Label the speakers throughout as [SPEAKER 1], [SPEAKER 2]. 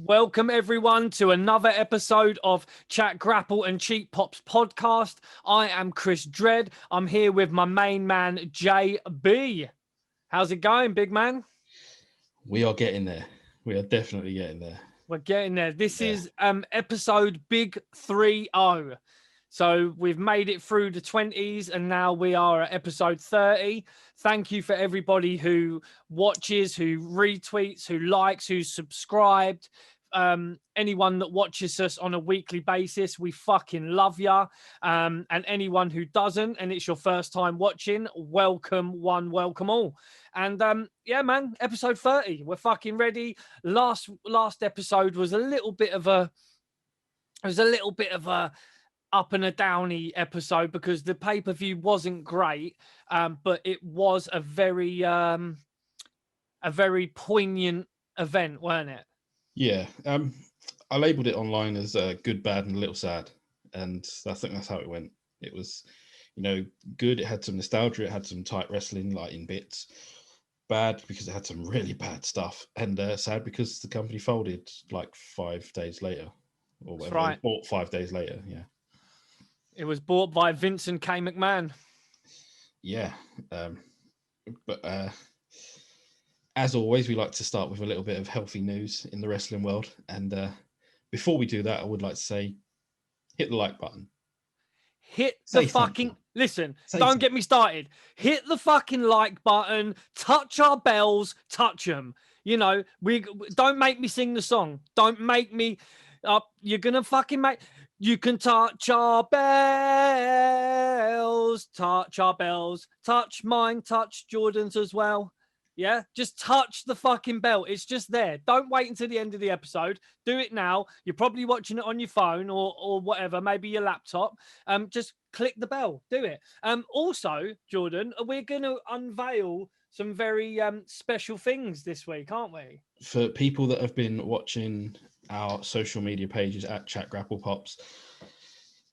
[SPEAKER 1] Welcome everyone to another episode of Chat Grapple and Cheap Pops podcast. I am Chris Dredd. I'm here with my main man, JB. How's it going, big man?
[SPEAKER 2] We are getting there. We are definitely getting there.
[SPEAKER 1] We're getting there. This is episode Big 3-0. So we've made it through the 20s and now we are at episode 30. Thank you for everybody who watches, who retweets, who likes, who's subscribed. Anyone that watches us on a weekly basis, we fucking love ya. And anyone who doesn't, and it's your first time watching, welcome one, welcome all. And yeah, man, episode 30, we're fucking ready. Last episode was a little bit of a up and a downy episode because the pay-per-view wasn't great, but it was a very poignant event, weren't it?
[SPEAKER 2] Yeah, I labelled it online as good, bad, and a little sad, and I think that's how it went. It was, good. It had some nostalgia. It had some tight wrestling, like in bits. Bad because it had some really bad stuff, and sad because the company folded like 5 days later, or whatever. Right. Bought 5 days later. Yeah.
[SPEAKER 1] It was bought by Vince and K. McMahon.
[SPEAKER 2] Yeah. But as always, we like to start with a little bit of healthy news in the wrestling world. And before we do that, I would like to say, hit the like button.
[SPEAKER 1] Listen, don't get me started. Hit the fucking like button, touch our bells, touch them. We don't make me sing the song. Don't make me you're going to fucking make... You can touch our bells, touch mine, touch Jordan's as well. Yeah, just touch the fucking bell. It's just there. Don't wait until the end of the episode. Do it now. You're probably watching it on your phone or whatever, maybe your laptop. Just click the bell. Do it. Also, Jordan, we're going to unveil some very special things this week, aren't we?
[SPEAKER 2] For people that have been watching our social media pages at Chat Grapple Pops,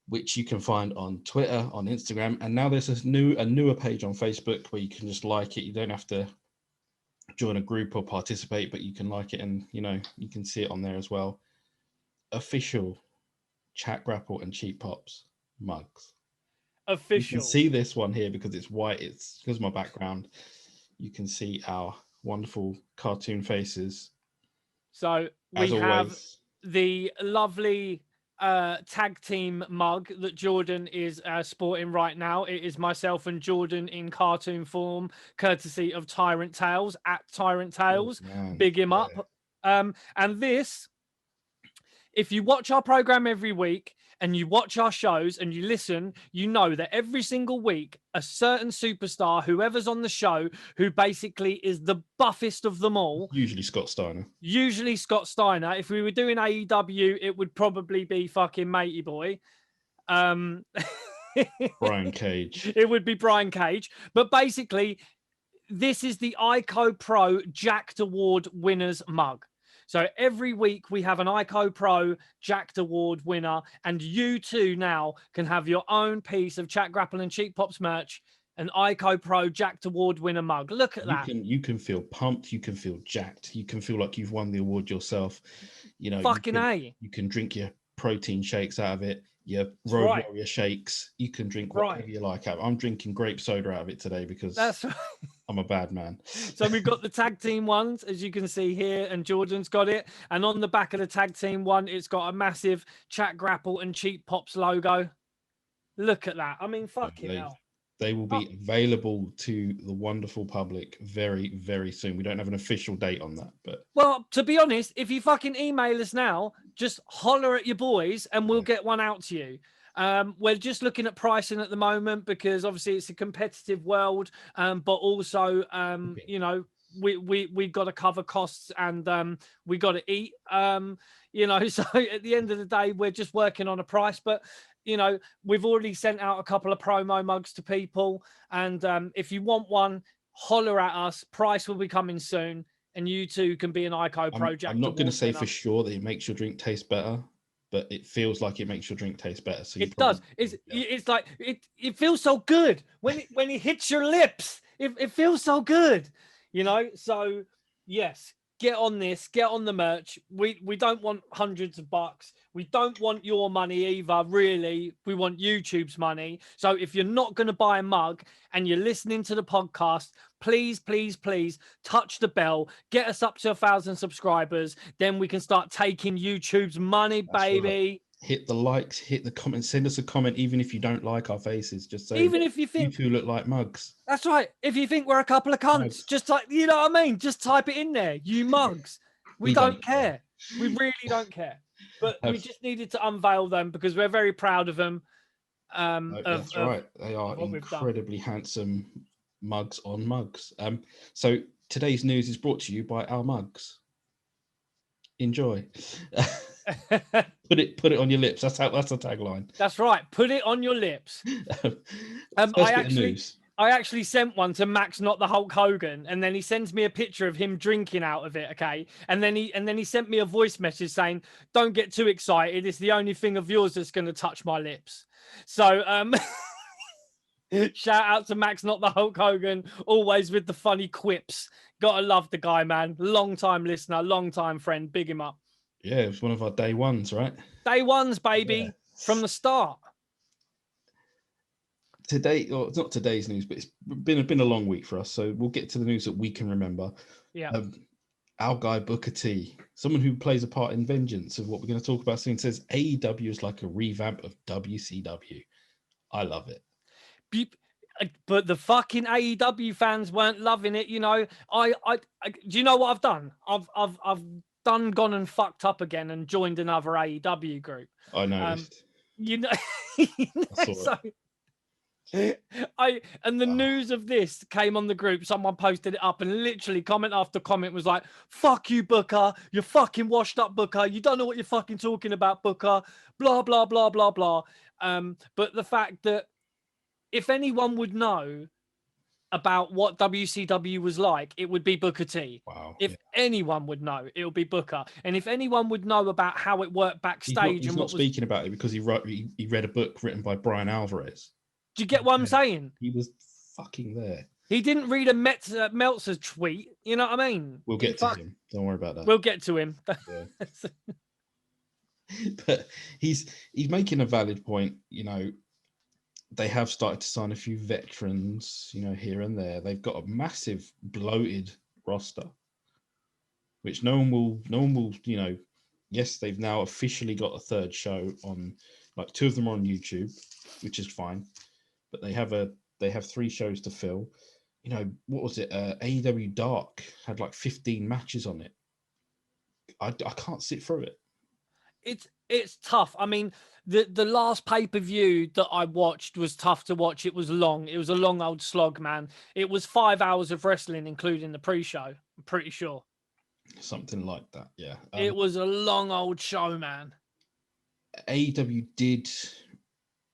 [SPEAKER 2] which you can find on Twitter, on Instagram, and now there's a newer page on Facebook where you can just like it. You don't have to join a group or participate, but you can like it, and you can see it on there as well. Official Chat Grapple and Cheap Pops mugs.
[SPEAKER 1] Official.
[SPEAKER 2] You can see this one here because it's white. It's because of my background. You can see our wonderful cartoon faces.
[SPEAKER 1] So we have the lovely tag team mug that Jordan is sporting right now. It is myself and Jordan in cartoon form, courtesy of Tyrant Tales at Tyrant Tales. Big him up. And this, if you watch our program every week and you watch our shows and you listen, you know that every single week, a certain superstar, whoever's on the show, who basically is the buffest of them all.
[SPEAKER 2] Usually Scott Steiner.
[SPEAKER 1] If we were doing AEW, it would probably be fucking Matey Boy.
[SPEAKER 2] Brian Cage.
[SPEAKER 1] It would be Brian Cage. But basically, this is the ICO Pro Jacked Award winners mug. So every week we have an ICO Pro Jacked Award winner, and you too now can have your own piece of Chat Grapple and Cheap Pops merch, an ICO Pro Jacked Award winner mug. Look at that.
[SPEAKER 2] You can feel pumped. You can feel jacked. You can feel like you've won the award yourself.
[SPEAKER 1] Fucking
[SPEAKER 2] A. You can drink your protein shakes out of it. Your Road Warrior shakes. You can drink whatever you like out of it. I'm drinking grape soda out of it today because
[SPEAKER 1] that's right.
[SPEAKER 2] I'm a bad man.
[SPEAKER 1] So we've got the tag team ones, as you can see here, and Jordan's got it. And on the back of the tag team one, it's got a massive Chat Grapple and Cheap Pops logo. Look at that. I mean, fucking hell.
[SPEAKER 2] They will be available to the wonderful public very, very soon. We don't have an official date on that, but...
[SPEAKER 1] Well, to be honest, if you fucking email us now, just holler at your boys and we'll get one out to you. We're just looking at pricing at the moment because obviously it's a competitive world, but also, we got to cover costs and we got to eat, so at the end of the day, we're just working on a price, but we've already sent out a couple of promo mugs to people. And if you want one, holler at us. Price will be coming soon. And you too can be an ICO project.
[SPEAKER 2] I'm not going to say for sure that it makes your drink taste better, but it feels like it makes your drink taste better. So
[SPEAKER 1] it does. It's like it feels so good when it hits your lips. It feels so good, So yes, get on this, get on the merch. We don't want hundreds of bucks. We don't want your money either, really. We want YouTube's money. So if you're not going to buy a mug and you're listening to the podcast, please, please, please touch the bell. Get us up to 1,000 subscribers. Then we can start taking YouTube's money,
[SPEAKER 2] That's
[SPEAKER 1] baby.
[SPEAKER 2] Right. Hit the likes, hit the comments, send us a comment, even if you don't like our faces. Just say,
[SPEAKER 1] even if you think
[SPEAKER 2] you two look like mugs.
[SPEAKER 1] That's right. If you think we're a couple of cunts,
[SPEAKER 2] Mugs.
[SPEAKER 1] just like, you know what I mean? Just type it in there. You mugs. We don't care. We really don't care. But we just needed to unveil them because we're very proud of them.
[SPEAKER 2] That's right. They are incredibly handsome mugs on mugs. So today's news is brought to you by our mugs. Enjoy. Put it on your lips. That's the tagline.
[SPEAKER 1] That's right. Put it on your lips. I actually sent one to Max, not the Hulk Hogan, and then he sends me a picture of him drinking out of it. Okay, and then he sent me a voice message saying, "Don't get too excited. It's the only thing of yours that's going to touch my lips." So shout out to Max, not the Hulk Hogan, always with the funny quips. Gotta love the guy, man. Long time listener, long time friend. Big him up.
[SPEAKER 2] Yeah, it was one of our day ones, right?
[SPEAKER 1] Day ones, baby, from the start.
[SPEAKER 2] Today, or it's not today's news, but it's been a long week for us. So we'll get to the news that we can remember.
[SPEAKER 1] Yeah.
[SPEAKER 2] Our guy Booker T, someone who plays a part in Vengeance of what we're going to talk about soon, says AEW is like a revamp of WCW. I love it.
[SPEAKER 1] But the fucking AEW fans weren't loving it. You know, I do you know what I've done? I've gone and fucked up again and joined another AEW group.
[SPEAKER 2] I noticed.
[SPEAKER 1] And the news of this came on the group. Someone posted it up and literally comment after comment was like, "Fuck you, Booker. You're fucking washed up, Booker. You don't know what you're fucking talking about, Booker. Blah, blah, blah, blah, blah." But the fact that if anyone would know about what WCW was like, it would be Booker T.
[SPEAKER 2] Wow.
[SPEAKER 1] If anyone would know, it would be Booker. And if anyone would know about how it worked backstage,
[SPEAKER 2] he's not speaking about it because he read a book written by Brian Alvarez.
[SPEAKER 1] Do you get what I'm saying?
[SPEAKER 2] He was fucking there.
[SPEAKER 1] He didn't read a Meltzer tweet. You know what I mean?
[SPEAKER 2] We'll get to him. Don't worry about that.
[SPEAKER 1] We'll get to him.
[SPEAKER 2] Yeah. But he's making a valid point. You know, they have started to sign a few veterans, you know, here and there. They've got a massive bloated roster, which no one will, you know, yes, they've now officially got a third show on, like 2 of them are on YouTube, which is fine, but they have 3 shows to fill. You know, what was it? AEW Dark had like 15 matches on it. I can't sit through it.
[SPEAKER 1] It's tough. I mean, the last pay-per-view that I watched was tough to watch. It was long. It was a long old slog, man. It was 5 hours of wrestling, including the pre-show. I'm pretty sure.
[SPEAKER 2] Something like that, yeah.
[SPEAKER 1] It was a long old show, man.
[SPEAKER 2] AEW did,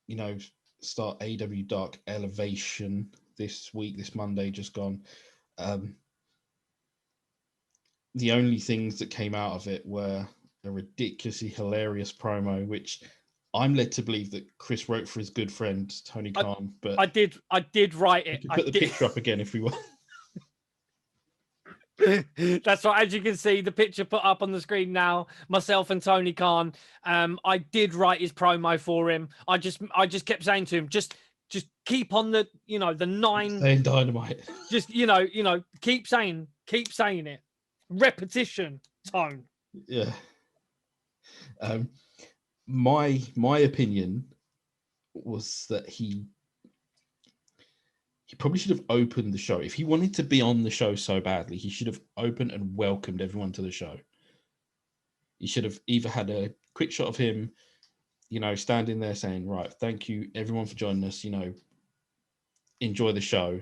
[SPEAKER 2] you know, start AEW Dark Elevation this week, this Monday just gone. The only things that came out of it were a ridiculously hilarious promo, which I'm led to believe that Chris wrote for his good friend Tony Khan. But
[SPEAKER 1] I did write it.
[SPEAKER 2] Put the picture up again if we want.
[SPEAKER 1] That's right. As you can see, the picture put up on the screen now, myself and Tony Khan. I did write his promo for him. I just kept saying to him, just keep on the, you know, the 9
[SPEAKER 2] saying Dynamite.
[SPEAKER 1] Just, you know, keep saying it. Repetition tone.
[SPEAKER 2] Yeah. My opinion was that he probably should have opened the show. If he wanted to be on the show so badly, he should have opened and welcomed everyone to the show. He should have either had a quick shot of him, you know, standing there saying, "Right, thank you everyone for joining us, you know, enjoy the show."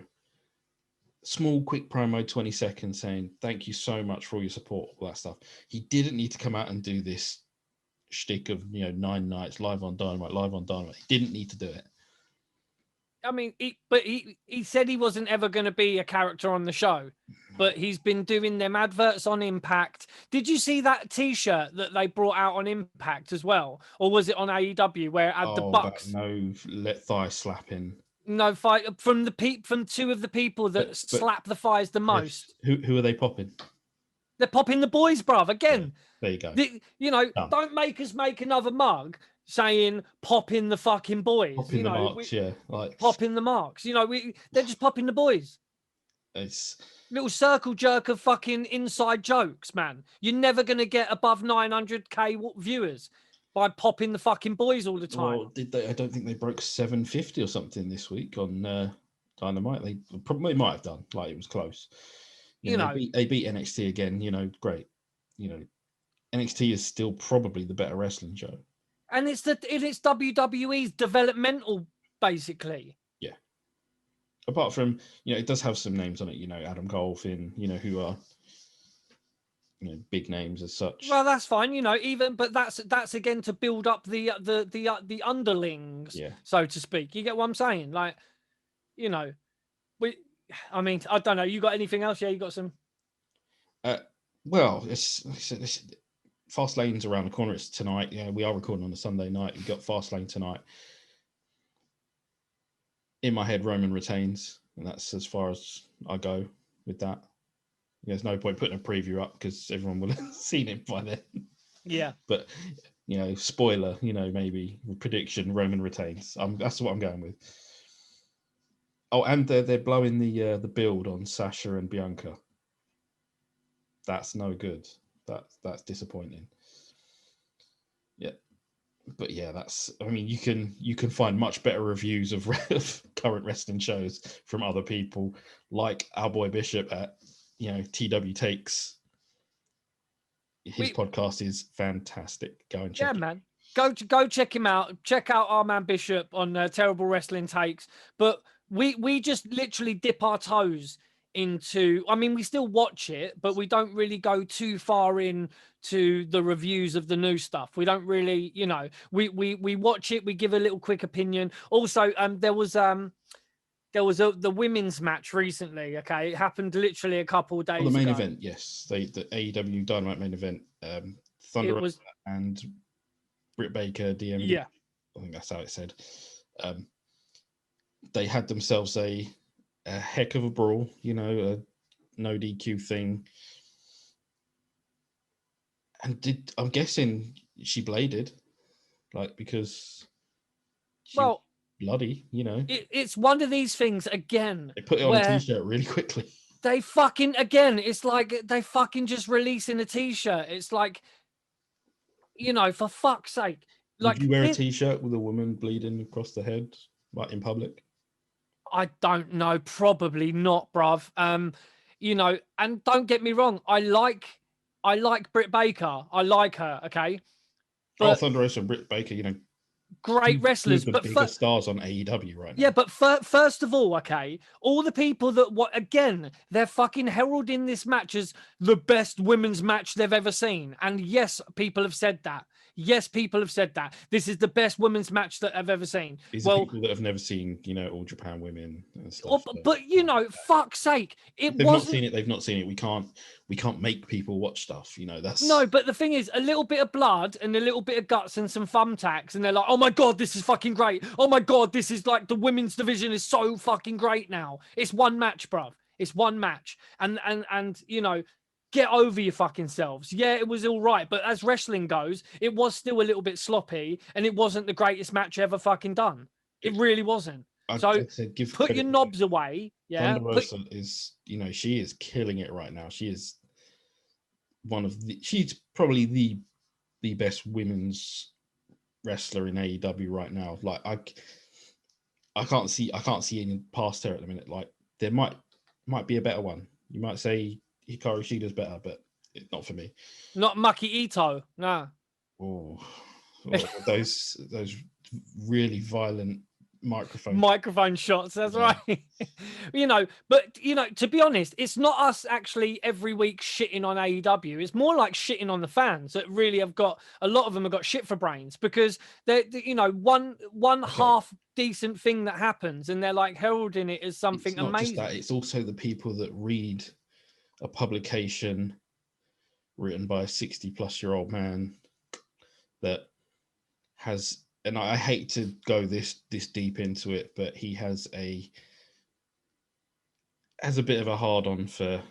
[SPEAKER 2] Small, quick promo, 20 seconds saying, "Thank you so much for all your support," all that stuff. He didn't need to come out and do this shtick of, you know, 9 nights live on Dynamite. He didn't need to do it.
[SPEAKER 1] I mean, he said he wasn't ever going to be a character on the show, but he's been doing them adverts on Impact. Did you see that T-shirt that they brought out on Impact as well, or was it on AEW where it had the Bucks?
[SPEAKER 2] No, thigh slapping.
[SPEAKER 1] No fight from 2 of the people that slap the thighs the most.
[SPEAKER 2] Who are they popping?
[SPEAKER 1] They're popping the boys, bruv. Again,
[SPEAKER 2] there you go.
[SPEAKER 1] Don't make us make another mug saying pop in the fucking boys.
[SPEAKER 2] Pop in the marks, like
[SPEAKER 1] pop in the marks. They're just popping the boys.
[SPEAKER 2] It's
[SPEAKER 1] little circle jerk of fucking inside jokes, man. You're never gonna get above 900k viewers by popping the fucking boys all the time.
[SPEAKER 2] Well, did they? I don't think they broke 750 or something this week on Dynamite. They probably might have done. Like, it was close. They beat NXT again. Great. NXT is still probably the better wrestling show.
[SPEAKER 1] And it's WWE's developmental, basically.
[SPEAKER 2] Yeah. Apart from, it does have some names on it. Adam Cole, Finn, who are big names as such.
[SPEAKER 1] Well, that's fine, but that's again to build up the underlings, so to speak. You get what I'm saying? Like, I don't know. You got anything else? Yeah, you got some.
[SPEAKER 2] Well, it's Fastlane's around the corner. It's tonight. Yeah, we are recording on a Sunday night. We've got Fastlane tonight. In my head, Roman retains, and that's as far as I go with that. There's no point putting a preview up because everyone will have seen it by then.
[SPEAKER 1] Yeah.
[SPEAKER 2] But, spoiler, maybe prediction, Roman retains. That's what I'm going with. Oh, and they're blowing the build on Sasha and Bianca. That's no good. That's disappointing. Yeah. But yeah, you can find much better reviews of current wrestling shows from other people, like our boy Bishop at TW Takes. His podcast is fantastic. Go and check it.
[SPEAKER 1] Man. Go check him out. Check out our man Bishop on Terrible Wrestling Takes. But we just literally dip our toes into, we still watch it, but we don't really go too far into the reviews of the new stuff. We don't really, we watch it, we give a little quick opinion. Also, there was the women's match recently. Okay, it happened literally a couple of days ago.
[SPEAKER 2] The main event, yes, the AEW Dynamite main event. Thunder and Britt Baker, DMD.
[SPEAKER 1] Yeah,
[SPEAKER 2] I think that's how it said. They had themselves a heck of a brawl. A no DQ thing. And I'm guessing she bladed, because she was bloody,
[SPEAKER 1] It's one of these things again.
[SPEAKER 2] They put it on a t-shirt really quickly.
[SPEAKER 1] They fucking, again, it's like they fucking just releasing a t-shirt. It's like, for fuck's sake.
[SPEAKER 2] Would you wear a t-shirt with a woman bleeding across the head, like in public?
[SPEAKER 1] I don't know. Probably not, bruv. And don't get me wrong. I like Britt Baker. I like her, okay?
[SPEAKER 2] But Thunder Rosa and Britt Baker,
[SPEAKER 1] great wrestlers,
[SPEAKER 2] but biggest stars on AEW right now.
[SPEAKER 1] Yeah, but first of all, okay, all the people that they're fucking heralding this match as the best women's match they've ever seen. And yes, people have said that. Yes, people have said that. This is the best women's match that I've ever seen.
[SPEAKER 2] These are people that have never seen, All Japan Women and stuff.
[SPEAKER 1] But fuck's sake,
[SPEAKER 2] they've not seen it. They've not seen it. We can't make people watch stuff. That's
[SPEAKER 1] no. But the thing is, a little bit of blood and a little bit of guts and some thumbtacks, and they're like, "Oh my god, this is fucking great! Oh my god, this is like the women's division is so fucking great now." It's one match, bruv. It's one match, and get over your fucking selves. Yeah, it was all right, but as wrestling goes, it was still a little bit sloppy, and it wasn't the greatest match ever fucking done. It really wasn't. Put your knobs away. Yeah,
[SPEAKER 2] Thunder Rosa is, she is killing it right now. She is she's probably the best women's wrestler in AEW right now. Like I can't see any past her at the minute. Like there might be a better one. You might say Hikaru Shida's better, but it's not for me.
[SPEAKER 1] Not Maki Ito, no.
[SPEAKER 2] Oh, those really violent
[SPEAKER 1] microphone shots. That's right. But to be honest, it's not us actually every week shitting on AEW. It's more like shitting on the fans that really have got, a lot of them have got shit for brains because they're one half decent thing that happens and they're like heralding it as something amazing.
[SPEAKER 2] Just that, it's also the people that read a publication written by a 60-plus-year-old man that has, and I hate to go this deep into it, but he has a bit of a hard on for,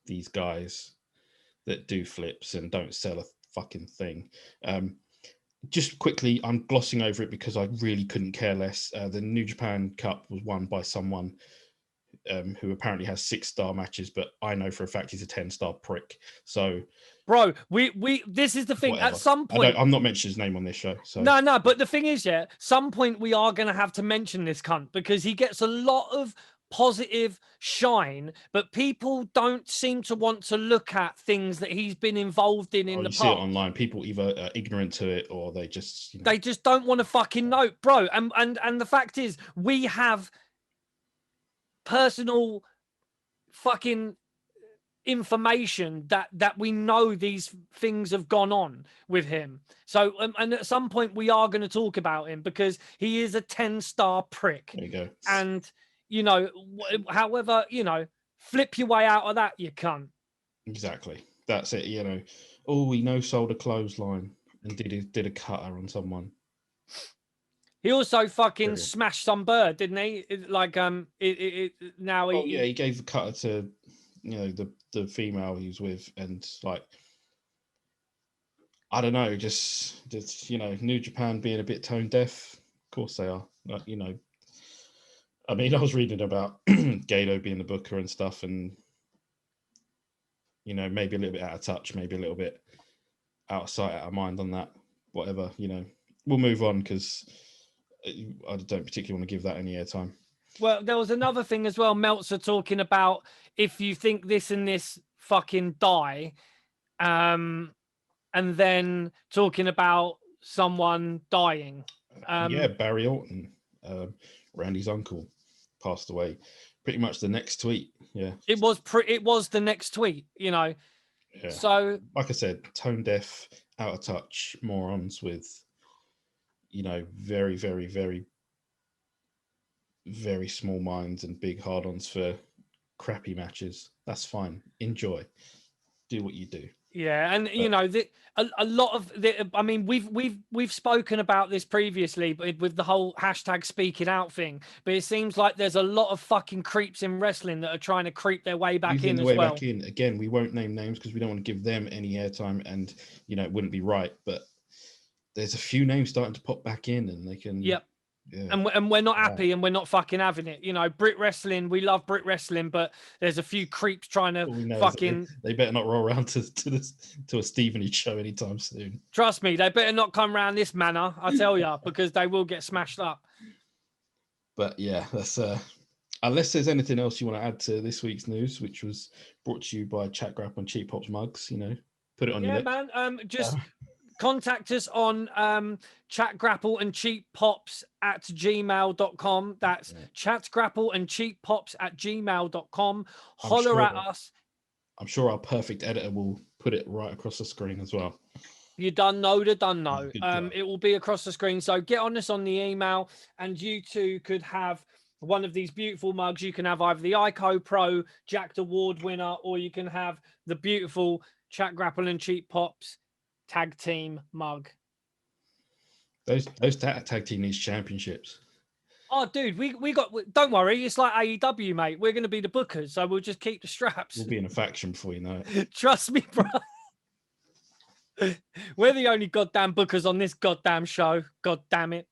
[SPEAKER 2] these guys that do flips and don't sell a fucking thing. Just quickly, I'm glossing over it because I really couldn't care less. The New Japan Cup was won by someone who apparently has 6-star matches, but I know for a fact he's a 10-star prick. So,
[SPEAKER 1] bro, we this is the thing.
[SPEAKER 2] whatever.
[SPEAKER 1] At some point,
[SPEAKER 2] I'm not mentioning his name on this show. So
[SPEAKER 1] no. But the thing is, some point we are going to have to mention this cunt because he gets a lot of positive shine, but people don't seem to want to look at things that he's been involved in the past.
[SPEAKER 2] See it online. People either are ignorant to it or they just
[SPEAKER 1] they just don't want to fucking know, bro. And the fact is, we have personal fucking information that we know these things have gone on with him. So and at some point we are going to talk about him because he is a 10-star prick.
[SPEAKER 2] There you go.
[SPEAKER 1] And however, flip your way out of that, you cunt.
[SPEAKER 2] Exactly. That's it. Oh, he sold a clothesline and did a cutter on someone.
[SPEAKER 1] He also fucking smashed some bird, didn't he?
[SPEAKER 2] He gave the cutter to the female he was with, and I don't know, just New Japan being a bit tone deaf. Of course they are. I mean, I was reading about Gato being the booker and stuff, and maybe a little bit out of touch, maybe a little bit out of sight, out of mind on that. Whatever, we'll move on because I don't particularly want to give that any airtime.
[SPEAKER 1] Well, there was another thing as well. Meltzer talking about if you think this and this fucking die, and then talking about someone dying.
[SPEAKER 2] Barry Orton, Randy's uncle, passed away. Pretty much the next tweet. Yeah,
[SPEAKER 1] it was the next tweet. Yeah. So,
[SPEAKER 2] like I said, tone deaf, out of touch morons with, very, very, very, very small minds and big hard-ons for crappy matches. That's fine. Enjoy. Do what you do.
[SPEAKER 1] Yeah, and a lot of I mean, we've spoken about this previously, but with the whole hashtag speaking out thing. But it seems like there's a lot of fucking creeps in wrestling that are trying to creep their way back in as well.
[SPEAKER 2] Back in. Again, we won't name names because we don't want to give them any airtime, and it wouldn't be right. But there's a few names starting to pop back in, and they can.
[SPEAKER 1] Yep. Yeah. And we're not happy, and we're not fucking having it. Brit wrestling, we love Brit wrestling, but there's a few creeps trying to fucking.
[SPEAKER 2] They better not roll around to a Stevenage show anytime soon.
[SPEAKER 1] Trust me, they better not come around this manner. I tell you, because they will get smashed up.
[SPEAKER 2] But yeah, that's unless there's anything else you want to add to this week's news, which was brought to you by Chat Grapple and Cheap Pops mugs. Put it on your lips.
[SPEAKER 1] Yeah, man. Just. Contact us on chatgrapple and cheappops@gmail.com. That's chatgrapple and cheappops@gmail.com. Holler at us.
[SPEAKER 2] I'm sure our perfect editor will put it right across the screen as well.
[SPEAKER 1] You done know. It will be across the screen. So get on us on the email, and you too could have one of these beautiful mugs. You can have either the ICO Pro Jacked Award winner, or you can have the beautiful Chat Grapple and Cheap Pops tag team mug.
[SPEAKER 2] Those tag team needs championships.
[SPEAKER 1] Oh, dude, we got. Don't worry, it's like AEW, mate. We're going to be the bookers, so we'll just keep the straps.
[SPEAKER 2] We'll be in a faction before you know it.
[SPEAKER 1] Trust me, bro. We're the only goddamn bookers on this goddamn show. God damn it.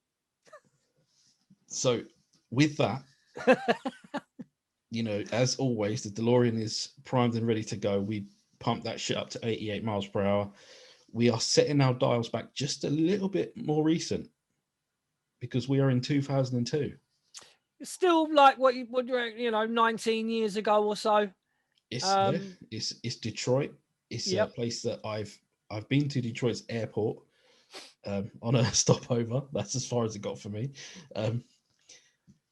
[SPEAKER 2] So, with that, as always, the DeLorean is primed and ready to go. We pumped that shit up to 88 miles per hour. We are setting our dials back just a little bit more recent because we are in 2002.
[SPEAKER 1] It's still like what 19 years ago or so.
[SPEAKER 2] It's Detroit. It's a place that I've been to. Detroit's airport on a stopover. That's as far as it got for me.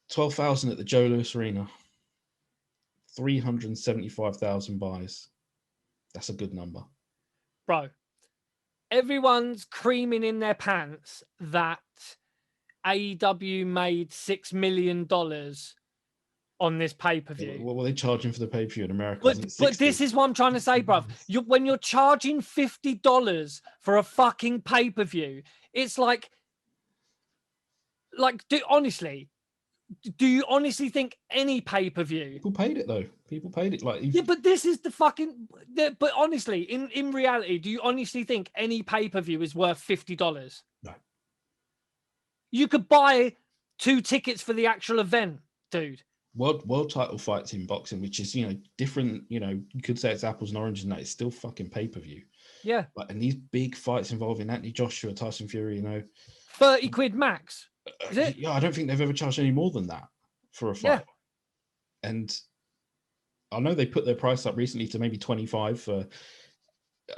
[SPEAKER 2] 12,000 at the Joe Louis Arena. 375,000 buys. That's a good number,
[SPEAKER 1] bro. Everyone's creaming in their pants that AEW made $6 million on this pay-per-view.
[SPEAKER 2] What were they charging for the pay-per-view in America?
[SPEAKER 1] But this is what I'm trying to say, bruv. When you're charging $50 for a fucking pay-per-view, it's like, dude, honestly, Do you honestly think any pay-per-view?
[SPEAKER 2] People paid it though. People paid it. Like,
[SPEAKER 1] Yeah, but this is the fucking. But honestly, in reality, do you honestly think any pay-per-view is worth $50?
[SPEAKER 2] No.
[SPEAKER 1] You could buy 2 tickets for the actual event, dude.
[SPEAKER 2] World title fights in boxing, which is, you know, different. You know, you could say it's apples and oranges, and that it's still fucking pay-per-view.
[SPEAKER 1] Yeah.
[SPEAKER 2] Like, and these big fights involving Anthony Joshua, Tyson Fury, you know,
[SPEAKER 1] 30 quid max. Is it?
[SPEAKER 2] Yeah, I don't think they've ever charged any more than that for a fight.
[SPEAKER 1] Yeah.
[SPEAKER 2] And I know they put their price up recently to maybe 25 for,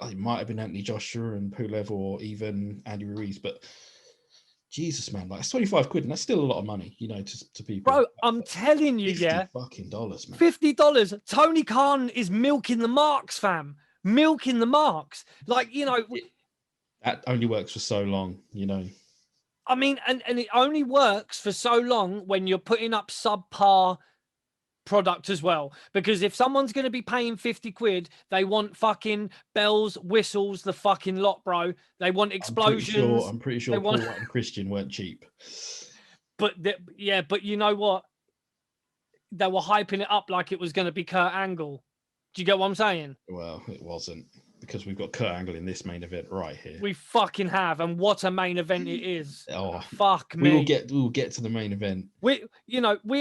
[SPEAKER 2] it might have been Anthony Joshua and Pulev or even Andy Ruiz, but Jesus, man, like, it's 25 quid, and that's still a lot of money, you know, to people.
[SPEAKER 1] Bro, I'm telling you, yeah.
[SPEAKER 2] Fucking dollars, man.
[SPEAKER 1] $50. Tony Khan is milking the marks, fam. Milking the marks. Like, you know.
[SPEAKER 2] That only works for so long, you know.
[SPEAKER 1] I mean, and it only works for so long when you're putting up subpar product as well. Because if someone's going to be paying 50 quid, they want fucking bells, whistles, the fucking lot, bro. They want explosions.
[SPEAKER 2] I'm pretty sure Paul White and Christian weren't cheap.
[SPEAKER 1] But but you know what? They were hyping it up like it was going to be Kurt Angle. Do you get what I'm saying?
[SPEAKER 2] Well, it wasn't, because we've got Kurt Angle in this main event right here.
[SPEAKER 1] We fucking have, and what a main event it is.
[SPEAKER 2] Oh,
[SPEAKER 1] fuck me.
[SPEAKER 2] We'll get to the main event.
[SPEAKER 1] We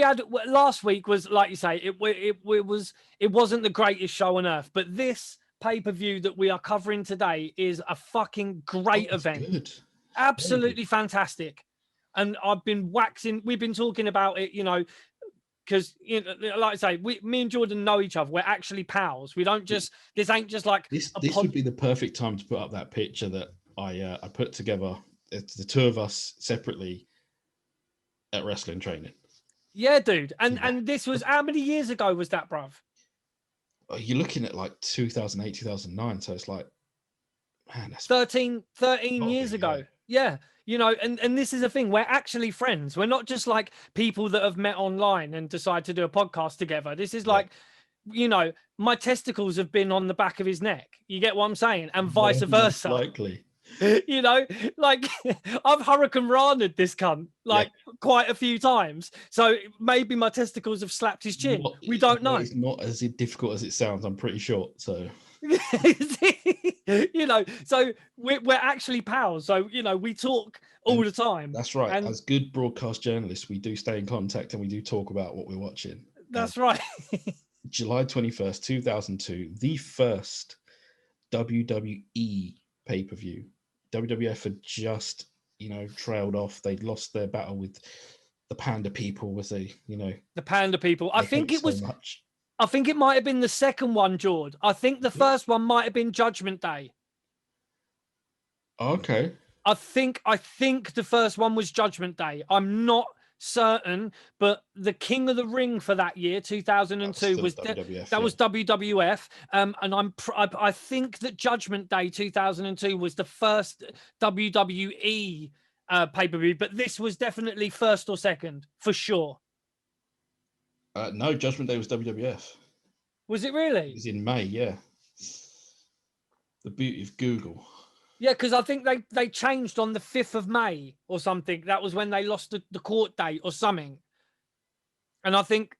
[SPEAKER 1] had last week was, like you say, it wasn't the greatest show on earth, but this pay-per-view that we are covering today is a fucking great event.
[SPEAKER 2] Good.
[SPEAKER 1] Absolutely fantastic. And we've been talking about it, you know, because, you know, like I say, me and Jordan know each other. We're actually pals. We don't just, this ain't just like
[SPEAKER 2] this would be the perfect time to put up that picture that I put together. It's the two of us separately at wrestling training.
[SPEAKER 1] Yeah, dude. And this was, how many years ago was that, bruv?
[SPEAKER 2] You're looking at like 2008, 2009. So it's like, man, that's
[SPEAKER 1] 13 years ago. Yeah. You know, and this is a thing. We're actually friends. We're not just like people that have met online and decide to do a podcast together. This is like, you know, my testicles have been on the back of his neck. You get what I'm saying? And vice versa.
[SPEAKER 2] Likely.
[SPEAKER 1] You know, like I've Hurricane Rana'd this cunt like quite a few times. So maybe my testicles have slapped his chin. We don't know.
[SPEAKER 2] It's not as difficult as it sounds. I'm pretty short. So.
[SPEAKER 1] You know, so we're actually pals. So, you know, we talk all the time.
[SPEAKER 2] That's right. And as good broadcast journalists, we do stay in contact and we do talk about what we're watching.
[SPEAKER 1] That's right.
[SPEAKER 2] July 21st, 2002, the first WWE pay-per-view. WWF had just, you know, trailed off. They'd lost their battle with the Panda People, was they, you know.
[SPEAKER 1] The Panda People. I think it was... I think it might have been the second one, George. I think the first one might have been Judgment Day.
[SPEAKER 2] Okay.
[SPEAKER 1] I think the first one was Judgment Day. I'm not certain, but the King of the Ring for that year, 2002, was WWF. And I think that Judgment Day 2002 was the first WWE pay-per-view, but this was definitely first or second for sure.
[SPEAKER 2] No, Judgment Day was WWF.
[SPEAKER 1] Was it really?
[SPEAKER 2] It was in May, yeah. The beauty of Google.
[SPEAKER 1] Yeah, because I think they changed on the 5th of May or something. That was when they lost the court date or something. And I think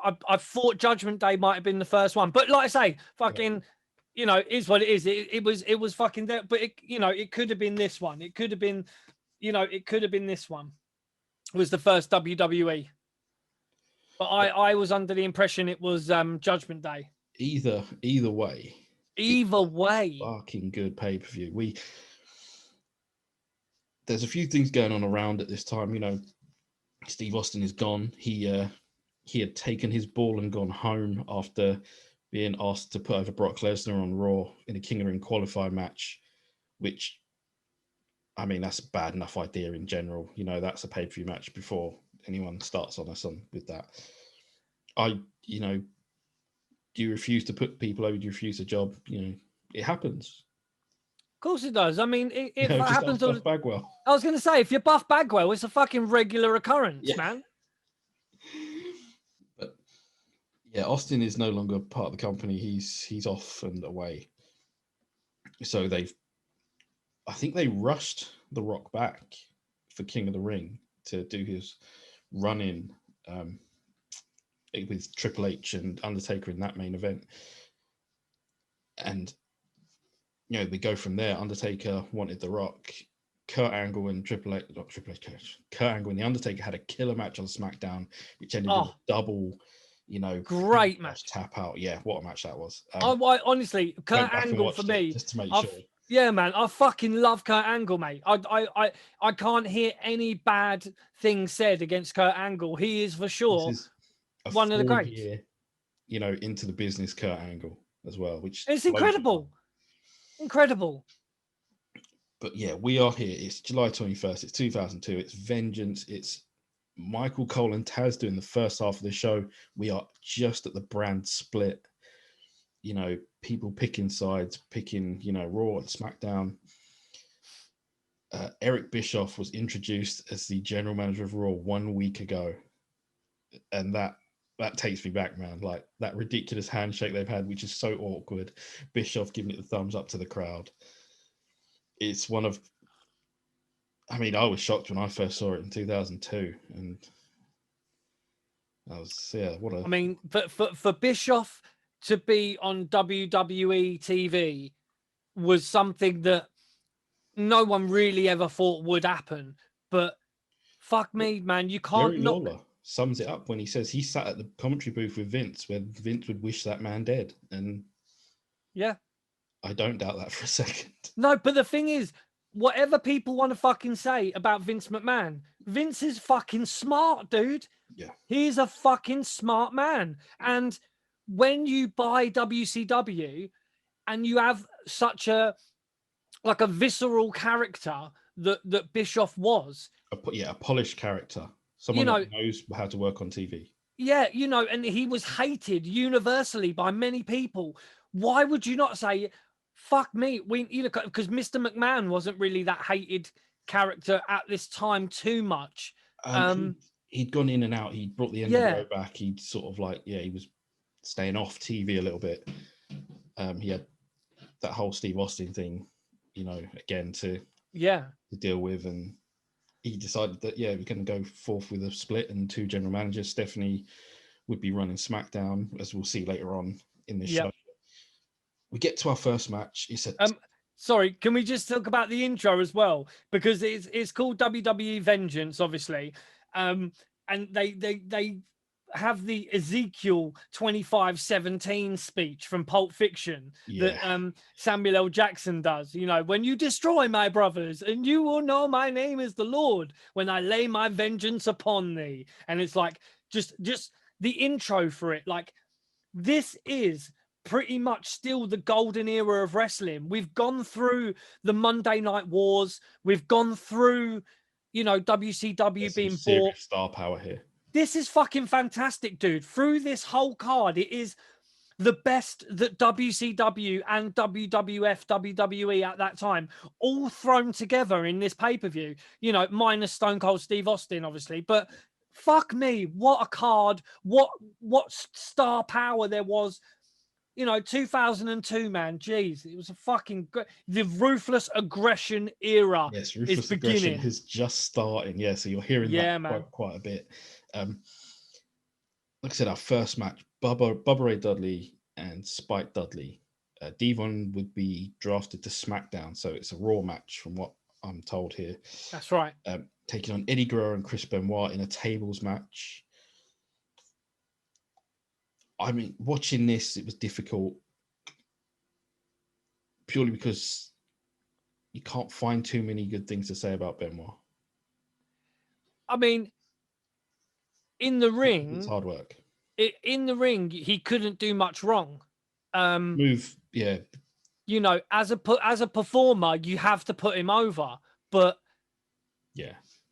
[SPEAKER 1] I thought Judgment Day might have been the first one. But like I say, fucking, you know, is what it is. It was fucking there. But, it could have been this one. It could have been, it could have been this one. It was the first WWE. But I was under the impression it was Judgment Day.
[SPEAKER 2] Either way.
[SPEAKER 1] Either way.
[SPEAKER 2] Fucking good pay-per-view. There's a few things going on around at this time. You know, Steve Austin is gone. He had taken his ball and gone home after being asked to put over Brock Lesnar on Raw in a King of the Ring qualifier match, which, I mean, that's a bad enough idea in general. You know, that's a pay-per-view match before anyone starts on us with that. Do you refuse to put people over? Do you refuse a job? You know, it happens.
[SPEAKER 1] Of course it does. I mean, it happens.
[SPEAKER 2] Buff Bagwell.
[SPEAKER 1] I was going to say, if you're Buff Bagwell, it's a fucking regular occurrence, man.
[SPEAKER 2] But yeah, Austin is no longer part of the company. He's off and away. So I think they rushed The Rock back for King of the Ring to do his run-in with Triple H and Undertaker in that main event. And, you know, we go from there. Undertaker wanted The Rock. Kurt Angle and Kurt Angle and The Undertaker had a killer match on SmackDown, which ended in a double, you know,
[SPEAKER 1] great match.
[SPEAKER 2] Tap out. Yeah, what a match that was.
[SPEAKER 1] I honestly, Kurt Angle for me,
[SPEAKER 2] just to make sure.
[SPEAKER 1] Yeah, man, I fucking love Kurt Angle, mate. I can't hear any bad things said against Kurt Angle. He is for sure one of the greats.
[SPEAKER 2] You know, into the business, Kurt Angle as well, which
[SPEAKER 1] it's incredible. Incredible.
[SPEAKER 2] But yeah, we are here. It's July 21st. It's 2002. It's Vengeance. It's Michael Cole and Taz doing the first half of the show. We are just at the brand split. You know, people picking sides, picking, you know, Raw and SmackDown. Eric Bischoff was introduced as the general manager of Raw 1 week ago. And that takes me back, man. Like that ridiculous handshake they've had, which is so awkward. Bischoff giving it the thumbs up to the crowd. It's one of, I mean, I was shocked when I first saw it in 2002. And I was, yeah, what a.
[SPEAKER 1] I mean, for Bischoff to be on WWE TV was something that no one really ever thought would happen. But fuck me, man, you can't
[SPEAKER 2] Jerry Lawler sums it up when he says he sat at the commentary booth with Vince, where Vince would wish that man dead. And
[SPEAKER 1] yeah,
[SPEAKER 2] I don't doubt that for a second.
[SPEAKER 1] No, but the thing is, whatever people want to fucking say about Vince McMahon, Vince is fucking smart, dude.
[SPEAKER 2] Yeah.
[SPEAKER 1] He's a fucking smart man. And when you buy WCW and you have such a visceral character that Bischoff was.
[SPEAKER 2] A polished character. Someone that knows how to work on TV.
[SPEAKER 1] Yeah, you know, and he was hated universally by many people. Why would you not say, fuck me? Because Mr. McMahon wasn't really that hated character at this time too much.
[SPEAKER 2] He'd gone in and out. He brought the NWO back. He'd sort of he was staying off TV a little bit. He had that whole Steve Austin thing, you know, again to deal with, and he decided that we're going to go forth with a split and two general managers. Stephanie would be running SmackDown, as we'll see later on in this show. We get to our first match. He said,
[SPEAKER 1] sorry, can we just talk about the intro as well? Because it's called WWE Vengeance, obviously. And they have the Ezekiel 25:17 speech from Pulp Fiction that Samuel L. Jackson does. You know, when you destroy my brothers, and you will know my name is the Lord when I lay my vengeance upon thee. And it's like just the intro for it. Like, this is pretty much still the golden era of wrestling. We've gone through the Monday Night Wars. We've gone through, you know, WCW being bought.
[SPEAKER 2] Star power here.
[SPEAKER 1] This is fucking fantastic, dude. Through this whole card, it is the best that WCW and WWF, WWE at that time all thrown together in this pay-per-view. You know, minus Stone Cold Steve Austin, obviously. But fuck me, what a card. What star power there was. You know, 2002, man. Jeez, it was a fucking the ruthless aggression era.
[SPEAKER 2] Yes, ruthless aggression is just starting. Yeah, so you're hearing that quite a bit. Like I said, our first match, Bubba Ray Dudley and Spike Dudley. Devon would be drafted to SmackDown, so it's a Raw match from what I'm told here.
[SPEAKER 1] That's right.
[SPEAKER 2] Taking on Eddie Guerrero and Chris Benoit in a tables match. I mean, watching this, it was difficult purely because you can't find too many good things to say about Benoit.
[SPEAKER 1] I mean, in the ring,
[SPEAKER 2] it's hard work.
[SPEAKER 1] In the ring, he couldn't do much wrong. You know, as a performer, you have to put him over. But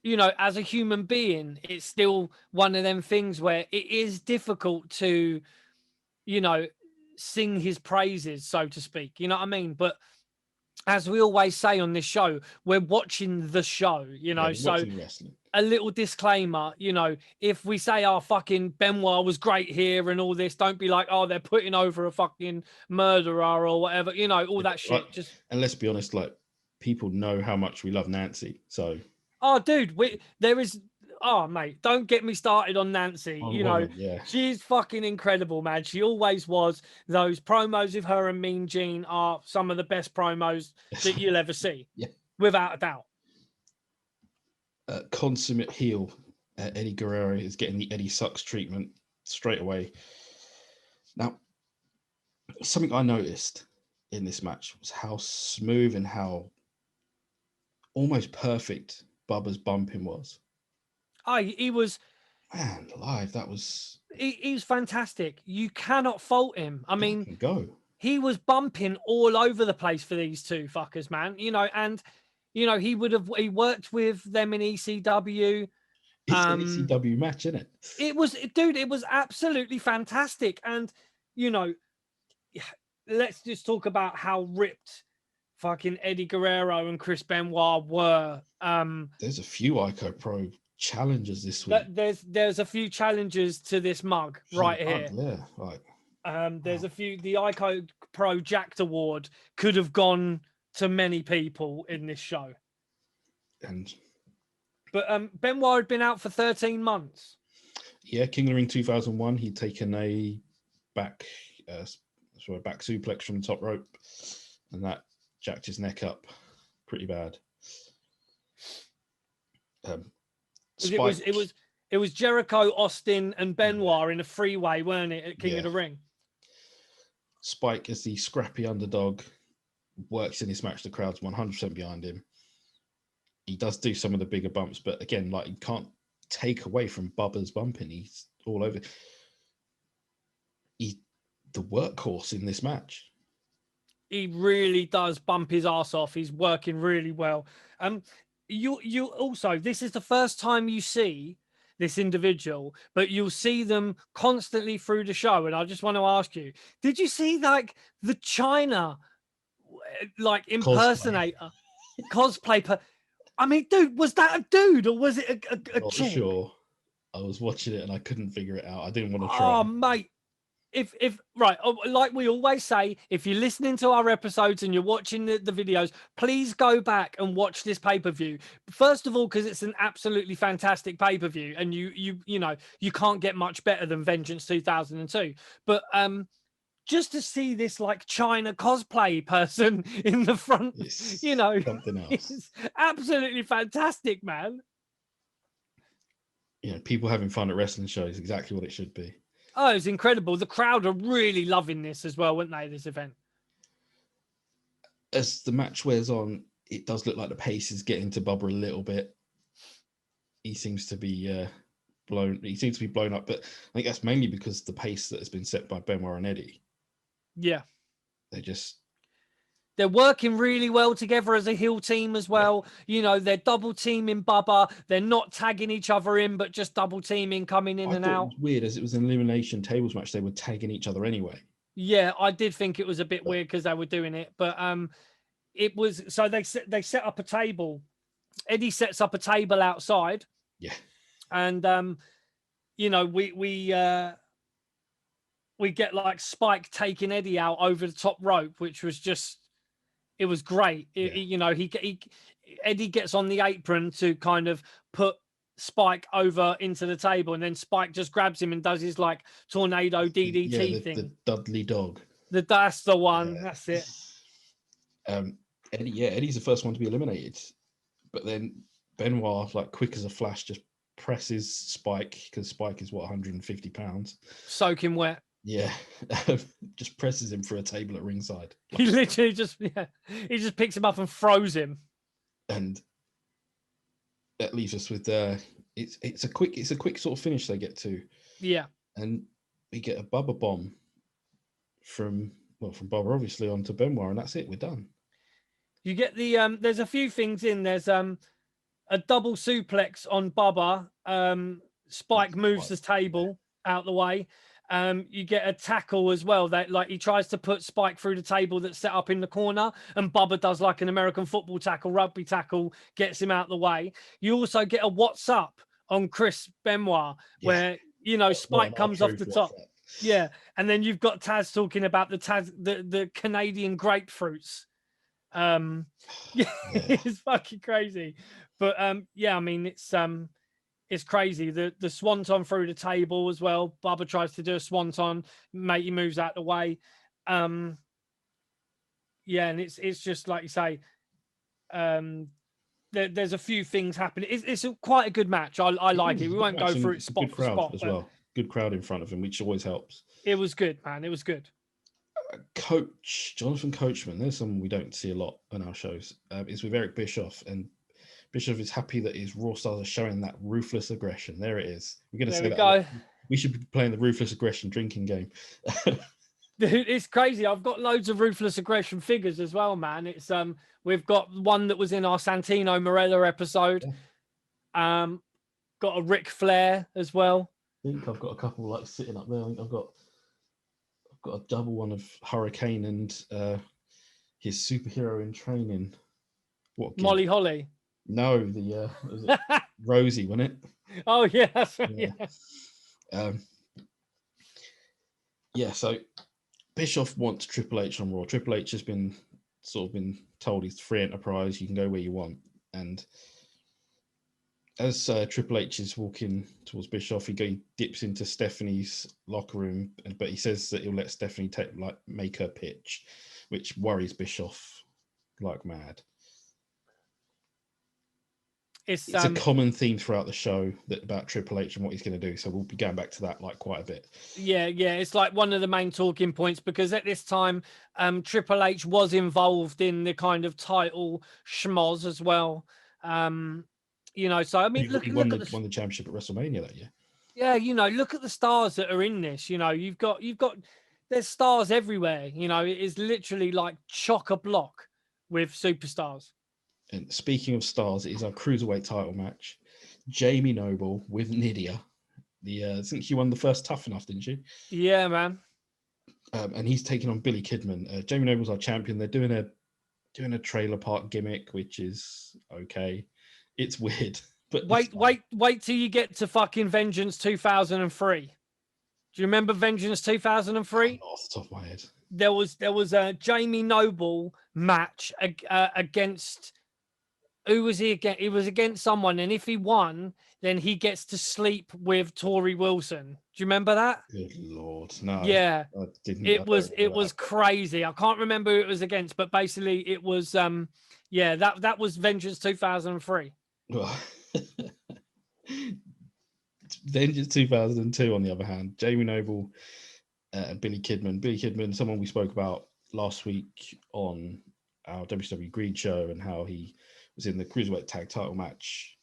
[SPEAKER 1] you know, as a human being, it's still one of them things where it is difficult to, you know, sing his praises, so to speak. You know what I mean? But as we always say on this show, we're watching the show, you know, so a little disclaimer, you know, if we say, oh, fucking Benoit was great here and all this, don't be like, oh, they're putting over a fucking murderer or whatever, you know, all that shit.
[SPEAKER 2] And let's be honest, like, people know how much we love Nancy, so.
[SPEAKER 1] Oh, dude, there is Oh, mate, don't get me started on Nancy.
[SPEAKER 2] Oh,
[SPEAKER 1] You know,
[SPEAKER 2] woman, yeah.
[SPEAKER 1] she's fucking incredible, man. She always was. Those promos with her and Mean Gene are some of the best promos that you'll ever see.
[SPEAKER 2] Yeah.
[SPEAKER 1] Without a doubt.
[SPEAKER 2] Consummate heel Eddie Guerrero is getting the Eddie Sucks treatment straight away. Now, something I noticed in this match was how smooth and how almost perfect Bubba's bumping was.
[SPEAKER 1] He was...
[SPEAKER 2] Man, live, that was...
[SPEAKER 1] He's fantastic. You cannot fault him. I mean,
[SPEAKER 2] go.
[SPEAKER 1] He was bumping all over the place for these two fuckers, man. You know, and you know, he worked with them in ECW.
[SPEAKER 2] It's an ECW match, isn't it?
[SPEAKER 1] It was, dude, it was absolutely fantastic. And you know, let's just talk about how ripped fucking Eddie Guerrero and Chris Benoit were.
[SPEAKER 2] There's a few Ico Pro challenges this week.
[SPEAKER 1] There's a few challenges to this mug right here.
[SPEAKER 2] Yeah, right.
[SPEAKER 1] There's a few. The Ico Pro Jacked Award could have gone to many people in this show. But Benoit had been out for 13 months.
[SPEAKER 2] Yeah, King of the Ring 2001. He'd taken a back suplex from the top rope, and that jacked his neck up pretty bad.
[SPEAKER 1] It was Jericho, Austin, and Benoit in a freeway, weren't it, at King of the Ring?
[SPEAKER 2] Spike, as the scrappy underdog, works in this match. The crowd's 100% behind him. He does do some of the bigger bumps, but again, like, you can't take away from Bubba's bumping. He's all over. He's the workhorse in this match.
[SPEAKER 1] He really does bump his ass off. He's working really well. You also, this is the first time you see this individual, but you'll see them constantly through the show. And I just want to ask you, did you see like the China like impersonator cosplay? I mean, dude, was that a dude or was it a
[SPEAKER 2] Not
[SPEAKER 1] chick?
[SPEAKER 2] sure. I was watching it and I couldn't figure it out. I didn't want to try.
[SPEAKER 1] Oh, mate. If right, like we always say, if you're listening to our episodes and you're watching the videos, please go back and watch this pay-per-view. First of all, because it's an absolutely fantastic pay-per-view, and you know you can't get much better than Vengeance 2002. But just to see this like China cosplay person in the front, you know,
[SPEAKER 2] something else.
[SPEAKER 1] It's absolutely fantastic, man.
[SPEAKER 2] You know, people having fun at wrestling shows, exactly what it should be.
[SPEAKER 1] Oh, it's incredible. The crowd are really loving this as well, weren't they, this event?
[SPEAKER 2] As the match wears on, it does look like the pace is getting to Bubba a little bit. He seems to be blown up, but I think that's mainly because the pace that has been set by Benoit and Eddie.
[SPEAKER 1] Yeah.
[SPEAKER 2] They're
[SPEAKER 1] working really well together as a heel team as well. Yeah. You know, they're double teaming Bubba. They're not tagging each other in, but just double teaming, coming in and out.
[SPEAKER 2] It was weird, as it was an elimination tables match. They were tagging each other anyway.
[SPEAKER 1] Yeah, I did think it was a bit weird because they were doing it, but it was, so they set up a table. Eddie sets up a table outside.
[SPEAKER 2] Yeah,
[SPEAKER 1] and you know, we get like Spike taking Eddie out over the top rope, which was just. It was great. You know, Eddie gets on the apron to kind of put Spike over into the table, and then Spike just grabs him and does his like tornado DDT thing.
[SPEAKER 2] The Dudley Dog.
[SPEAKER 1] That's the one. Yeah. That's it.
[SPEAKER 2] Eddie's the first one to be eliminated, but then Benoit, like quick as a flash, just presses Spike, because Spike is 150 pounds.
[SPEAKER 1] Soaking wet.
[SPEAKER 2] Yeah, just presses him through a table at ringside.
[SPEAKER 1] He literally just picks him up and throws him.
[SPEAKER 2] And that leaves us with it's a quick sort of finish they get to.
[SPEAKER 1] Yeah.
[SPEAKER 2] And we get a Bubba bomb from Bubba obviously onto Benoit, and that's it. We're done. You
[SPEAKER 1] get the there's a few things in. There's a double suplex on Bubba. Spike moves the table out the way. You get a tackle as well, that like he tries to put Spike through the table that's set up in the corner, and Bubba does like an American football tackle, rugby tackle, gets him out the way. You also get a what's up on Chris Benoit, where you know Spike comes off the top. Yeah, and then you've got Taz talking about the Canadian grapefruits. It's fucking crazy. But yeah, I mean, it's It's crazy. The swanton through the table as well. Bubba tries to do a swanton, matey moves out the way. Yeah, and it's just like you say. There's a few things happening. It's quite a good match. I like it. We won't go through it spot for spot
[SPEAKER 2] as well. Good crowd in front of him, which always helps.
[SPEAKER 1] It was good, man. It was good.
[SPEAKER 2] Coach Jonathan Coachman, there's someone we don't see a lot on our shows. Is with Eric Bischoff, and Bischoff is happy that his Raw stars are showing that ruthless aggression. There it is. We're going to say that. We should be playing the ruthless aggression drinking game.
[SPEAKER 1] Dude, it's crazy. I've got loads of ruthless aggression figures as well, man. It's we've got one that was in our Santino Marella episode. Yeah. Got a Ric Flair as well.
[SPEAKER 2] I think I've got a couple like sitting up there. I think I've got a double one of Hurricane and his superhero in training. What?
[SPEAKER 1] Molly Holly.
[SPEAKER 2] No, was it Rosie, wasn't it?
[SPEAKER 1] Oh yeah, that's right.
[SPEAKER 2] Yeah. So Bischoff wants Triple H on Raw. Triple H has been told he's free enterprise. You can go where you want. And as Triple H is walking towards Bischoff, he dips into Stephanie's locker room, but he says that he'll let Stephanie make her pitch, which worries Bischoff like mad. It's a common theme throughout the show about Triple H and what he's going to do. So we'll be going back to that like quite a bit. Yeah.
[SPEAKER 1] It's like one of the main talking points because at this time, Triple H was involved in the kind of title schmoz as well. So I mean,
[SPEAKER 2] he won the championship at WrestleMania that year.
[SPEAKER 1] Yeah, look at the stars that are in this. You've got there's stars everywhere. It is literally like chock-a-block with superstars.
[SPEAKER 2] And speaking of stars, it is our cruiserweight title match. Jamie Noble with Nydia. I think she won the first Tough Enough, didn't she?
[SPEAKER 1] Yeah, man.
[SPEAKER 2] And he's taking on Billy Kidman. Jamie Noble's our champion. They're doing a trailer park gimmick, which is okay. It's weird, but
[SPEAKER 1] wait till you get to fucking Vengeance 2003. Do you remember Vengeance 2003?
[SPEAKER 2] Off the top of my head,
[SPEAKER 1] there was a Jamie Noble match against. Who was he against? He was against someone, and if he won, then he gets to sleep with Tori Wilson. Do you remember that?
[SPEAKER 2] Good Lord, no.
[SPEAKER 1] Yeah, it was crazy. I can't remember who it was against, but basically it was that was Vengeance 2003.
[SPEAKER 2] Vengeance 2002, on the other hand, Jamie Noble and Billy Kidman. Billy Kidman, someone we spoke about last week on our WCW Greed show, and how he was in the Cruiserweight Tag Title match.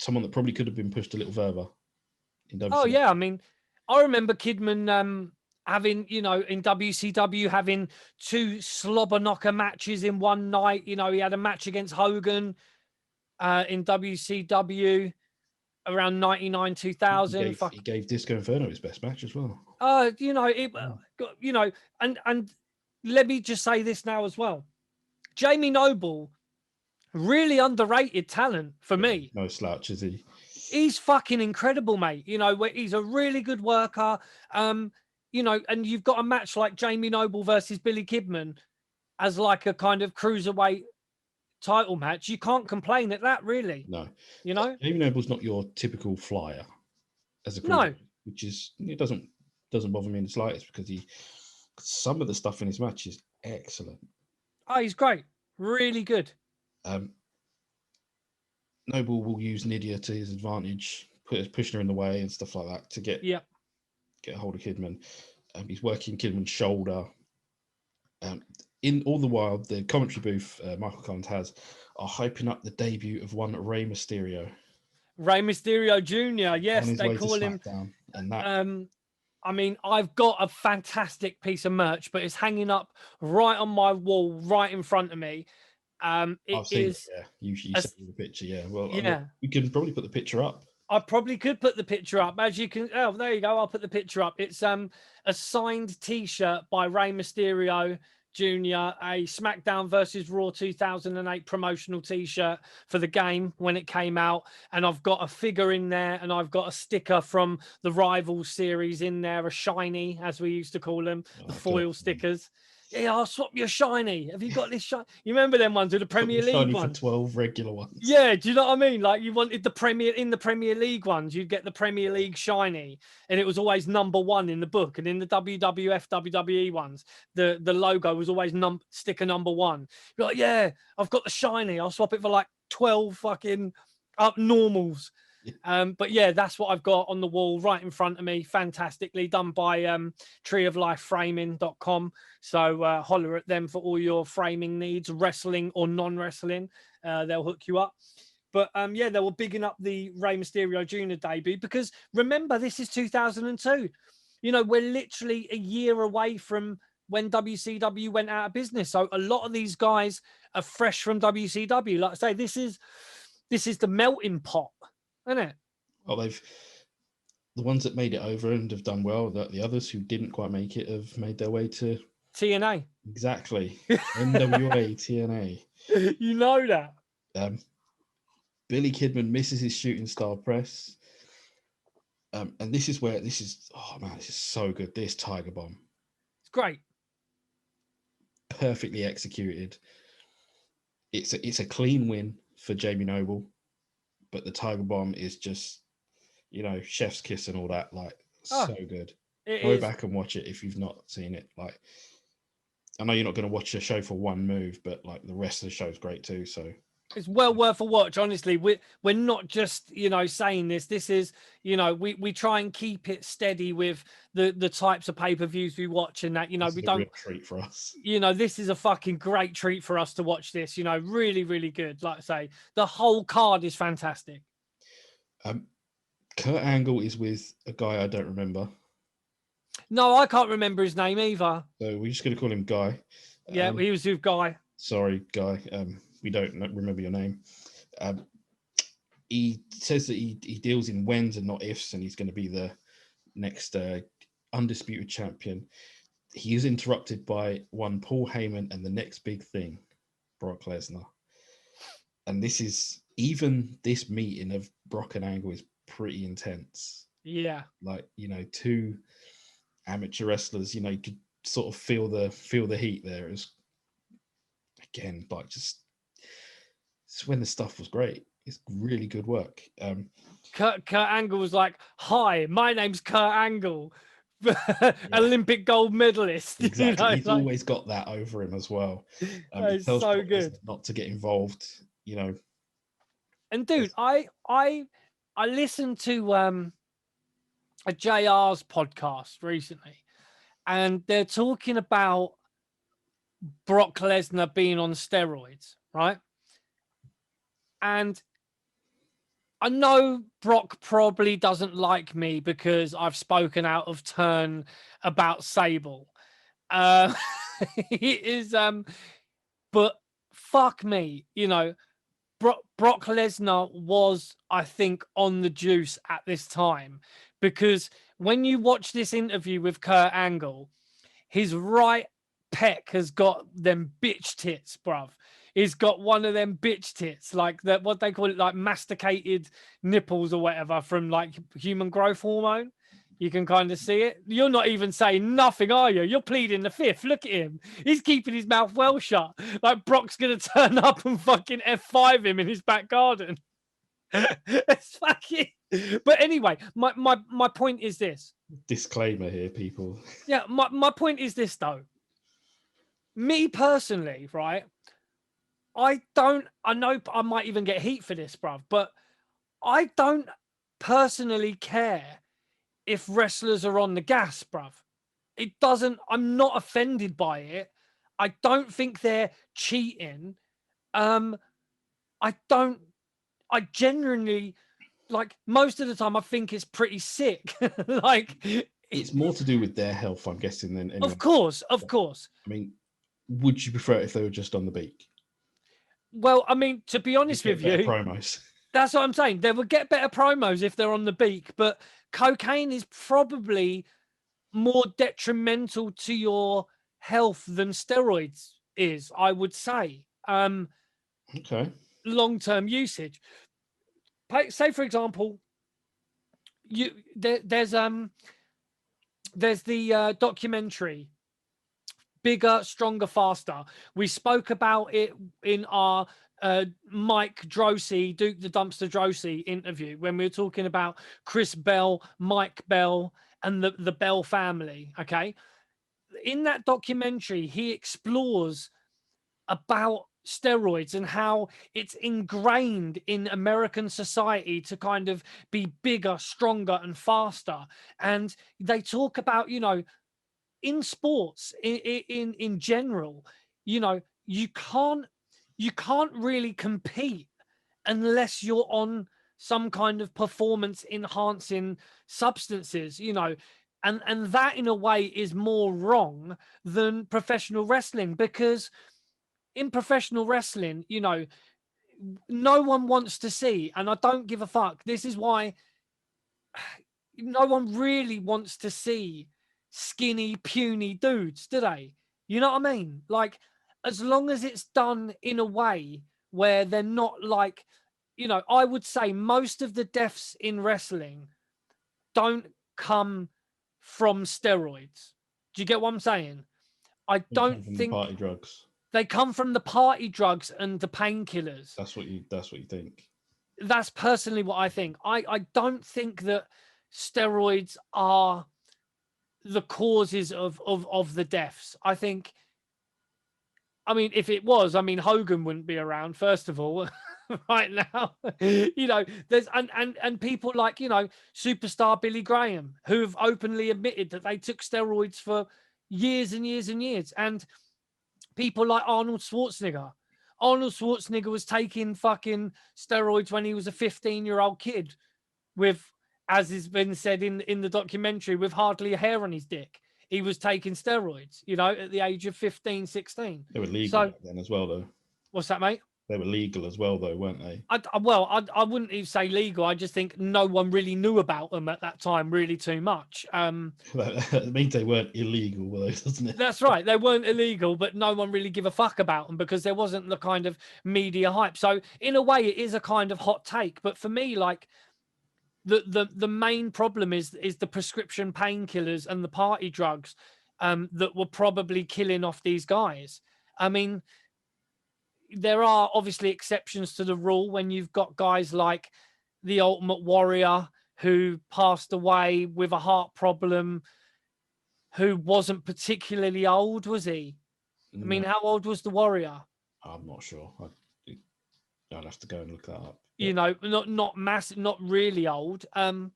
[SPEAKER 2] Someone that probably could have been pushed a little further in WCW.
[SPEAKER 1] Oh yeah, I mean, I remember Kidman having, in WCW having 2 slobber knocker matches in one night. He had a match against Hogan in WCW around 99, 2000.
[SPEAKER 2] He gave Disco Inferno his best match as well.
[SPEAKER 1] And let me just say this now as well. Jamie Noble, really underrated talent for me.
[SPEAKER 2] No slouch, is he?
[SPEAKER 1] He's fucking incredible, mate. He's a really good worker. And you've got a match like Jamie Noble versus Billy Kidman as like a kind of cruiserweight title match. You can't complain at that, really.
[SPEAKER 2] No.
[SPEAKER 1] Jamie
[SPEAKER 2] Noble's not your typical flyer as a cruiserweight, which is, it doesn't bother me in the slightest, because some of the stuff in his match is excellent.
[SPEAKER 1] Oh, he's great. Really good.
[SPEAKER 2] Noble will use Nydia to his advantage, pushing her in the way and stuff like that to get a hold of Kidman. He's working Kidman's shoulder. In all the while, the commentary booth Michael Collins are hyping up the debut of one Rey Mysterio.
[SPEAKER 1] Rey Mysterio Jr. Yes, they call him.
[SPEAKER 2] And that.
[SPEAKER 1] I mean, I've got a fantastic piece of merch, but it's hanging up right on my wall, right in front of me.
[SPEAKER 2] I've seen it, yeah. You sent me the picture, yeah. Well, yeah. We can probably put the picture up.
[SPEAKER 1] I probably could put the picture up. As you can, oh, there you go. I'll put the picture up. It's a signed T-shirt by Rey Mysterio Jr., a SmackDown versus Raw 2008 promotional T-shirt for the game when it came out, and I've got a figure in there, and I've got a sticker from the Rivals series in there, a shiny, as we used to call them, the foil stickers. Yeah, I'll swap you a shiny. Have you got this shiny? You remember them ones with the Premier League
[SPEAKER 2] shiny
[SPEAKER 1] ones?
[SPEAKER 2] for 12 regular ones.
[SPEAKER 1] Yeah, do you know what I mean? Like you wanted the Premier League ones, you'd get the Premier League shiny, and it was always number 1 in the book. And in the WWF, WWE ones, the logo was always sticker number 1. You're like, yeah, I've got the shiny. I'll swap it for like 12 fucking up normals. But yeah, that's what I've got on the wall right in front of me. Fantastically done by treeoflifeframing.com. So holler at them for all your framing needs, wrestling or non-wrestling. They'll hook you up. But yeah, they were bigging up the Rey Mysterio Jr. debut because remember, this is 2002. You know, we're literally a year away from when WCW went out of business. So a lot of these guys are fresh from WCW. Like I say, this is the melting pot, isn't it?
[SPEAKER 2] Well, the ones that made it over and have done well, that the others who didn't quite make it have made their way to
[SPEAKER 1] TNA.
[SPEAKER 2] Exactly. NWA TNA.
[SPEAKER 1] You know that.
[SPEAKER 2] Billy Kidman misses his shooting star press. And this is so good. This Tiger Bomb.
[SPEAKER 1] It's great.
[SPEAKER 2] Perfectly executed. It's a clean win for Jamie Noble, but the Tiger Bomb is just, chef's kiss and all that. Like, so good. Go back and watch it if you've not seen it. Like, I know you're not going to watch a show for one move, but like the rest of the show is great too. So
[SPEAKER 1] it's well worth a watch. Honestly, we're not just saying this. This is we try and keep it steady with the types of pay-per-views we watch, and that
[SPEAKER 2] this
[SPEAKER 1] we
[SPEAKER 2] is
[SPEAKER 1] don't.
[SPEAKER 2] A real treat for us.
[SPEAKER 1] This is a fucking great treat for us to watch this. Really, really good. Like I say, the whole card is fantastic.
[SPEAKER 2] Kurt Angle is with a guy I don't remember.
[SPEAKER 1] No, I can't remember his name either.
[SPEAKER 2] So we're just going to call him Guy.
[SPEAKER 1] Yeah, he was with Guy.
[SPEAKER 2] Sorry, Guy. We don't remember your name. He says that he deals in whens and not ifs, and he's going to be the next undisputed champion. He is interrupted by one Paul Heyman and the next big thing, Brock Lesnar. And this meeting of Brock and Angle is pretty intense.
[SPEAKER 1] Yeah.
[SPEAKER 2] Like, two amateur wrestlers, you could sort of feel the heat there. It was, again, like just it's when the stuff was great. It's really good work.
[SPEAKER 1] Kurt Angle was like, "Hi, my name's Kurt Angle, Olympic gold medalist."
[SPEAKER 2] Exactly. He's always got that over him as well.
[SPEAKER 1] It's so good
[SPEAKER 2] not to get involved,
[SPEAKER 1] And dude, I listened to a JR's podcast recently, and they're talking about Brock Lesnar being on steroids, right? And I know Brock probably doesn't like me because I've spoken out of turn about Sable. He is, but fuck me, Brock Lesnar was, I think, on the juice at this time, because when you watch this interview with Kurt Angle, his right pec has got them bitch tits, bruv. He's got one of them bitch tits, like that, what they call it, like masticated nipples or whatever from like human growth hormone. You can kind of see it. You're not even saying nothing, are you? You're pleading the fifth. Look at him. He's keeping his mouth well shut. Like Brock's going to turn up and fucking F5 him in his back garden. It's fucking... But anyway, my point is this.
[SPEAKER 2] Disclaimer here, people.
[SPEAKER 1] Yeah, my point is this, though. Me personally, right? I know I might even get heat for this, bruv, but I don't personally care if wrestlers are on the gas, bruv. It doesn't, I'm not offended by it. I don't think they're cheating. I genuinely, like, most of the time I think it's pretty sick. Like,
[SPEAKER 2] it's more to do with their health, I'm guessing, than anyone.
[SPEAKER 1] Of course.
[SPEAKER 2] I mean, would you prefer it if they were just on the beak?
[SPEAKER 1] Well, I mean, to be honest with you,
[SPEAKER 2] promos.
[SPEAKER 1] That's what I'm saying. They would get better promos if they're on the beak, but cocaine is probably more detrimental to your health than steroids is, I would say.
[SPEAKER 2] Okay.
[SPEAKER 1] Long-term usage. Say, for example, there's the documentary bigger, stronger, faster. We spoke about it in our Mike Droese, Duke the Dumpster Droese interview when we were talking about Chris Bell, Mike Bell, and the Bell family. Okay. In that documentary, he explores about steroids and how it's ingrained in American society to kind of be bigger, stronger, and faster. And they talk about, in sports, in general, you can't really compete unless you're on some kind of performance enhancing substances, and that in a way is more wrong than professional wrestling, because in professional wrestling, no one wants to see, and I don't give a fuck. This is why no one really wants to see skinny, puny dudes, do they? You know what I mean? Like, as long as it's done in a way where they're not like, I would say most of the deaths in wrestling don't come from steroids. Do you get what I'm saying? I don't think
[SPEAKER 2] party drugs.
[SPEAKER 1] They come from the party drugs and the painkillers.
[SPEAKER 2] That's what you think.
[SPEAKER 1] That's personally what I think. I don't think that steroids are the causes of the deaths. I mean, if it was, Hogan wouldn't be around, first of all, right now. There's and people like, superstar Billy Graham, who have openly admitted that they took steroids for years and years and years. And people like Arnold Schwarzenegger. Arnold Schwarzenegger was taking fucking steroids when he was a 15-year-old kid with, as has been said in the documentary, with hardly a hair on his dick. He was taking steroids, at the age of 15, 16.
[SPEAKER 2] They were legal back then as well, though.
[SPEAKER 1] What's that, mate?
[SPEAKER 2] They were legal as well, though, weren't they?
[SPEAKER 1] I wouldn't even say legal. I just think no one really knew about them at that time really too much.
[SPEAKER 2] That means they weren't illegal, though, doesn't it?
[SPEAKER 1] That's right. They weren't illegal, but no one really give a fuck about them because there wasn't the kind of media hype. So in a way, it is a kind of hot take. But for me, like, the main problem is the prescription painkillers and the party drugs that were probably killing off these guys. I mean, there are obviously exceptions to the rule when you've got guys like the Ultimate Warrior who passed away with a heart problem, who wasn't particularly old, was he? No. I mean, how old was the Warrior?
[SPEAKER 2] I'm not sure. I'd have to go and look that up.
[SPEAKER 1] Not massive, not really old. So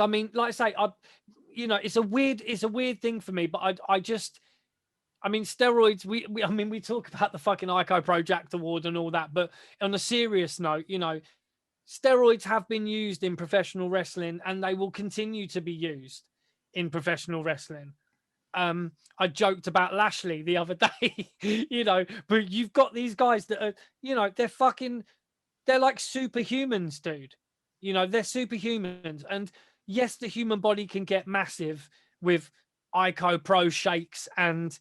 [SPEAKER 1] I mean, like I say, it's a weird thing for me, but I mean, steroids, we talk about the fucking Ico Project Award and all that, but on a serious note, steroids have been used in professional wrestling and they will continue to be used in professional wrestling. I joked about Lashley the other day, but you've got these guys that are, they're like superhumans, dude. They're superhumans. And yes, the human body can get massive with Ico Pro shakes and,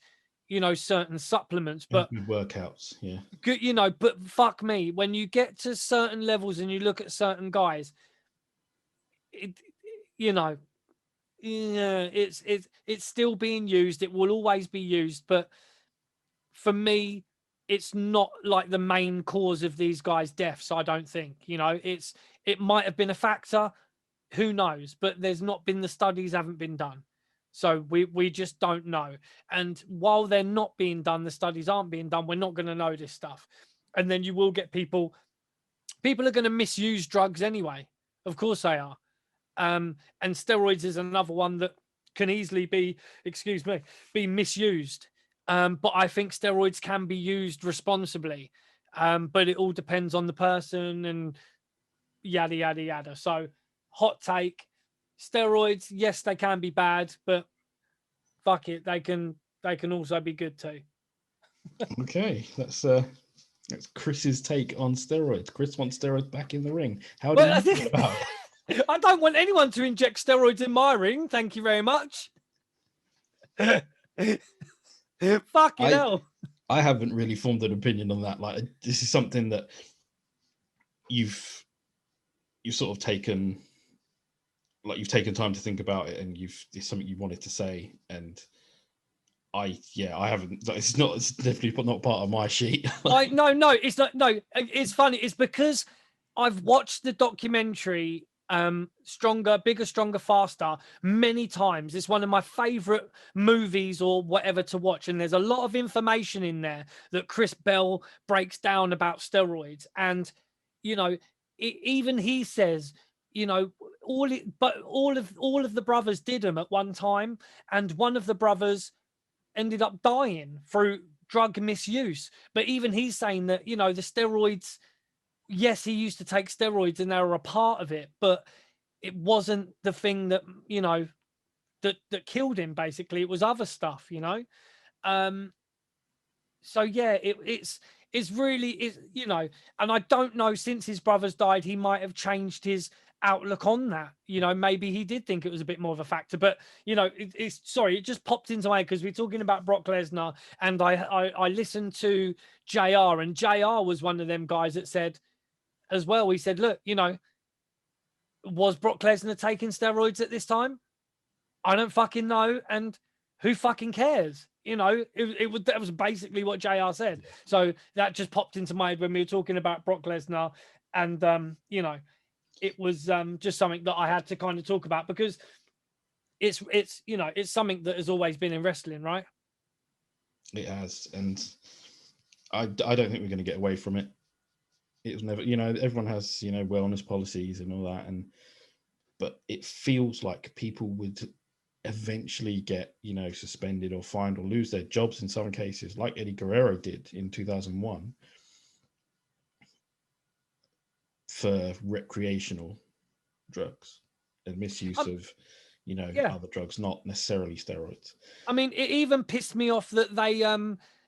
[SPEAKER 1] certain supplements, but
[SPEAKER 2] good workouts, yeah.
[SPEAKER 1] Good, but fuck me, when you get to certain levels and you look at certain guys, it's still being used. It will always be used, but for me, it's not like the main cause of these guys' deaths. I don't think. It might have been a factor. Who knows? But there's not been, the studies haven't been done. So we just don't know. And while they're not being done, the studies aren't being done, we're not going to know this stuff. And then you will get people are going to misuse drugs anyway. Of course they are. And steroids is another one that can easily be misused. But I think steroids can be used responsibly. But it all depends on the person and yada, yada, yada. So hot take. Steroids, yes, they can be bad, but fuck it, they can also be good too.
[SPEAKER 2] Okay, that's Chris's take on steroids. Chris wants steroids back in the ring. How do you feel about it?
[SPEAKER 1] I don't want anyone to inject steroids in my ring. Thank you very much. Fucking hell.
[SPEAKER 2] I haven't really formed an opinion on that. Like, this is something that you've sort of taken. Like, you've taken time to think about it, and it's something you wanted to say, and I haven't. It's definitely not part of my sheet.
[SPEAKER 1] No, it's not. No, it's funny. It's because I've watched the documentary Stronger, Bigger, Stronger, Faster many times. It's one of my favorite movies or whatever to watch, and there's a lot of information in there that Chris Bell breaks down about steroids. And even he says, all of the brothers did them at one time, and one of the brothers ended up dying through drug misuse. But even he's saying that, the steroids, yes, he used to take steroids and they were a part of it, but it wasn't the thing that, that killed him, basically. It was other stuff, So yeah, it's really, and I don't know, since his brothers died, he might have changed his outlook on that. Maybe he did think it was a bit more of a factor, but it just popped into my head because we're talking about Brock Lesnar, and I listened to JR, and JR was one of them guys that said as well, he said, look, was Brock Lesnar taking steroids at this time? I don't fucking know, and who fucking cares? That was basically what JR said. So that just popped into my head when we were talking about Brock Lesnar, and it was just something that I had to kind of talk about because it's something that has always been in wrestling, right?
[SPEAKER 2] It has, and I don't think we're going to get away from it. It was never, everyone has, wellness policies and all that, but it feels like people would eventually get, suspended or fined or lose their jobs in some cases, like Eddie Guerrero did in 2001 for recreational drugs and misuse of, other drugs, not necessarily steroids.
[SPEAKER 1] I mean, it even pissed me off that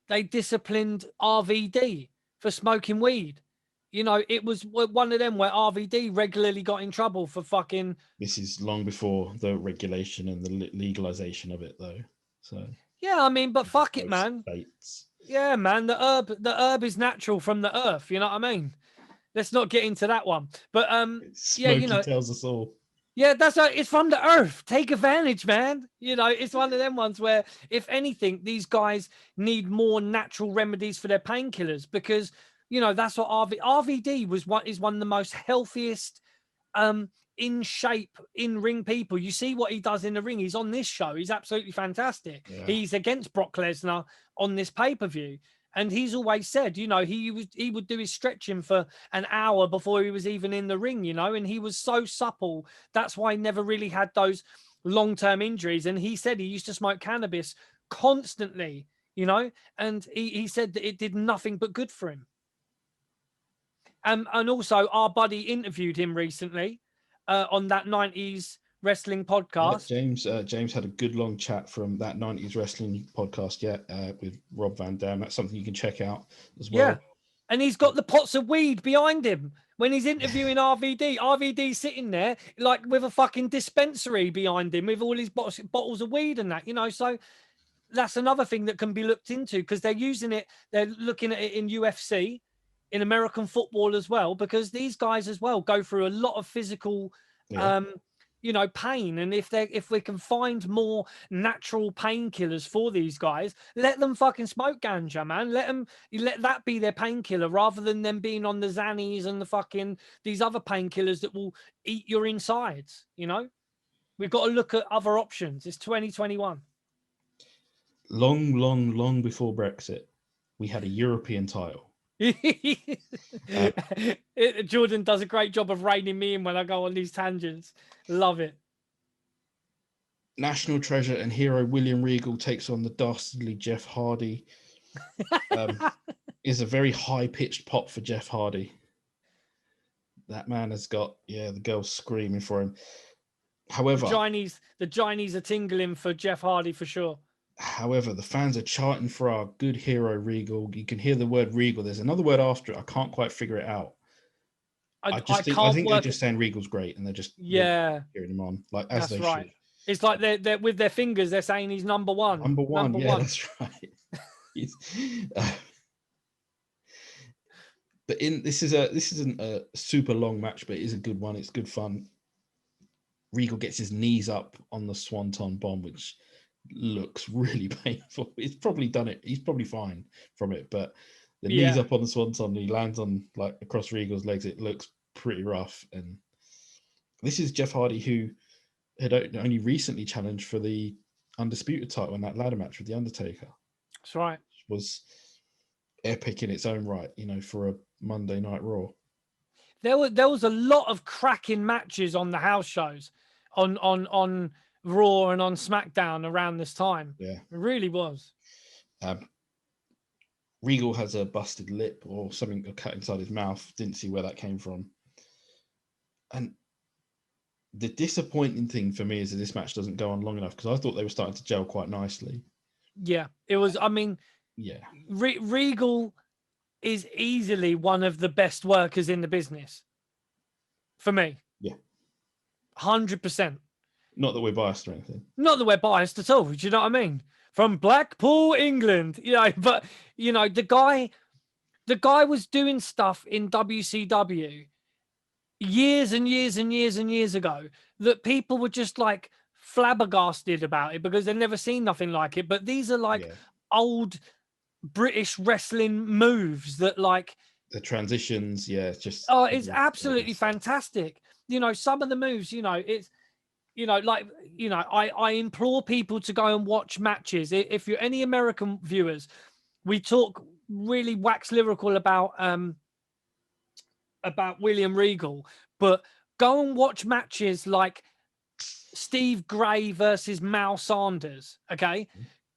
[SPEAKER 1] they disciplined RVD for smoking weed. It was one of them where RVD regularly got in trouble for fucking.
[SPEAKER 2] This is long before the regulation and the legalization of it, though. So
[SPEAKER 1] yeah, I mean, but fuck it, man.
[SPEAKER 2] States.
[SPEAKER 1] Yeah, man. The herb is natural from the earth. You know what I mean? Let's not get into that one. But
[SPEAKER 2] Smokey tells us all.
[SPEAKER 1] Yeah, it's from the earth. Take advantage, man. It's one of them ones where, if anything, these guys need more natural remedies for their painkillers because, that's what RVD is one of the most healthiest, in shape, in ring people. You see what he does in the ring. He's on this show. He's absolutely fantastic. Yeah. He's against Brock Lesnar on this pay-per-view. And he's always said, he would do his stretching for an hour before he was even in the ring, and he was so supple. That's why he never really had those long-term injuries. And he said he used to smoke cannabis constantly, and he said that it did nothing but good for him. And also our buddy interviewed him recently on that 90s wrestling podcast.
[SPEAKER 2] Yeah, James had a good long chat from that 90s wrestling podcast with Rob Van Dam. That's something you can check out as well. Yeah,
[SPEAKER 1] and he's got the pots of weed behind him when he's interviewing RVD. RVD sitting there like with a fucking dispensary behind him with all his bottles of weed and that, so that's another thing that can be looked into because they're looking at it in UFC, in American football as well, because these guys as well go through a lot of physical pain. And if we can find more natural painkillers for these guys, let them fucking smoke ganja, man. Let that be their painkiller rather than them being on the Xannies and the fucking these other painkillers that will eat your insides. We've got to look at other options. It's 2021.
[SPEAKER 2] Long before Brexit, we had a European title.
[SPEAKER 1] Jordan does a great job of reining me in when I go on these tangents. Love it.
[SPEAKER 2] National treasure and hero William Regal takes on the dastardly Jeff Hardy. Is a very high-pitched pop for Jeff Hardy. That man has got the girls screaming for him. However,
[SPEAKER 1] the Chinese are tingling for Jeff Hardy for sure.
[SPEAKER 2] However, the fans are chanting for our good hero Regal. You can hear the word Regal. There's another word after it. I can't quite figure it out. I think they're just saying Regal's great, and they're just cheering him on, like as that's they right. should.
[SPEAKER 1] It's like they're with their fingers. They're saying he's number one.
[SPEAKER 2] Number one. That's right. But this isn't a super long match, but it is a good one. It's good fun. Regal gets his knees up on the Swanton Bomb, which looks really painful. He's probably done it. He's probably fine from it, but the knees up on the swanton, he lands on like across Regal's legs. It looks pretty rough. And this is Jeff Hardy, who had only recently challenged for the undisputed title in that ladder match with the Undertaker.
[SPEAKER 1] That's right.
[SPEAKER 2] Which was epic in its own right, you know, for a Monday Night Raw.
[SPEAKER 1] There was a lot of cracking matches on the house shows, on Raw and on SmackDown around this time.
[SPEAKER 2] Yeah,
[SPEAKER 1] it really was.
[SPEAKER 2] Regal has a busted lip or something cut inside his mouth. Didn't see where that came from. And the disappointing thing for me is that this match doesn't go on long enough, because I thought they were starting to gel quite nicely.
[SPEAKER 1] Yeah, it was. I mean,
[SPEAKER 2] yeah,
[SPEAKER 1] Regal is easily one of the best workers in the business for me.
[SPEAKER 2] Yeah,
[SPEAKER 1] 100%.
[SPEAKER 2] Not that we're biased or anything.
[SPEAKER 1] Not that we're biased at all. Do you know what I mean? From Blackpool, England, you know. But you know, the guy was doing stuff in WCW years and years and years and years ago that people were just like flabbergasted about it because they'd never seen nothing like it. But these are like old British wrestling moves that, like,
[SPEAKER 2] the transitions, just
[SPEAKER 1] it's absolutely fantastic. You know, some of the moves, you know, it's, you know, like, you know, I implore people to go and watch matches. If you're any American viewers, we talk really wax lyrical about William Regal, but go and watch matches like Steve Gray versus Mal Sanders. Okay.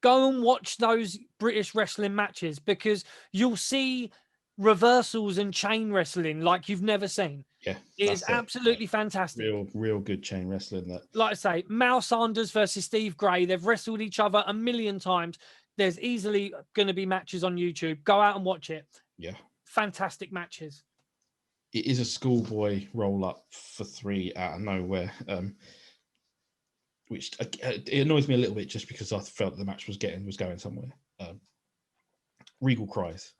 [SPEAKER 1] Go and watch those British wrestling matches, because you'll see reversals and chain wrestling like you've never seen.
[SPEAKER 2] Yeah,
[SPEAKER 1] it is absolutely fantastic.
[SPEAKER 2] Real good chain wrestling. That,
[SPEAKER 1] like I say, Mal Sanders versus Steve Gray. They've wrestled each other a million times. There's easily going to be matches on YouTube. Go out and watch it.
[SPEAKER 2] Yeah,
[SPEAKER 1] fantastic matches.
[SPEAKER 2] It is a schoolboy roll up for 3 out of nowhere. Which it annoys me a little bit, just because I felt the match was going somewhere. Regal cries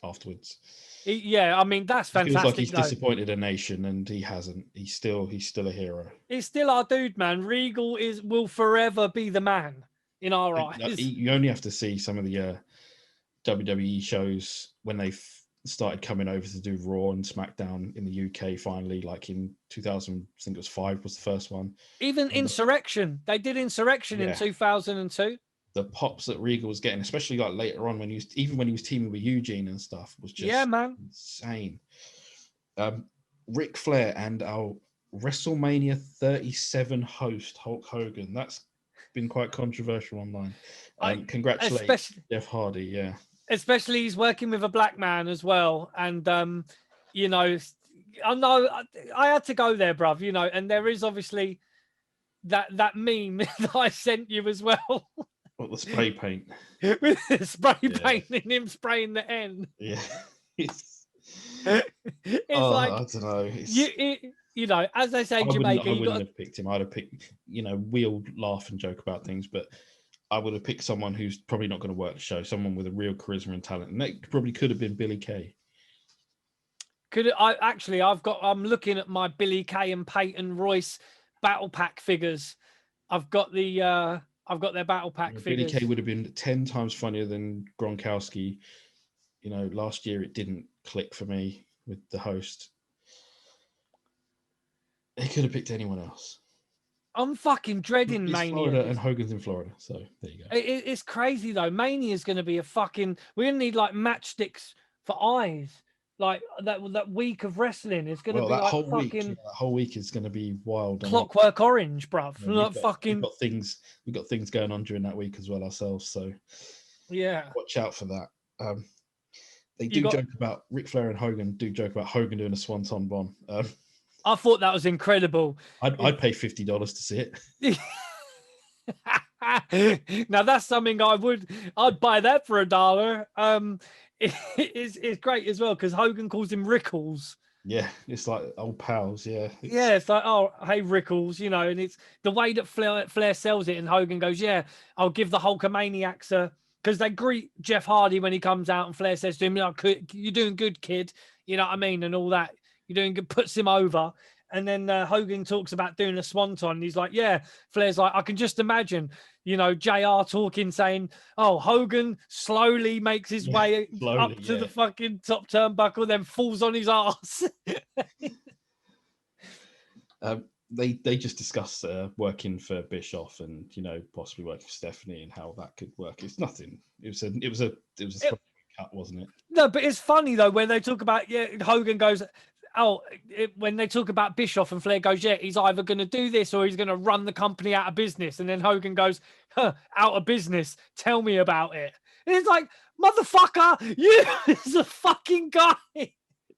[SPEAKER 2] afterwards.
[SPEAKER 1] I mean, that's fantastic.
[SPEAKER 2] Feels like he's disappointed a nation, and he hasn't. He's still a hero.
[SPEAKER 1] He's still our dude, man. Regal will forever be the man in our eyes.
[SPEAKER 2] You only have to see some of the WWE shows when they started coming over to do Raw and SmackDown in the UK finally, like in 2000, I think it was 5 was the first one.
[SPEAKER 1] Even Insurrection. They did Insurrection in 2002.
[SPEAKER 2] The pops that Regal was getting, especially like later on when he was teaming with Eugene and stuff, was just insane. Ric Flair and our WrestleMania 37 host Hulk Hogan. That's been quite controversial online. Congratulate Jeff Hardy,
[SPEAKER 1] especially he's working with a black man as well. And, you know, I know I had to go there, bruv, you know, and there is obviously that meme that I sent you as well.
[SPEAKER 2] What, the spray paint?
[SPEAKER 1] With the spray paint and him spraying the end.
[SPEAKER 2] Yeah.
[SPEAKER 1] It's like,
[SPEAKER 2] I don't know.
[SPEAKER 1] You know, as they say in Jamaica,
[SPEAKER 2] I wouldn't have picked him. I'd have picked, you know, we all laugh and joke about things, but I would have picked someone who's probably not going to work the show, someone with a real charisma and talent. And that probably could have been Billy Kay. I'm looking at my Billy Kay and Peyton Royce battle pack figures. I've got their battle pack figures. Billy Kay would have been 10 times funnier than Gronkowski. You know, last year it didn't click for me with the host. They could have picked anyone else.
[SPEAKER 1] I'm fucking dreading Mania.
[SPEAKER 2] Florida, and Hogan's in Florida, so there you go.
[SPEAKER 1] It's crazy though. Mania is going to be we're going to need like matchsticks for eyes. Like that week of wrestling is going to be like fucking.
[SPEAKER 2] That whole week is going to be wild.
[SPEAKER 1] Clockwork Orange, bruv.
[SPEAKER 2] We've got things going on during that week as well ourselves. So watch out for that. They do joke about Ric Flair and Hogan. Do joke about Hogan doing a swanton bomb.
[SPEAKER 1] I thought that was incredible.
[SPEAKER 2] I'd pay $50 to see
[SPEAKER 1] it. Now that's something I'd buy that for $1. It's great as well because Hogan calls him Rickles.
[SPEAKER 2] Yeah, it's like old pals. Yeah,
[SPEAKER 1] it's like, oh, hey Rickles, you know, and it's the way that Flair sells it, and Hogan goes, yeah, I'll give the Hulkamaniacs because they greet Jeff Hardy when he comes out, and Flair says to him, "You're doing good, kid," you know what I mean, and all that. You're doing good, puts him over. And then Hogan talks about doing a swanton. And he's like, yeah. Flair's like, I can just imagine, you know, JR talking, saying, oh, Hogan slowly makes his way up to the fucking top turnbuckle, then falls on his ass.
[SPEAKER 2] They just discuss working for Bischoff and, you know, possibly working for Stephanie and how that could work. It's nothing. It was a cut, wasn't it?
[SPEAKER 1] No, but it's funny though when they talk about Hogan goes, when they talk about Bischoff and Flair goes, he's either going to do this or he's going to run the company out of business, and then Hogan goes, out of business. Tell me about it. And it's like, motherfucker, you is a fucking guy.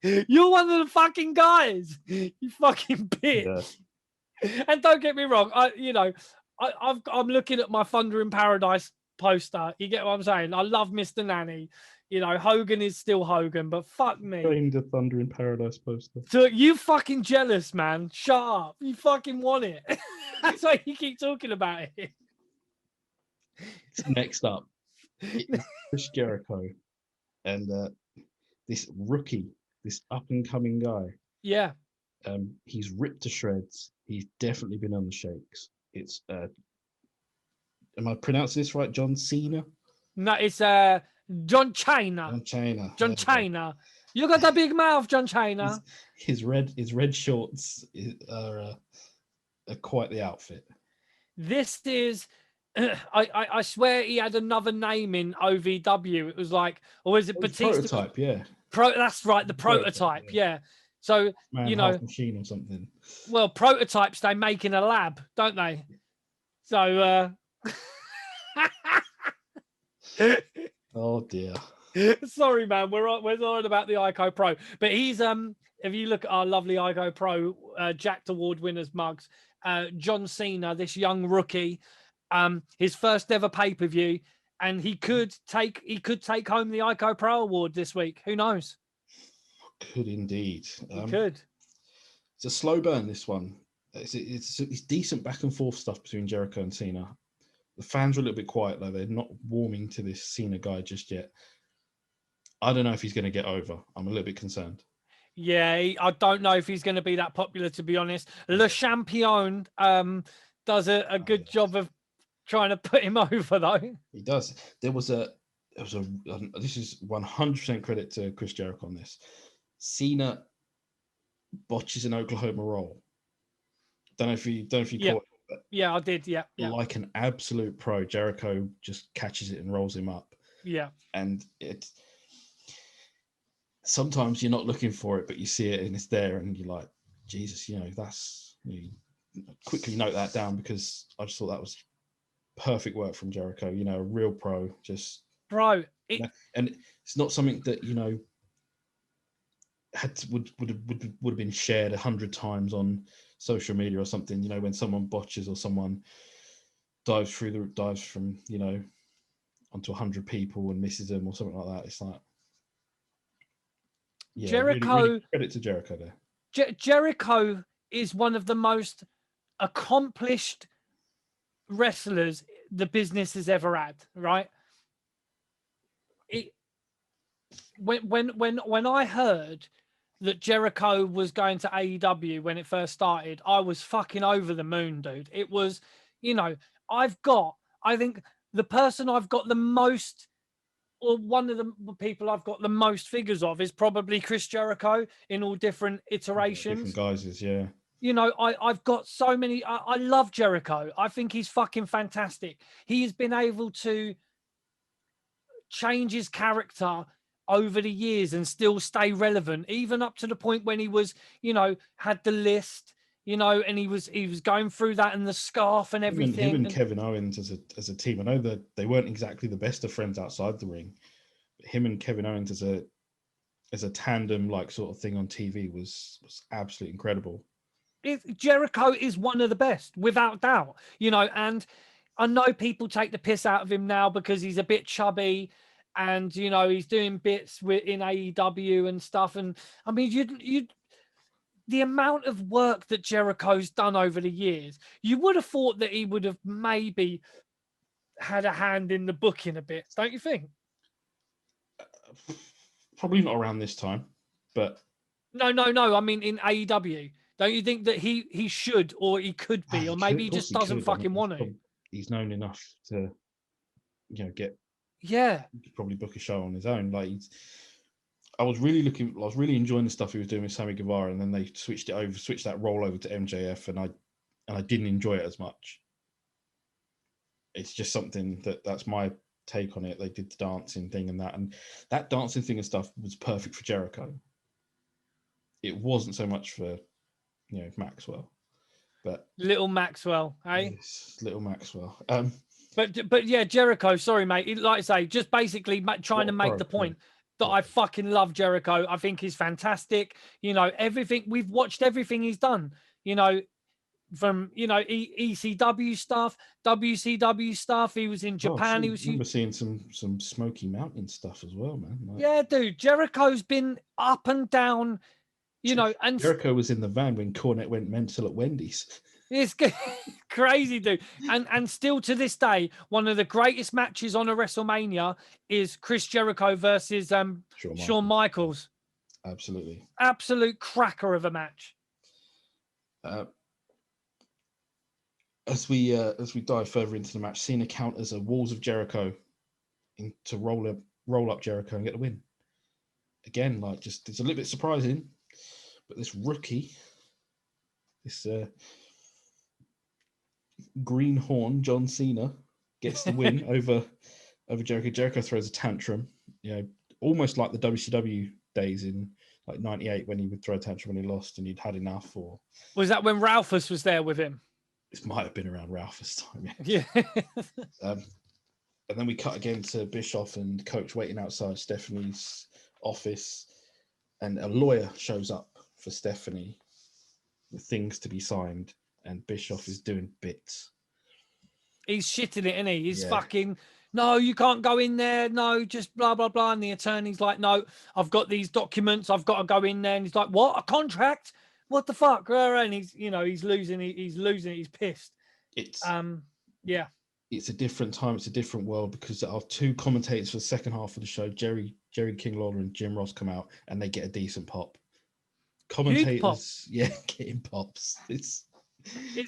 [SPEAKER 1] You're one of the fucking guys. You fucking bitch. Yeah. And don't get me wrong, I'm looking at my Thunder in Paradise poster. You get what I'm saying? I love Mr. Nanny. You know, Hogan is still Hogan, but fuck me.
[SPEAKER 2] Framed a Thunder in Paradise poster.
[SPEAKER 1] So you fucking jealous, man. Shut up. You fucking want it. That's why you keep talking about it.
[SPEAKER 2] Next up, Chris Jericho and this rookie, this up-and-coming guy.
[SPEAKER 1] Yeah.
[SPEAKER 2] He's ripped to shreds. He's definitely been on the shakes. It's am I pronouncing this right? John Cena?
[SPEAKER 1] No, it's John China.
[SPEAKER 2] John China.
[SPEAKER 1] John China. You got that big mouth, John China.
[SPEAKER 2] His red shorts are quite the outfit.
[SPEAKER 1] This is I swear he had another name in OVW. It was like, or is it Batista?
[SPEAKER 2] Prototype, yeah.
[SPEAKER 1] That's right, the prototype, yeah. So,
[SPEAKER 2] Man,
[SPEAKER 1] you know,
[SPEAKER 2] machine or something.
[SPEAKER 1] Well, prototypes they make in a lab, don't they? So,
[SPEAKER 2] oh dear.
[SPEAKER 1] Sorry, man. We're on about the ICO Pro, but he's if you look at our lovely ICO Pro Jacked Award winners mugs, John Cena, this young rookie, his first ever pay-per-view, and he could take home the ICO Pro award this week. Who knows?
[SPEAKER 2] Could indeed.
[SPEAKER 1] He could.
[SPEAKER 2] It's a slow burn, this one. It's decent back and forth stuff between Jericho and Cena. The fans are a little bit quiet though. They're not warming to this Cena guy just yet. I don't know if he's going to get over. I'm a little bit concerned.
[SPEAKER 1] Yeah, I don't know if he's going to be that popular, to be honest. Le Champion does a good job of trying to put him over, though.
[SPEAKER 2] He does. This is 100% credit to Chris Jericho on this. Cena botches an Oklahoma roll. Don't know if you caught it.
[SPEAKER 1] Yeah, I did. Yeah.
[SPEAKER 2] Like an absolute pro, Jericho just catches it and rolls him up.
[SPEAKER 1] Yeah.
[SPEAKER 2] And sometimes you're not looking for it, but you see it and it's there, and you're like, Jesus, quickly note that down, because I just thought that was perfect work from Jericho. A real pro, just
[SPEAKER 1] bro.
[SPEAKER 2] And it's not something that would have been shared 100 times on social media or something. When someone botches or someone dives from onto 100 people and misses them or something like that. It's like, yeah,
[SPEAKER 1] Jericho.
[SPEAKER 2] Really credit to Jericho there.
[SPEAKER 1] Jericho is one of the most accomplished wrestlers the business has ever had. Right. When I heard that Jericho was going to AEW when it first started, I was fucking over the moon, dude. It was, I think the person I've got the most, or one of the people I've got the most figures of, is probably Chris Jericho in all different iterations.
[SPEAKER 2] Different guises, yeah.
[SPEAKER 1] I've got so many. I love Jericho. I think he's fucking fantastic. He has been able to change his character over the years and still stay relevant, even up to the point when he was, had the list, and he was going through that and the scarf and everything.
[SPEAKER 2] Him and Kevin Owens as a team. I know that they weren't exactly the best of friends outside the ring, but him and Kevin Owens as a tandem like sort of thing on TV was absolutely incredible.
[SPEAKER 1] Jericho is one of the best, without doubt. And I know people take the piss out of him now because he's a bit chubby. And, he's doing bits in AEW and stuff. And I mean, the amount of work that Jericho's done over the years, you would have thought that he would have maybe had a hand in the booking a bit, don't you think?
[SPEAKER 2] Probably not around this time, but...
[SPEAKER 1] No. I mean, in AEW, Don't you think that he should or he could be, or maybe he just doesn't fucking want to?
[SPEAKER 2] He's known enough to, get.
[SPEAKER 1] Yeah.
[SPEAKER 2] He could probably book a show on his own. Like, I was really enjoying the stuff he was doing with Sammy Guevara, and then they switched that role over to MJF, and I didn't enjoy it as much. It's just something that's my take on it. They did the dancing thing and that dancing thing and stuff was perfect for Jericho. It wasn't so much for, Maxwell, but
[SPEAKER 1] little Maxwell, hey?
[SPEAKER 2] Yes, little Maxwell.
[SPEAKER 1] But yeah, Jericho, sorry, mate. Like I say, just basically trying to make the point that I fucking love Jericho. I think he's fantastic. Everything we've watched, everything he's done, from, ECW stuff, WCW stuff. He was in Japan.
[SPEAKER 2] I remember seeing some Smoky Mountain stuff as well, man.
[SPEAKER 1] Yeah, dude. Jericho's been up and down, and
[SPEAKER 2] Jericho was in the van when Cornette went mental at Wendy's.
[SPEAKER 1] It's crazy, dude. And still to this day, one of the greatest matches on a WrestleMania is Chris Jericho versus Shawn Michaels.
[SPEAKER 2] Absolutely.
[SPEAKER 1] Absolute cracker of a match.
[SPEAKER 2] As we dive further into the match, Cena counters a Walls of Jericho to roll up Jericho and get the win. Again, it's a little bit surprising, but this rookie, this greenhorn John Cena, gets the win over Jericho. Jericho throws a tantrum, almost like the WCW days in like '98 when he would throw a tantrum when he lost and he'd had enough. Or
[SPEAKER 1] was that when Ralphus was there with him?
[SPEAKER 2] This might have been around Ralphus time.
[SPEAKER 1] Yeah.
[SPEAKER 2] And then we cut again to Bischoff and Coach waiting outside Stephanie's office, and a lawyer shows up for Stephanie with things to be signed, and Bischoff is doing bits.
[SPEAKER 1] He's shitting it, isn't he? He's fucking, no, you can't go in there. No, just blah, blah, blah. And the attorney's like, no, I've got these documents. I've got to go in there. And he's like, what? A contract? What the fuck? And he's, he's losing. He's pissed.
[SPEAKER 2] It's,
[SPEAKER 1] yeah.
[SPEAKER 2] It's a different time. It's a different world because our two commentators for the second half of the show, Jerry King Lawler and Jim Ross, come out and they get a decent pop. Commentators,
[SPEAKER 1] pop.
[SPEAKER 2] Getting pops. It's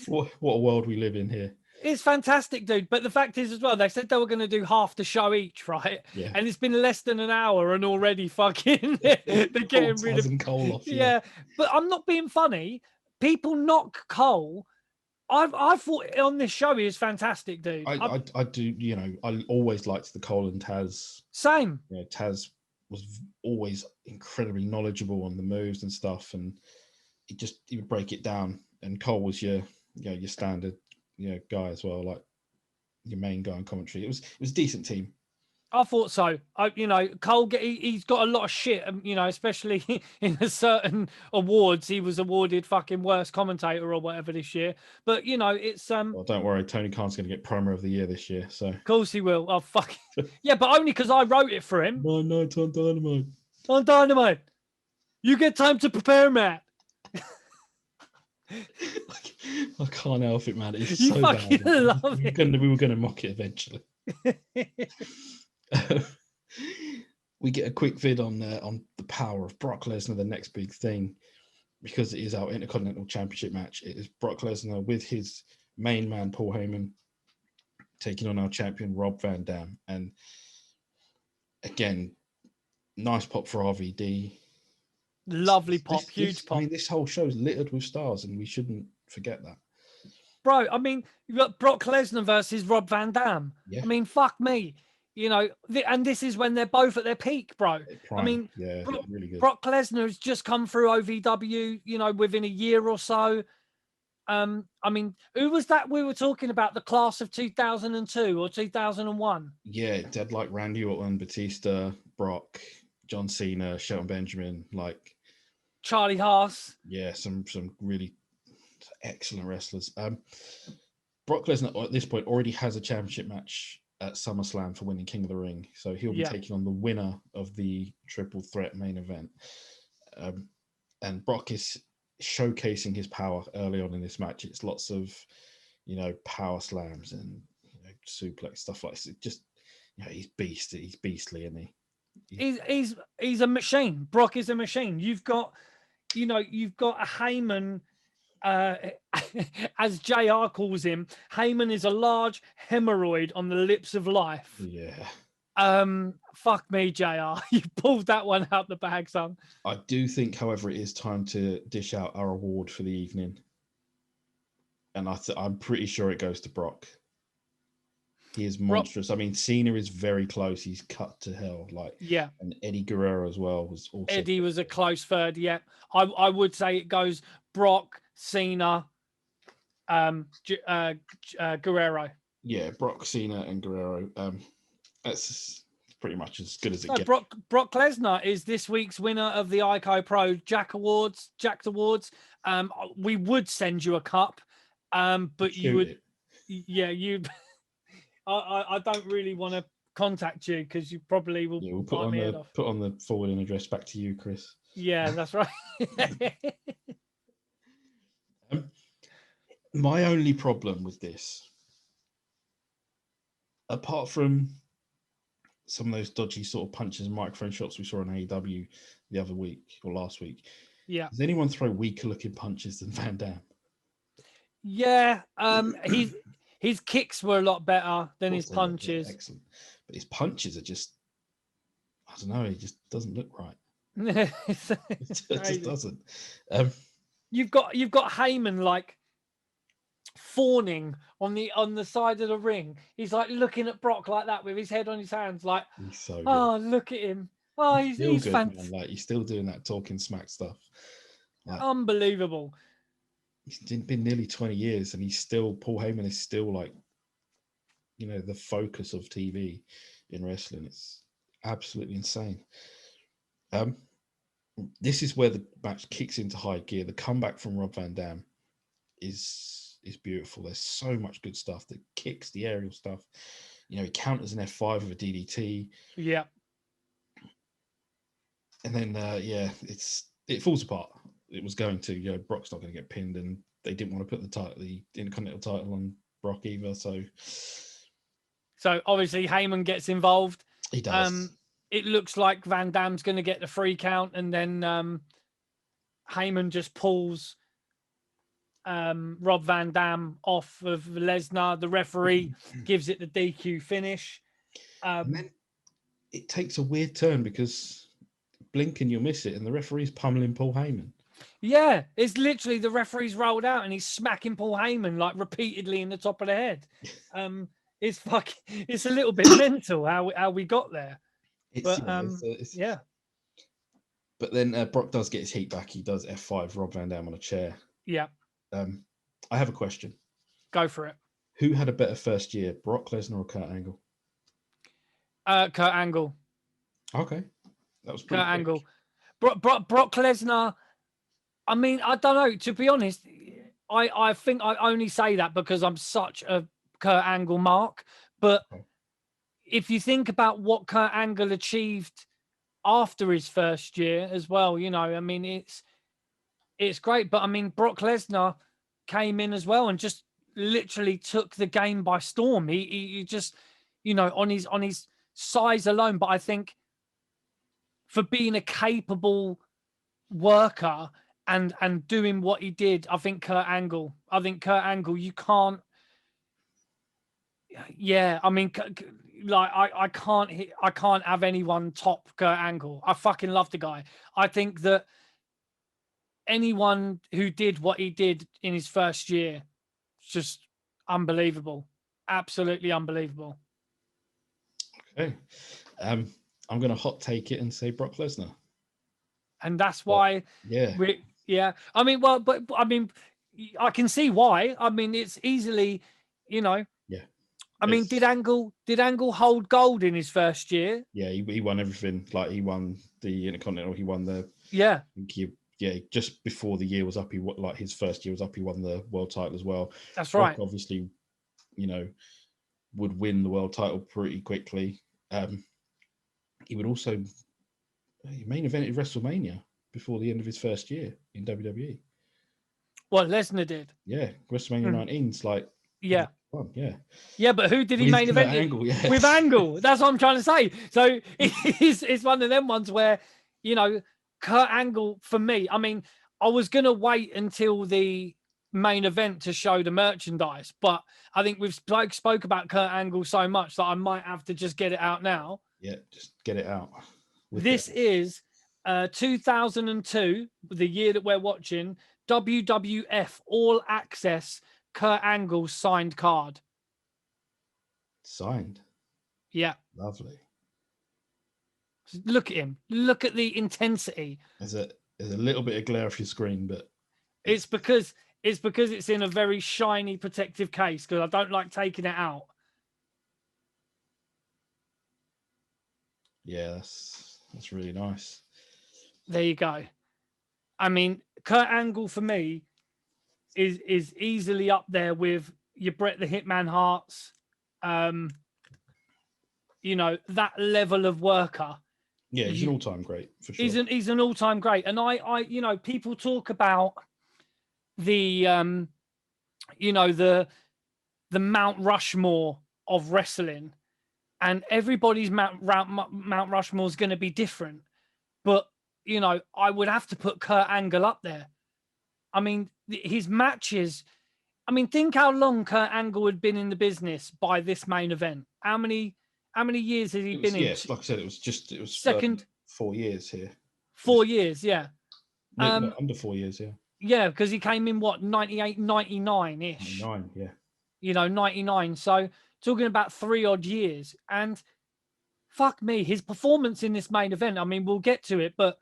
[SPEAKER 2] what a world we live in here.
[SPEAKER 1] It's fantastic, dude. But the fact is as well, they said they were going to do half the show each, right?
[SPEAKER 2] Yeah.
[SPEAKER 1] And it's been less than an hour and already fucking they're getting rid of
[SPEAKER 2] Cole off.
[SPEAKER 1] Yeah. But I'm not being funny. People knock Cole. I thought on this show he is fantastic, dude.
[SPEAKER 2] I do, I always liked the Cole and Taz.
[SPEAKER 1] Same.
[SPEAKER 2] Taz was always incredibly knowledgeable on the moves and stuff, and he would break it down. And Cole was your standard guy as well, like your main guy in commentary. It was a decent team.
[SPEAKER 1] I thought so. Cole, he's got a lot of shit, especially in a certain awards. He was awarded fucking worst commentator or whatever this year. But, it's...
[SPEAKER 2] Well, don't worry. Tony Khan's going to get Promo of the Year this year, so...
[SPEAKER 1] Of course he will. Oh, fuck. Yeah, but only because I wrote it for him.
[SPEAKER 2] No, it's on Dynamite.
[SPEAKER 1] On Dynamite. You get time to prepare, Matt.
[SPEAKER 2] I can't help it, man. It's
[SPEAKER 1] you
[SPEAKER 2] so
[SPEAKER 1] fucking
[SPEAKER 2] bad.
[SPEAKER 1] love
[SPEAKER 2] We were going to mock it eventually. We get a quick vid on the power of Brock Lesnar, the next big thing, because it is our Intercontinental Championship match. It is Brock Lesnar with his main man Paul Heyman taking on our champion Rob Van Dam. And again, nice pop for RVD.
[SPEAKER 1] Lovely pop, huge pop.
[SPEAKER 2] I mean, this whole show is littered with stars, and we shouldn't forget that.
[SPEAKER 1] Bro, I mean, you've got Brock Lesnar versus Rob Van Dam.
[SPEAKER 2] Yeah.
[SPEAKER 1] I mean, fuck me. And this is when they're both at their peak, bro.
[SPEAKER 2] Prime.
[SPEAKER 1] I mean,
[SPEAKER 2] really good.
[SPEAKER 1] Brock Lesnar has just come through OVW, within a year or so. I mean, who was that we were talking about? The class of 2002 or 2001?
[SPEAKER 2] Yeah, it had like Randy Orton, Batista, Brock, John Cena, Shelton Benjamin, like
[SPEAKER 1] Charlie Haas.
[SPEAKER 2] Yeah, some really excellent wrestlers. Brock Lesnar at this point already has a championship match at SummerSlam for winning King of the Ring, so he'll be taking on the winner of the triple threat main event. And Brock is showcasing his power early on in this match. It's lots of power slams and suplex stuff like this. It just he's beastly, isn't he?
[SPEAKER 1] He's a machine. Brock is a machine. You've got a Heyman as JR calls him, Heyman is a large hemorrhoid on the lips of life.
[SPEAKER 2] Yeah.
[SPEAKER 1] Fuck me, JR. You pulled that one out the bag, son.
[SPEAKER 2] I do think, however, it is time to dish out our award for the evening. And I'm pretty sure it goes to Brock. He is monstrous. I mean, Cena is very close. He's cut to hell. And Eddie Guerrero as well was also.
[SPEAKER 1] Eddie was a close third. Yeah, I would say it goes Brock, Cena, Guerrero.
[SPEAKER 2] Yeah, Brock, Cena, and Guerrero. That's pretty much as good as it gets.
[SPEAKER 1] Brock Lesnar is this week's winner of the ICO Pro Jack Awards. We would send you a cup, but you would. Yeah, you. I don't really want to contact you because you probably will.
[SPEAKER 2] Yeah, we'll put on the forwarding address back to you, Chris.
[SPEAKER 1] Yeah, that's right.
[SPEAKER 2] My only problem with this, apart from some of those dodgy sort of punches and microphone shots we saw on AEW the other week or last week, does anyone throw weaker looking punches than Van Damme?
[SPEAKER 1] Yeah, his kicks were a lot better than his punches.
[SPEAKER 2] Excellent. But his punches are just, I don't know, it just doesn't look right. It just doesn't.
[SPEAKER 1] You've got Heyman like fawning on the side of the ring. He's like looking at Brock like that with his head on his hands, like,
[SPEAKER 2] he's so good.
[SPEAKER 1] Oh, look at him. Oh, he's
[SPEAKER 2] good,
[SPEAKER 1] fantastic.
[SPEAKER 2] Like, he's still doing that talking smack stuff. Like,
[SPEAKER 1] unbelievable.
[SPEAKER 2] It's been nearly 20 years and Paul Heyman is still like, the focus of TV in wrestling. It's absolutely insane. This is where the match kicks into high gear. The comeback from Rob Van Dam is beautiful. There's so much good stuff. The kicks, the aerial stuff. He counters an F5 with a DDT.
[SPEAKER 1] Yeah.
[SPEAKER 2] And then, it falls apart. It was going to, Brock's not going to get pinned, and they didn't want to put the Intercontinental title on Brock either. So
[SPEAKER 1] obviously Heyman gets involved.
[SPEAKER 2] He does.
[SPEAKER 1] It looks like Van Dam's going to get the free count, and then Heyman just pulls Rob Van Dam off of Lesnar. The referee gives it the DQ finish.
[SPEAKER 2] And then it takes a weird turn because blink and you'll miss it, and the referee's pummeling Paul Heyman.
[SPEAKER 1] Yeah, it's literally the referee's rolled out and he's smacking Paul Heyman like repeatedly in the top of the head. It's a little bit mental how we got there. But
[SPEAKER 2] then Brock does get his heat back. He does F5 Rob Van Dam on a chair.
[SPEAKER 1] Yeah.
[SPEAKER 2] I have a question.
[SPEAKER 1] Go for it.
[SPEAKER 2] Who had a better first year, Brock Lesnar or Kurt Angle?
[SPEAKER 1] Kurt Angle.
[SPEAKER 2] Okay, that was
[SPEAKER 1] Kurt Angle. Brock Lesnar. I mean, I don't know. To be honest, I think I only say that because I'm such a Kurt Angle mark. But if you think about what Kurt Angle achieved after his first year as well, I mean, it's great. But I mean, Brock Lesnar came in as well and just literally took the game by storm. He just, on his size alone. But I think for being a capable worker and doing what he did, I think Kurt Angle, you can't. Yeah, I mean, like I can't have anyone top Kurt Angle. I fucking love the guy. I think that anyone who did what he did in his first year, just unbelievable, absolutely unbelievable.
[SPEAKER 2] Okay, I'm gonna hot take it and say Brock Lesnar,
[SPEAKER 1] and that's why. I mean, but I mean, I can see why. I mean, it's easily, Yeah. I mean, did Angle hold gold in his first year?
[SPEAKER 2] Yeah, he won everything. Like, he won the Intercontinental. He won the.
[SPEAKER 1] Yeah.
[SPEAKER 2] Just before the year was up, his first year was up, he won the world title as well.
[SPEAKER 1] That's right.
[SPEAKER 2] Brock obviously, would win the world title pretty quickly. He would also main evented WrestleMania before the end of his first year in WWE.
[SPEAKER 1] What Lesnar did?
[SPEAKER 2] Yeah, WrestleMania 19's like.
[SPEAKER 1] Yeah.
[SPEAKER 2] Yeah,
[SPEAKER 1] but who did he main event with Angle? That's what I'm trying to say. So it's one of them ones where, Kurt Angle, for me, I mean, I was going to wait until the main event to show the merchandise. But I think we've spoke about Kurt Angle so much that I might have to just get it out now.
[SPEAKER 2] Yeah, just get it out.
[SPEAKER 1] This is 2002, the year that we're watching, WWF All Access Kurt Angle signed card.
[SPEAKER 2] Signed.
[SPEAKER 1] Yeah.
[SPEAKER 2] Lovely.
[SPEAKER 1] Look at him. Look at the intensity.
[SPEAKER 2] There's a little bit of glare off your screen, but
[SPEAKER 1] it's because it's in a very shiny protective case, because I don't like taking it out.
[SPEAKER 2] Yeah, that's really nice.
[SPEAKER 1] There you go. I mean, Kurt Angle for me is easily up there with your Bret the Hitman Harts. You know, that level of worker.
[SPEAKER 2] Yeah, he's an all-time great for sure.
[SPEAKER 1] He's an all-time great. And I you know, people talk about the you know, the Mount Rushmore of wrestling, and everybody's Mount Rushmore is going to be different. But, you know, I would have to put Kurt Angle up there. I mean, his matches, I mean, think how long Kurt Angle had been in the business by this main event. How many years has he been in?
[SPEAKER 2] Yes, like I said, it was
[SPEAKER 1] second
[SPEAKER 2] 4 years here.
[SPEAKER 1] 4 years, yeah.
[SPEAKER 2] No, under 4 years, yeah.
[SPEAKER 1] Yeah, because he came in, what, 98, 99-ish?
[SPEAKER 2] 99, yeah.
[SPEAKER 1] You know, 99. So talking about 3 odd years. And fuck me, his performance in this main event, I mean, we'll get to it, but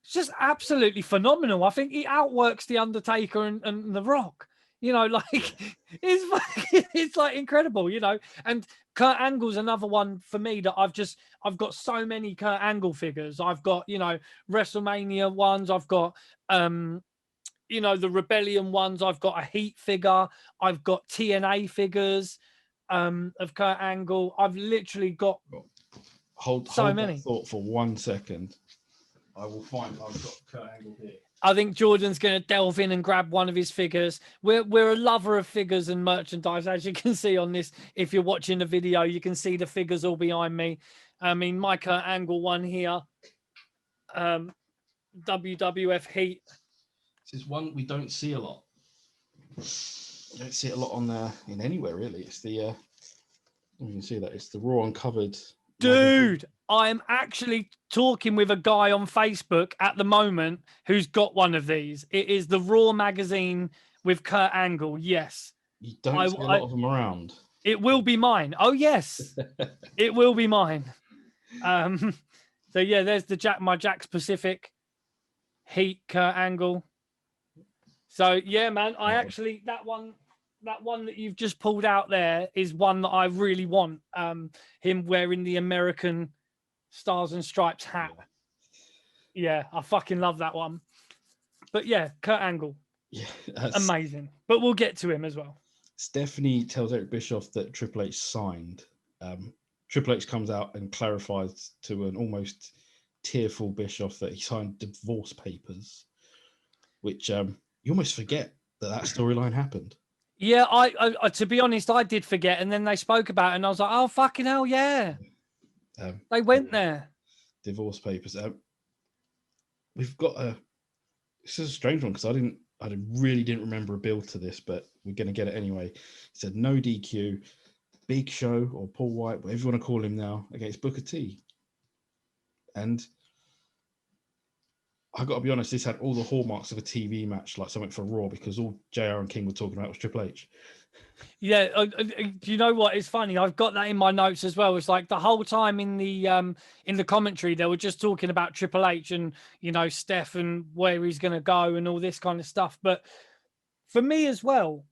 [SPEAKER 1] it's just absolutely phenomenal. I think he outworks The Undertaker and The Rock. You know, like, it's like incredible, you know. And Kurt Angle's another one for me that I've got so many Kurt Angle figures. I've got, you know, WrestleMania ones. I've got, you know, the Rebellion ones. I've got a Heat figure. I've got TNA figures of Kurt Angle. I've literally got
[SPEAKER 2] hold many. That thought for 1 second. I've got Kurt Angle here.
[SPEAKER 1] I think Jordan's going to delve in and grab one of his figures. We're a lover of figures and merchandise, as you can see on this. If you're watching the video, you can see the figures all behind me. I mean, my Kurt Angle one here, WWF Heat.
[SPEAKER 2] This is one we don't see a lot. You don't see it a lot on in anywhere really. It's the you can see that it's the Raw Uncovered.
[SPEAKER 1] Dude, I am actually talking with a guy on Facebook at the moment who's got one of these. It is the Raw magazine with Kurt Angle. Yes.
[SPEAKER 2] You don't see a lot of them around.
[SPEAKER 1] It will be mine. Oh yes, it will be mine. So yeah, there's my Jack's Pacific Heat Kurt Angle. So yeah, man, I actually that one that you've just pulled out there is one that I really want. Him wearing the American Stars and Stripes hat. Yeah, I fucking love that one. But yeah, Kurt Angle.
[SPEAKER 2] Yeah,
[SPEAKER 1] amazing. But we'll get to him as well.
[SPEAKER 2] Stephanie tells Eric Bischoff that Triple H signed. Triple H comes out and clarifies to an almost tearful Bischoff that he signed divorce papers, which you almost forget that storyline happened.
[SPEAKER 1] Yeah, I to be honest, I did forget, and then they spoke about it, and I was like, oh fucking hell, yeah. They went there.
[SPEAKER 2] Divorce papers. We've got this is a strange one because I really didn't remember a build to this, but we're going to get it anyway. It said no DQ, Big Show or Paul White, whatever you want to call him now, against Booker T. And I got to be honest, this had all the hallmarks of a TV match, like something for Raw, because all JR and King were talking about was Triple H.
[SPEAKER 1] Yeah, do you know what? It's funny. I've got that in my notes as well. It's like the whole time in the commentary, they were just talking about Triple H and, you know, Steph and where he's going to go and all this kind of stuff. But for me as well,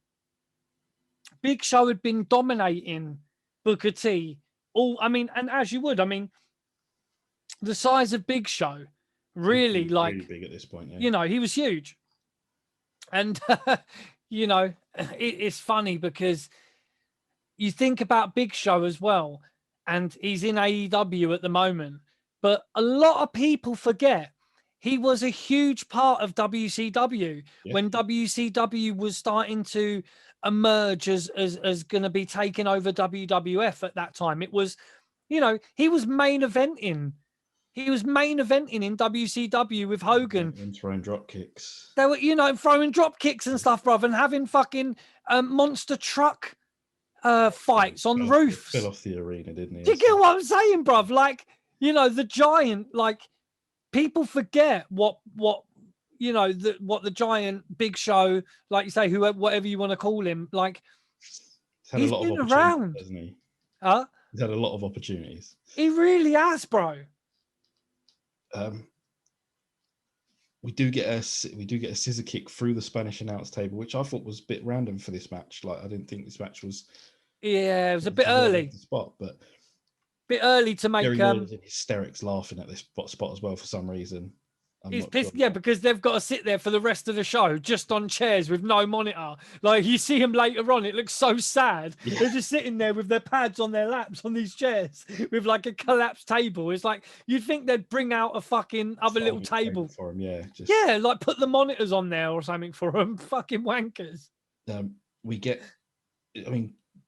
[SPEAKER 1] Big Show had been dominating Booker T. And as you would, I mean, the size of Big Show, really, like,
[SPEAKER 2] really big at this point. Yeah.
[SPEAKER 1] You know, he was huge. And, you know, it's funny because you think about Big Show as well, and he's in AEW at the moment, but a lot of people forget he was a huge part of WCW when WCW was starting to emerge as going to be taking over WWF at that time. It was, you know, he was main eventing He was main eventing in WCW with Hogan.
[SPEAKER 2] And throwing drop kicks.
[SPEAKER 1] They were, throwing drop kicks and stuff, bruv, and having fucking monster truck fights on roofs.
[SPEAKER 2] Fell off the arena, didn't he?
[SPEAKER 1] Do you get what I'm saying, bruv? Like, the Giant, like, people forget what the Giant, Big Show, like you say, whatever you want to call him, like,
[SPEAKER 2] he's
[SPEAKER 1] been around,
[SPEAKER 2] hasn't he?
[SPEAKER 1] Huh?
[SPEAKER 2] He's had a lot of opportunities.
[SPEAKER 1] He really has, bro.
[SPEAKER 2] We do get a scissor kick through the Spanish announce table, which I thought was a bit random for this match. Like, I didn't think this match was.
[SPEAKER 1] Yeah, it was a bit early.
[SPEAKER 2] Spot, but
[SPEAKER 1] bit early to make.
[SPEAKER 2] Hysterics laughing at this spot as well for some reason.
[SPEAKER 1] He's pissed, yeah, because they've got to sit there for the rest of the show just on chairs with no monitor. Like, you see him later on, it looks so sad. Yeah. They're just sitting there with their pads on their laps on these chairs with like a collapsed table. It's like, you'd think they'd bring out a fucking other little table
[SPEAKER 2] for him, yeah.
[SPEAKER 1] Yeah, like put the monitors on there or something for them. Fucking wankers.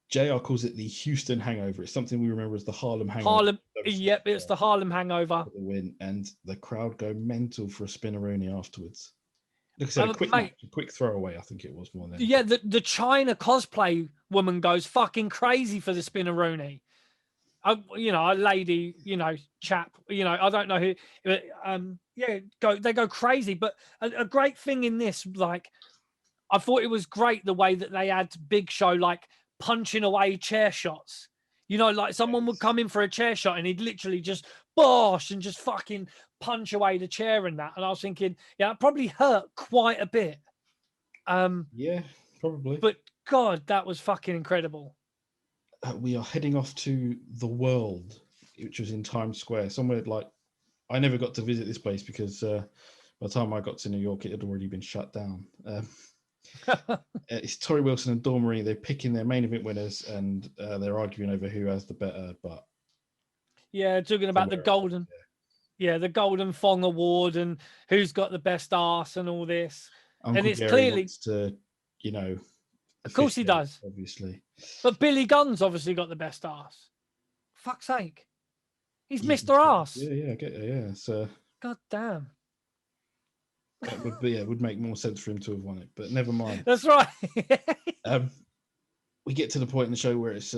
[SPEAKER 2] JR calls it the Houston hangover. It's something we remember as the Harlem hangover.
[SPEAKER 1] Yep, it's the Harlem hangover.
[SPEAKER 2] The win, and the crowd go mental for a spinneroonie afterwards. Like I said, a quick throwaway, I think it was more than.
[SPEAKER 1] Yeah, the China cosplay woman goes fucking crazy for the spinneroonie. A lady, chap, I don't know who, but they go crazy. But a great thing in this, like, I thought it was great the way that they had Big Show, like, punching away chair shots. Like someone would come in for a chair shot and he'd literally just bosh and just fucking punch away the chair and that. And I was thinking, yeah, it probably hurt quite a bit.
[SPEAKER 2] Yeah, probably.
[SPEAKER 1] But God, that was fucking incredible.
[SPEAKER 2] We are heading off to the World, which was in Times Square, somewhere like, I never got to visit this place because by the time I got to New York, it had already been shut down. It's Torrie Wilson and Dawn Marie. They're picking their main event winners, and they're arguing over who has the better. But
[SPEAKER 1] talking about the golden, the Golden Fong Award and who's got the best ass and all this.
[SPEAKER 2] Uncle
[SPEAKER 1] and it's
[SPEAKER 2] Gary
[SPEAKER 1] clearly
[SPEAKER 2] wants to,
[SPEAKER 1] of course he does,
[SPEAKER 2] obviously.
[SPEAKER 1] But Billy Gunn's obviously got the best ass. Fuck's sake, he's Mr. Ass.
[SPEAKER 2] Yeah, I get it. Yeah, so
[SPEAKER 1] God damn.
[SPEAKER 2] That would make more sense for him to have won it, but never mind.
[SPEAKER 1] That's right.
[SPEAKER 2] We get to the point in the show where it's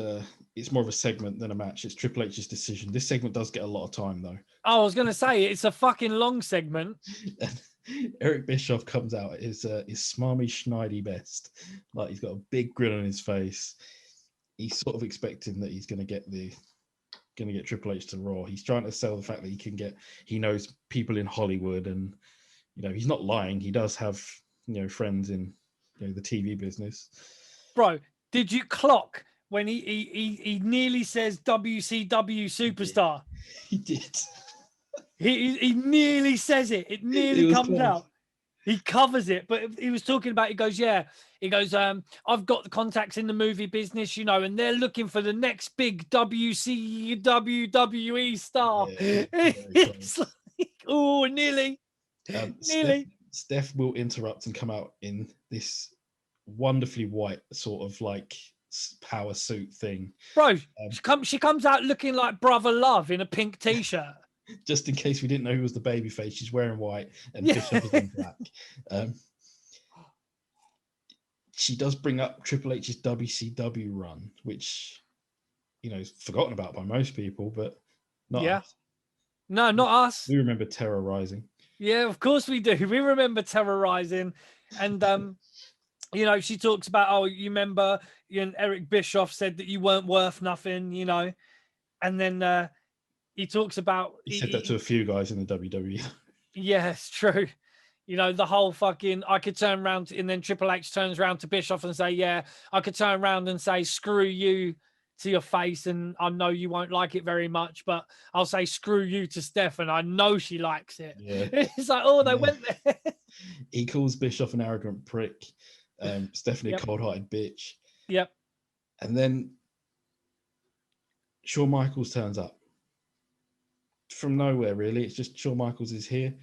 [SPEAKER 2] more of a segment than a match. It's Triple H's decision. This segment does get a lot of time, though.
[SPEAKER 1] I was going to say, it's a fucking long segment.
[SPEAKER 2] Eric Bischoff comes out at his smarmy schneidi best. Like, he's got a big grin on his face. He's sort of expecting that he's going to get Triple H to Raw. He's trying to sell the fact that he knows people in Hollywood, and he's not lying. He does have, friends in, the TV business.
[SPEAKER 1] Bro, did you clock when he nearly says WCW superstar?
[SPEAKER 2] He did.
[SPEAKER 1] He nearly says it. It nearly comes out. He covers it, but he was talking about, he goes, I've got the contacts in the movie business, and they're looking for the next big WWE star. Yeah, it's like, oh, nearly. Nearly.
[SPEAKER 2] Steph will interrupt and come out in this wonderfully white sort of like power suit thing.
[SPEAKER 1] Bro, she comes out looking like Brother Love in a pink t-shirt.
[SPEAKER 2] Just in case we didn't know who was the babyface, she's wearing white and Bishop is in black. She does bring up Triple H's WCW run, which, is forgotten about by most people, but not us.
[SPEAKER 1] No, not us.
[SPEAKER 2] We remember Terror Rising.
[SPEAKER 1] Yeah, of course we do. We remember terrorizing. And, she talks about, you remember Eric Bischoff said that you weren't worth nothing, and then he talks about...
[SPEAKER 2] He said that to a few guys in the WWE.
[SPEAKER 1] Yeah, it's true. The whole fucking, I could turn around and then Triple H turns around to Bischoff and say, yeah, I could turn around and say, screw you to your face, and I know you won't like it very much, but I'll say screw you to Steph, and I know she likes it.
[SPEAKER 2] Yeah.
[SPEAKER 1] It's like, they went there.
[SPEAKER 2] He calls Bischoff an arrogant prick, Stephanie a cold-hearted bitch.
[SPEAKER 1] Yep.
[SPEAKER 2] And then Shawn Michaels turns up from nowhere, really. It's just Shawn Michaels is here.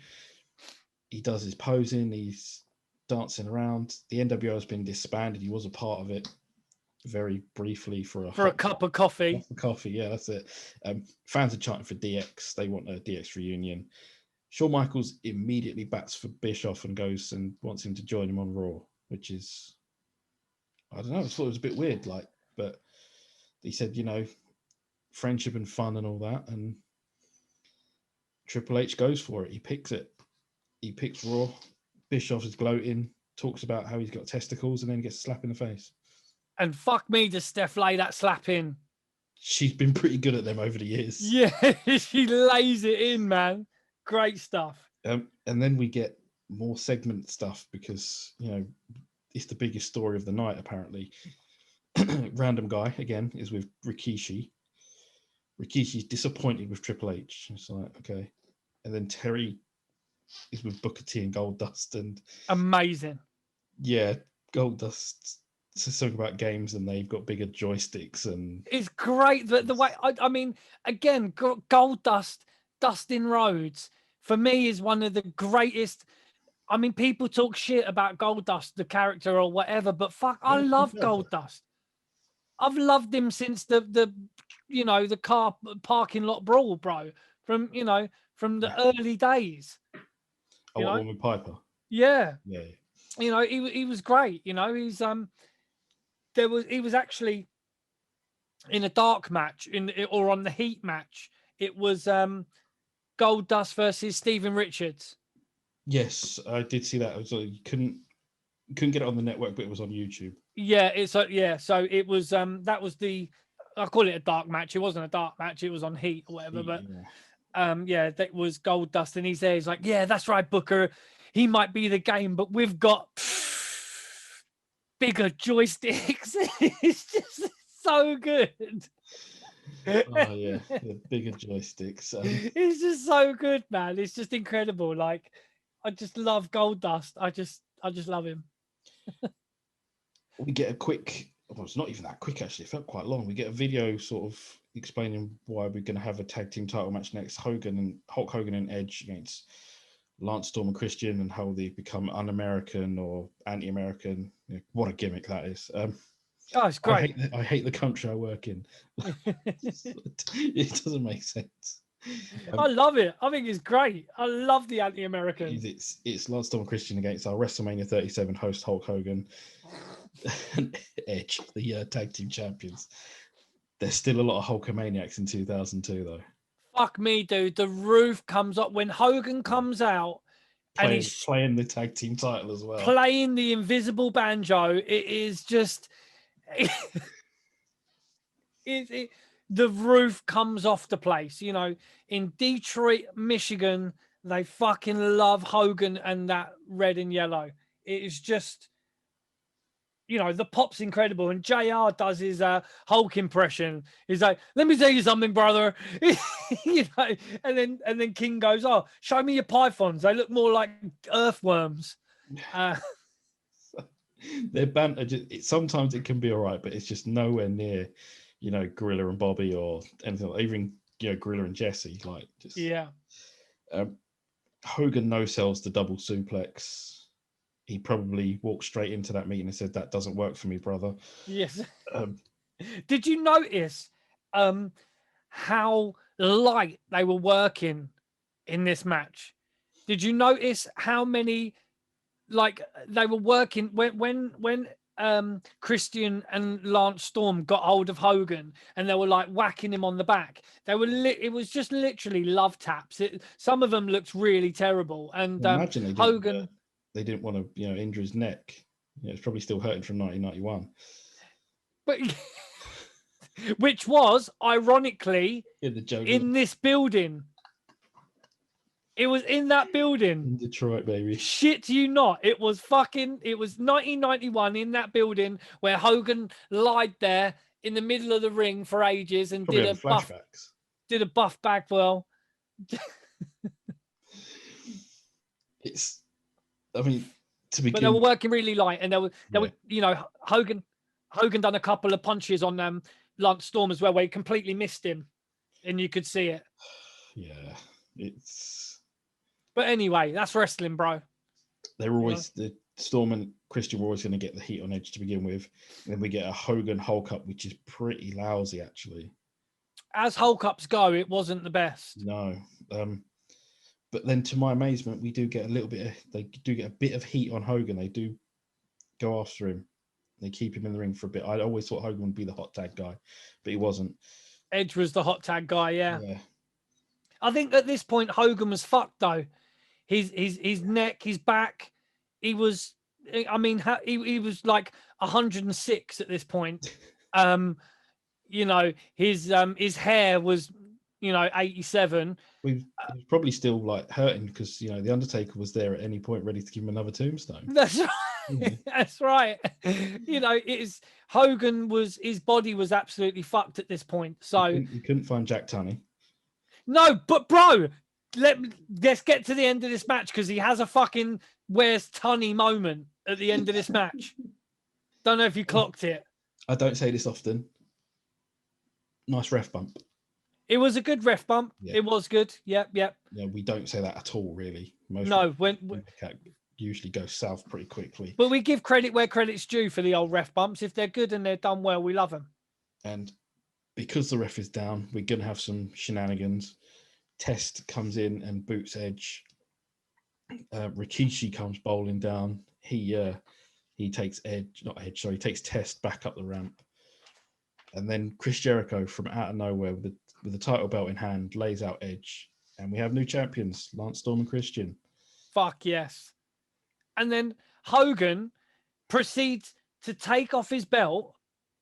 [SPEAKER 2] He does his posing, he's dancing around. The NWO has been disbanded. He was a part of it. very briefly for
[SPEAKER 1] a cup of coffee.
[SPEAKER 2] Yeah, that's it. Fans are chanting for DX. They want a DX reunion. Shawn Michaels immediately bats for Bischoff and goes and wants him to join him on Raw, which is, I don't know, I thought it was a bit weird, but he said, friendship and fun and all that, and Triple H goes for it. He picks it. He picks Raw. Bischoff is gloating, talks about how he's got testicles, and then gets a slap in the face.
[SPEAKER 1] And fuck me, does Steph lay that slap in?
[SPEAKER 2] She's been pretty good at them over the years.
[SPEAKER 1] Yeah, she lays it in, man. Great stuff.
[SPEAKER 2] And then we get more segment stuff because, it's the biggest story of the night, apparently. Random guy, again, is with Rikishi. Rikishi's disappointed with Triple H. It's like, okay. And then Terry is with Booker T and Goldust. And
[SPEAKER 1] amazing. Yeah,
[SPEAKER 2] Goldust says something about games and they've got bigger joysticks. And
[SPEAKER 1] it's great that the way, I mean, again, Goldust, Dustin Rhodes, for me, is one of the greatest. I mean, people talk shit about Goldust, the character or whatever, but fuck, I love Goldust. I've loved him since the car parking lot brawl, bro. From the early days.
[SPEAKER 2] One with Piper.
[SPEAKER 1] Yeah.
[SPEAKER 2] Yeah.
[SPEAKER 1] He was great. He's he was actually in a dark match or on the Heat match. It was Goldust versus Steven Richards.
[SPEAKER 2] Yes, I did see that. You couldn't get it on the network, but it was on YouTube.
[SPEAKER 1] Yeah, So it was that was I call it a dark match. It wasn't a dark match. It was on Heat or whatever. But that was Goldust, and he's there. He's like, yeah, that's right, Booker. He might be the game, but we've got bigger joysticks. It's just so good.
[SPEAKER 2] Oh yeah, bigger joysticks.
[SPEAKER 1] It's just so good, man. It's just incredible. Like, I just love Goldust. I just love him.
[SPEAKER 2] We get a quick. Well, it's not even that quick actually. It felt quite long. We get a video sort of explaining why we're going to have a tag team title match next. Hulk Hogan and Edge against Lance Storm and Christian, and how they become un-American or anti-American. What a gimmick that is.
[SPEAKER 1] It's great.
[SPEAKER 2] I hate the country I work in. It doesn't make sense.
[SPEAKER 1] I love it. I think it's great. I love the anti-American.
[SPEAKER 2] It's Lance Storm and Christian against our WrestleMania 37 host Hulk Hogan and Edge, the tag team champions. There's still a lot of Hulkamaniacs in 2002, though.
[SPEAKER 1] Fuck me, dude. The roof comes up when Hogan comes out and he's
[SPEAKER 2] playing the tag team title as well.
[SPEAKER 1] Playing the invisible banjo. It is just... the roof comes off the place. In Detroit, Michigan, they fucking love Hogan and that red and yellow. It is just... the pop's incredible, and JR does his Hulk impression. He's like, "Let me tell you something, brother," and then King goes, "Oh, show me your pythons. They look more like earthworms."
[SPEAKER 2] Their banter, sometimes it can be all right, but it's just nowhere near, Gorilla and Bobby or anything. Even Gorilla and Jesse, Hogan no sells the double suplex. He probably walked straight into that meeting and said, "That doesn't work for me, brother."
[SPEAKER 1] Yes. Did you notice how light they were working in this match? Did you notice how many, they were working when Christian and Lance Storm got hold of Hogan and they were whacking him on the back? They were it was just literally love taps. Some of them looked really terrible. And Hogan.
[SPEAKER 2] They didn't want to, injure his neck. It's probably still hurting from 1991.
[SPEAKER 1] But which was ironically in this building. It was in that building.
[SPEAKER 2] In Detroit, baby.
[SPEAKER 1] Shit you not. It was 1991 in that building where Hogan lied there in the middle of the ring for ages and
[SPEAKER 2] probably
[SPEAKER 1] did a buff Bagwell. But they were working really light, and they were Hogan done a couple of punches on Lance Storm as well, where he completely missed him, and you could see it.
[SPEAKER 2] Yeah, it's.
[SPEAKER 1] But anyway, that's wrestling, bro.
[SPEAKER 2] They're always Storm and Christian were always going to get the heat on Edge to begin with. And then we get a Hogan Hulk up, which is pretty lousy, actually.
[SPEAKER 1] As Hulk ups go, it wasn't the best.
[SPEAKER 2] No. But then, to my amazement, we do get they do get a bit of heat on Hogan. They do go after him. They keep him in the ring for a bit. I always thought Hogan would be the hot tag guy, but he wasn't.
[SPEAKER 1] Edge was the hot tag guy, yeah. I think at this point, Hogan was fucked, though. His neck, his back, he was like 106 at this point. His hair was, 87.
[SPEAKER 2] He was probably still like hurting because, the Undertaker was there at any point ready to give him another tombstone.
[SPEAKER 1] That's right. That's right. Hogan his body was absolutely fucked at this point. So
[SPEAKER 2] you couldn't find Jack Tunney.
[SPEAKER 1] No, but bro, let's get to the end of this match because he has a fucking where's Tunney moment at the end of this match. Don't know if you clocked it.
[SPEAKER 2] I don't say this often. Nice ref bump.
[SPEAKER 1] It was a good ref bump. Yeah. It was good. Yep. Yeah,
[SPEAKER 2] we don't say that at all, really.
[SPEAKER 1] When
[SPEAKER 2] usually go south pretty quickly.
[SPEAKER 1] But we give credit where credit's due for the old ref bumps. If they're good and they're done well, we love them.
[SPEAKER 2] And because the ref is down, we're going to have some shenanigans. Test comes in and boots Edge. Rikishi comes bowling down. He takes he takes Test back up the ramp. And then Chris Jericho from out of nowhere with the title belt in hand lays out Edge. And we have new champions, Lance Storm and Christian.
[SPEAKER 1] Fuck yes. And then Hogan proceeds to take off his belt.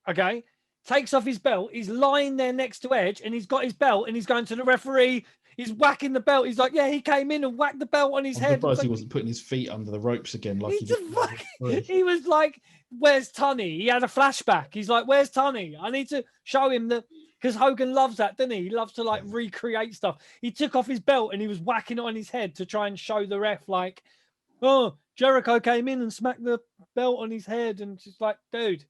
[SPEAKER 1] Okay. Takes off his belt. He's lying there next to Edge and he's got his belt and he's going to the referee. He's whacking the belt. He's like, yeah, he came in and whacked the belt on his head.
[SPEAKER 2] I'm surprised he wasn't putting his feet under the ropes again. Like
[SPEAKER 1] he was like, where's Tunney? He had a flashback. He's like, where's Tunney? I need to show him that. Because Hogan loves that, doesn't he? He loves to like recreate stuff. He took off his belt and he was whacking it on his head to try and show the ref like, oh, Jericho came in and smacked the belt on his head. And just like, dude,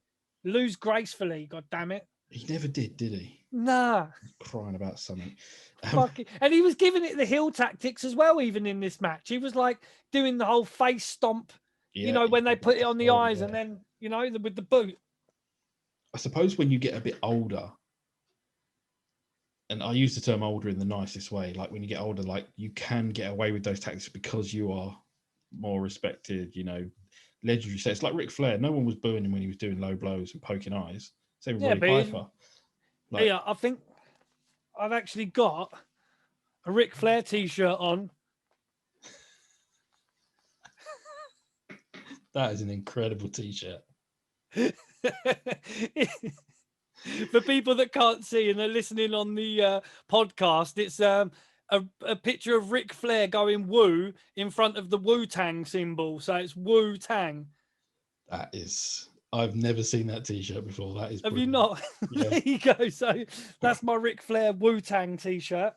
[SPEAKER 1] lose gracefully, god damn it.
[SPEAKER 2] He never did he?
[SPEAKER 1] Nah.
[SPEAKER 2] Crying about something.
[SPEAKER 1] And he was giving it the heel tactics as well, even in this match. He was like doing the whole face stomp, when they put it on the eyes and then, with the boot.
[SPEAKER 2] I suppose when you get a bit older, and I use the term older in the nicest way, like when you get older, like you can get away with those tactics because you are more respected, legendary. So it's like Ric Flair. No one was booing him when he was doing low blows and poking eyes. Same with Roddy Piper.
[SPEAKER 1] I think I've actually got a Ric Flair t-shirt on.
[SPEAKER 2] That is an incredible t-shirt.
[SPEAKER 1] For people that can't see and are listening on the podcast, it's a picture of Ric Flair going woo in front of the Wu-Tang symbol. So it's Wu-Tang.
[SPEAKER 2] That is... I've never seen that t-shirt before. That is...
[SPEAKER 1] Have you not? Yeah. There you go. So that's my Ric Flair Wu-Tang t-shirt.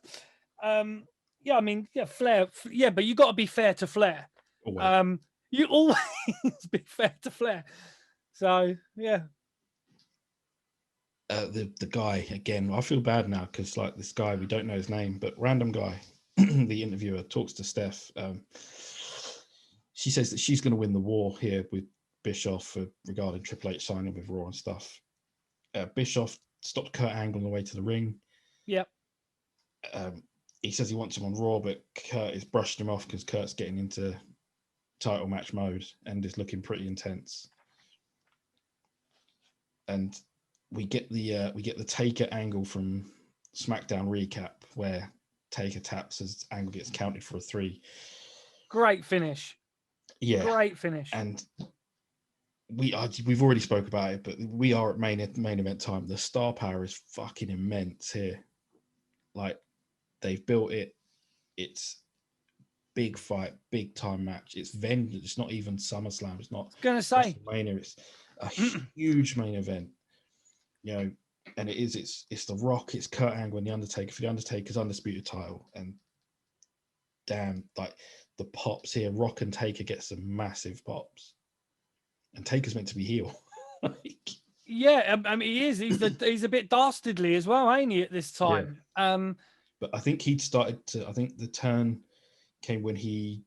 [SPEAKER 1] Flair. Yeah, but you got to be fair to Flair.
[SPEAKER 2] Always.
[SPEAKER 1] You always be fair to Flair. So, yeah.
[SPEAKER 2] The guy, again, I feel bad now because like this guy, we don't know his name, but random guy, the interviewer talks to Steph. She says that she's going to win the war here with Bischoff regarding Triple H signing with Raw and stuff. Bischoff stopped Kurt Angle on the way to the ring.
[SPEAKER 1] Yep.
[SPEAKER 2] He says he wants him on Raw, but Kurt is brushing him off because Kurt's getting into title match mode and is looking pretty intense. And we get the Taker angle from SmackDown recap where Taker taps as Angle gets counted for a 3.
[SPEAKER 1] Great finish.
[SPEAKER 2] Yeah.
[SPEAKER 1] Great finish.
[SPEAKER 2] And we've already spoke about it, but we are at main event time. The star power is fucking immense here. Like they've built it. It's big fight, big time match. It's Vengeance. It's not even SummerSlam. It's not
[SPEAKER 1] gonna say
[SPEAKER 2] WrestleMania. It's a huge main event. And it's The Rock, it's Kurt Angle and The Undertaker for The Undertaker's undisputed title. And damn, like the pops here, Rock and Taker get some massive pops. And Taker's meant to be heel.
[SPEAKER 1] Yeah, I mean he is. He's a bit dastardly as well, ain't he, at this time? Yeah.
[SPEAKER 2] But I think I think the turn came when he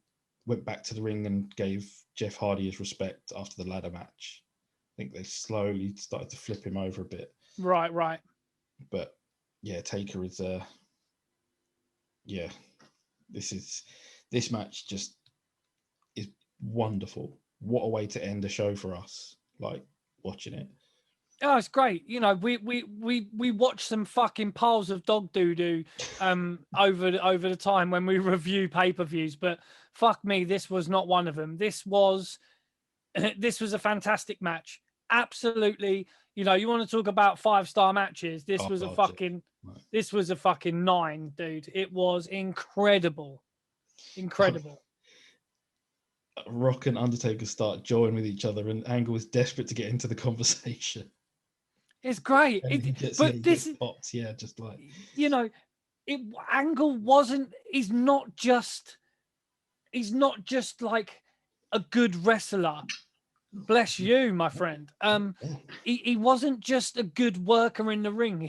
[SPEAKER 2] went back to the ring and gave Jeff Hardy his respect after the ladder match. I think they slowly started to flip him over a bit.
[SPEAKER 1] Right.
[SPEAKER 2] But yeah, Taker is this match just is wonderful. What a way to end a show for us, like watching it.
[SPEAKER 1] Oh, it's great. You know, we watch some fucking piles of dog doo-doo over the time when we review pay-per-views, but fuck me, this was not one of them. This was a fantastic match. Absolutely. You know, you want to talk about 5-star matches. This was a fucking 9, dude. It was incredible. Incredible.
[SPEAKER 2] Rock and Undertaker start joining with each other, and Angle is desperate to get into the conversation.
[SPEAKER 1] It's great.
[SPEAKER 2] Gets popped, just like,
[SPEAKER 1] you know, Angle he's not just like a good wrestler. Bless you, my friend. He wasn't just a good worker in the ring.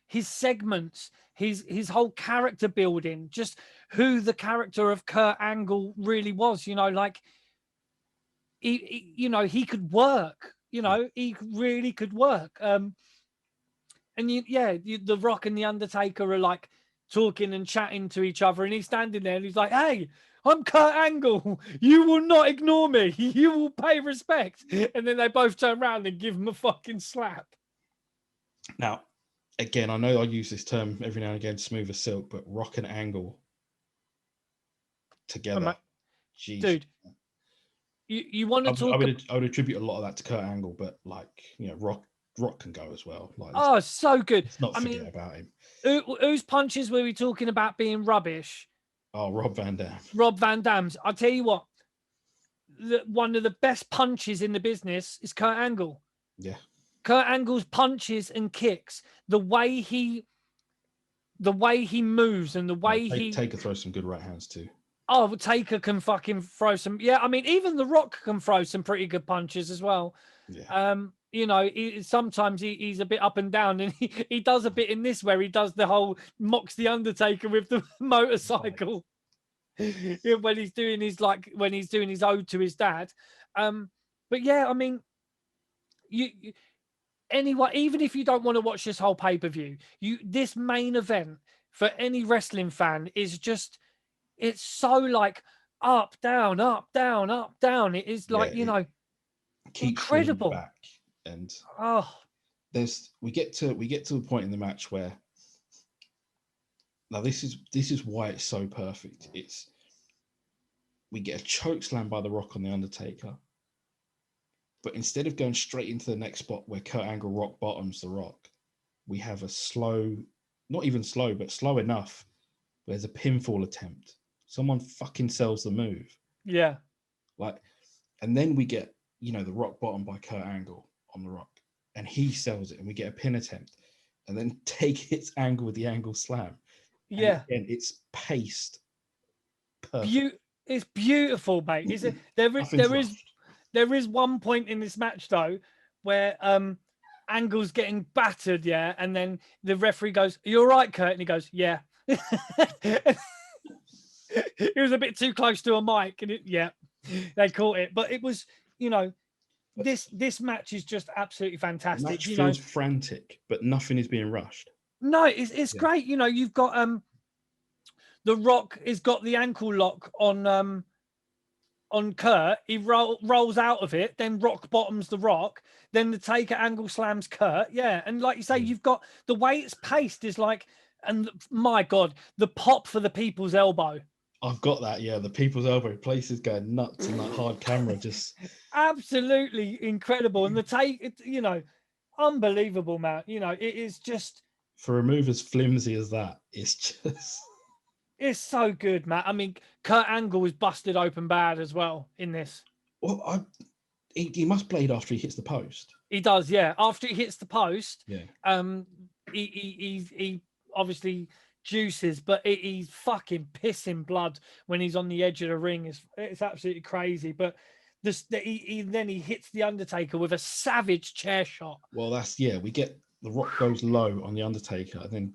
[SPEAKER 1] His segments, his whole character building, just who the character of Kurt Angle really was. You know, like he could work. You know, he really could work. And the Rock and the Undertaker are like talking and chatting to each other, and he's standing there and he's like, "Hey, I'm Kurt Angle. You will not ignore me. You will pay respect." And then they both turn around and give him a fucking slap.
[SPEAKER 2] Now, again, I know I use this term every now and again, smooth as silk, but Rock and Angle together,
[SPEAKER 1] dude. You want to talk?
[SPEAKER 2] I would attribute a lot of that to Kurt Angle, but like, you know, Rock can go as well. Like,
[SPEAKER 1] so good.
[SPEAKER 2] Let's not forget about him.
[SPEAKER 1] Whose punches were we talking about being rubbish?
[SPEAKER 2] Oh, Rob Van Dam.
[SPEAKER 1] Rob Van Dam's. I'll tell you what. One of the best punches in the business is Kurt Angle.
[SPEAKER 2] Yeah.
[SPEAKER 1] Kurt Angle's punches and kicks, the way he moves and the way
[SPEAKER 2] Taker throws some good right hands too.
[SPEAKER 1] Oh, Taker can fucking throw some. Yeah, I mean, even The Rock can throw some pretty good punches as well.
[SPEAKER 2] Yeah.
[SPEAKER 1] You know, sometimes he's a bit up and down, and he does a bit in this where he does the whole mocks the Undertaker with the motorcycle. when he's doing his ode to his dad. But yeah, I mean, anyway, even if you don't want to watch this whole pay-per-view, this main event for any wrestling fan is just. It's so like up, down, up, down, up, down. It is like, incredible.
[SPEAKER 2] Back and we get to the point in the match where now this is why it's so perfect. We get a choke slam by The Rock on the Undertaker, but instead of going straight into the next spot where Kurt Angle rock bottoms The Rock, we have a slow, not even slow, but slow enough. There's a pinfall attempt. Someone fucking sells the move.
[SPEAKER 1] Yeah.
[SPEAKER 2] Like, and then we get, the rock bottom by Kurt Angle on The Rock, and he sells it, and we get a pin attempt, and then hits Angle with the Angle slam.
[SPEAKER 1] Yeah.
[SPEAKER 2] And it's paced. Perfect.
[SPEAKER 1] It's beautiful, mate. Is it? There is one point in this match though where Angle's getting battered, yeah, and then the referee goes, "Are you all right, Kurt?" And he goes, "Yeah." It was a bit too close to a mic, and they caught it. But it was, this match is just absolutely fantastic.
[SPEAKER 2] The match feels frantic, but nothing is being rushed.
[SPEAKER 1] No, it's great. You've got The Rock has got the ankle lock on Kurt. He rolls out of it, then Rock bottoms The Rock, then the Taker Angle slams Kurt. Yeah, and like you say, you've got the way it's paced is like, and my God, the pop for the people's elbow.
[SPEAKER 2] I've got that, the people's elbow. Places going nuts and that hard camera just
[SPEAKER 1] absolutely incredible. And the unbelievable, man. It is just
[SPEAKER 2] for a move as flimsy as that. It's
[SPEAKER 1] so good, Matt. I mean, Kurt Angle was busted open bad as well in this.
[SPEAKER 2] Well, he must bleed after he hits the post.
[SPEAKER 1] He does, yeah. After he hits the post, he obviously juices, but he's fucking pissing blood when he's on the edge of the ring. It's absolutely crazy. But he hits the Undertaker with a savage chair shot.
[SPEAKER 2] Well, we get The Rock goes low on the Undertaker, and then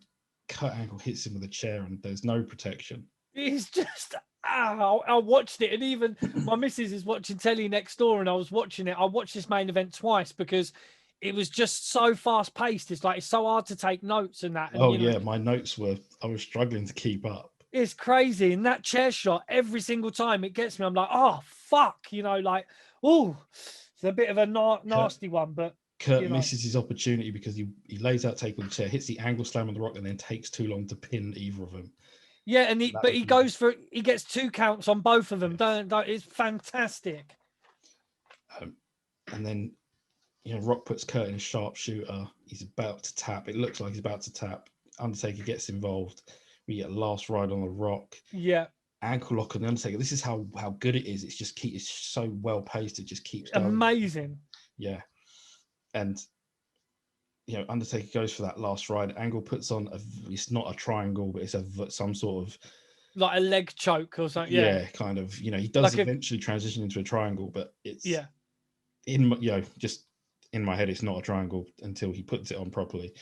[SPEAKER 2] Kurt Angle hits him with a chair, and there's no protection.
[SPEAKER 1] It's just I watched it, and even my missus is watching telly next door, and I was watching it. I watched this main event twice because it was just so fast paced. It's like it's so hard to take notes and that. And
[SPEAKER 2] Oh yeah, my notes were, I was struggling to keep up.
[SPEAKER 1] It's crazy. And that chair shot, every single time it gets me, I'm like, oh fuck, like, oh, it's a bit of a nasty one, but
[SPEAKER 2] Kurt misses his opportunity because he lays out Taker on the chair, hits the angle slam on the Rock, and then takes too long to pin either of them.
[SPEAKER 1] Yeah, and he gets 2 counts on both of them. Don't it's fantastic.
[SPEAKER 2] And then Rock puts Kurt in a sharpshooter. He's about to tap. It looks like he's about to tap. Undertaker gets involved. We get a last ride on the Rock.
[SPEAKER 1] Yeah.
[SPEAKER 2] Ankle lock on the Undertaker. This is how good it is. It's so well paced. It just keeps going.
[SPEAKER 1] Amazing.
[SPEAKER 2] Yeah. And Undertaker goes for that last ride. Angle puts on it's not a triangle, but it's some sort of
[SPEAKER 1] like a leg choke or something.
[SPEAKER 2] Yeah, kind of. He does like eventually transition into a triangle, but it's just in my head, it's not a triangle until he puts it on properly.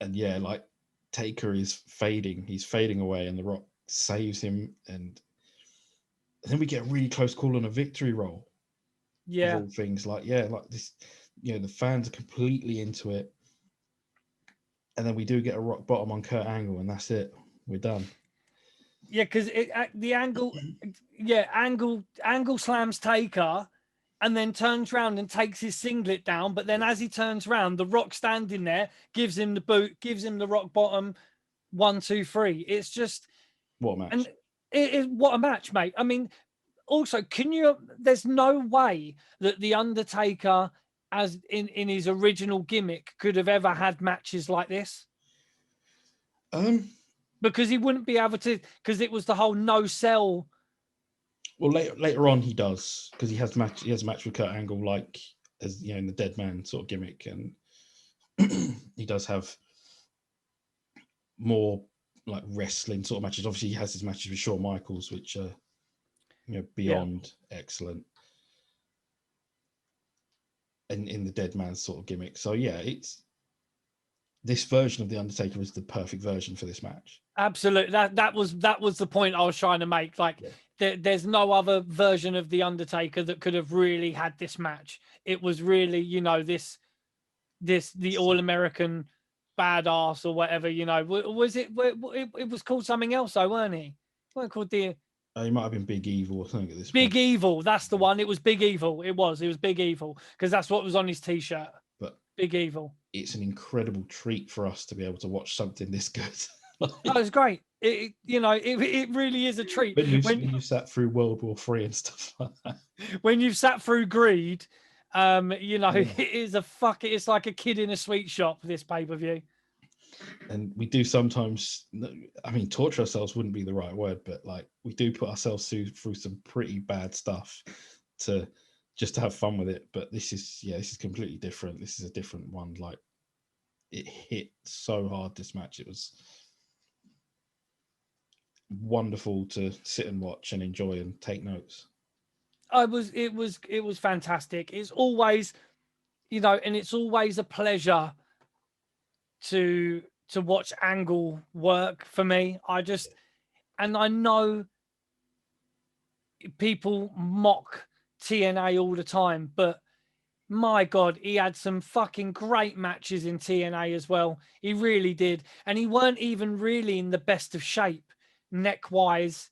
[SPEAKER 2] And like Taker is fading. He's fading away, and the Rock saves him, and then we get a really close call on a victory roll.
[SPEAKER 1] Yeah,
[SPEAKER 2] of all things, like this. The fans are completely into it, and then we do get a rock bottom on Kurt Angle, and that's it. We're done.
[SPEAKER 1] Yeah, because the Angle slams Taker, and then turns around and takes his singlet down. But then as he turns around, the Rock standing there gives him the boot, gives him the rock bottom. 1, 2, 3. It's just
[SPEAKER 2] what a match.
[SPEAKER 1] And what a match, mate. I mean, also, there's no way that the Undertaker, as in his original gimmick, could have ever had matches like this. Because he wouldn't be able to, because it was the whole no sell.
[SPEAKER 2] Well, later on he does, because he has a match with Kurt Angle, like as in the Dead Man sort of gimmick, and he does have more like wrestling sort of matches. Obviously, he has his matches with Shawn Michaels, which are beyond excellent, and in the Dead Man sort of gimmick. So it's this version of the Undertaker is the perfect version for this match. Absolutely,
[SPEAKER 1] that was the point I was trying to make. Like, there's no other version of the Undertaker that could have really had this match. It was really, the All-American badass or whatever. Was it? It was called something else, though, weren't he? Weren't called the.
[SPEAKER 2] He might have been Big Evil or something at this
[SPEAKER 1] Big
[SPEAKER 2] point.
[SPEAKER 1] Evil, that's the one. It was Big Evil. It was Big Evil, because that's what was on his t-shirt.
[SPEAKER 2] But
[SPEAKER 1] Big Evil.
[SPEAKER 2] It's an incredible treat for us to be able to watch something this good.
[SPEAKER 1] That was great. It really is a treat.
[SPEAKER 2] When you sat through World War III and stuff like that.
[SPEAKER 1] When you've sat through Greed, it is it's like a kid in a sweet shop, this pay-per-view.
[SPEAKER 2] And we do sometimes, torture ourselves wouldn't be the right word, but we do put ourselves through some pretty bad stuff to have fun with it. But this is completely different. This is a different one. It hit so hard, this match. It was wonderful to sit and watch and enjoy and take notes.
[SPEAKER 1] It was fantastic. It's always, and it's always a pleasure to watch Angle work for me. And I know people mock TNA all the time, but my God, he had some fucking great matches in TNA as well. He really did. And he weren't even really in the best of shape, neck-wise,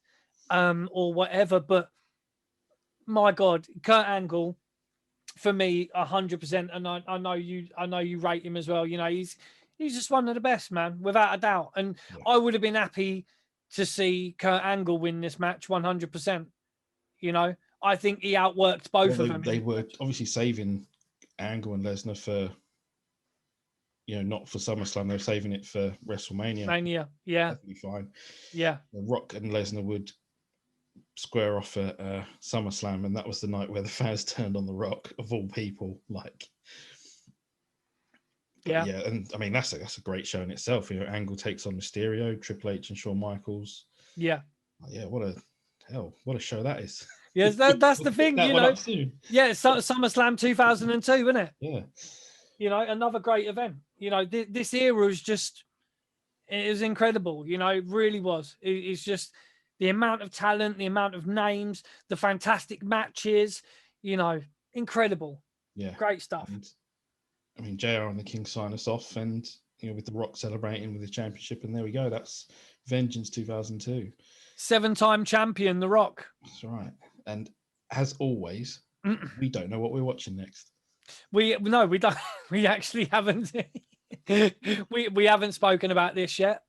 [SPEAKER 1] or whatever. But my God, Kurt Angle, for me, 100%. And I know you rate him as well. He's just one of the best, man, without a doubt. And I would have been happy to see Kurt Angle win this match 100%. I think he outworked both of them.
[SPEAKER 2] They were obviously saving Angle and Lesnar for, not for SummerSlam. They were saving it for WrestleMania.
[SPEAKER 1] Yeah.
[SPEAKER 2] That'd be fine.
[SPEAKER 1] Yeah.
[SPEAKER 2] The Rock and Lesnar would square off at SummerSlam, and that was the night where the fans turned on the Rock, of all people. And that's a great show in itself. Angle takes on Mysterio, Triple H, and Shawn Michaels.
[SPEAKER 1] Yeah.
[SPEAKER 2] What a show that is.
[SPEAKER 1] Yes, that's the thing. Yeah, SummerSlam 2002, isn't it?
[SPEAKER 2] Yeah.
[SPEAKER 1] Another great event. This era is just, it was incredible. It really was. It's just The amount of talent, the amount of names, the fantastic matches, incredible.
[SPEAKER 2] Yeah.
[SPEAKER 1] Great stuff.
[SPEAKER 2] And, I mean, JR and the King sign us off, and with The Rock celebrating with the championship, and there we go. That's Vengeance 2002.
[SPEAKER 1] 7-time champion, The Rock.
[SPEAKER 2] That's right. And as always, we don't know what we're watching next.
[SPEAKER 1] We don't. We actually haven't. we haven't spoken about this yet.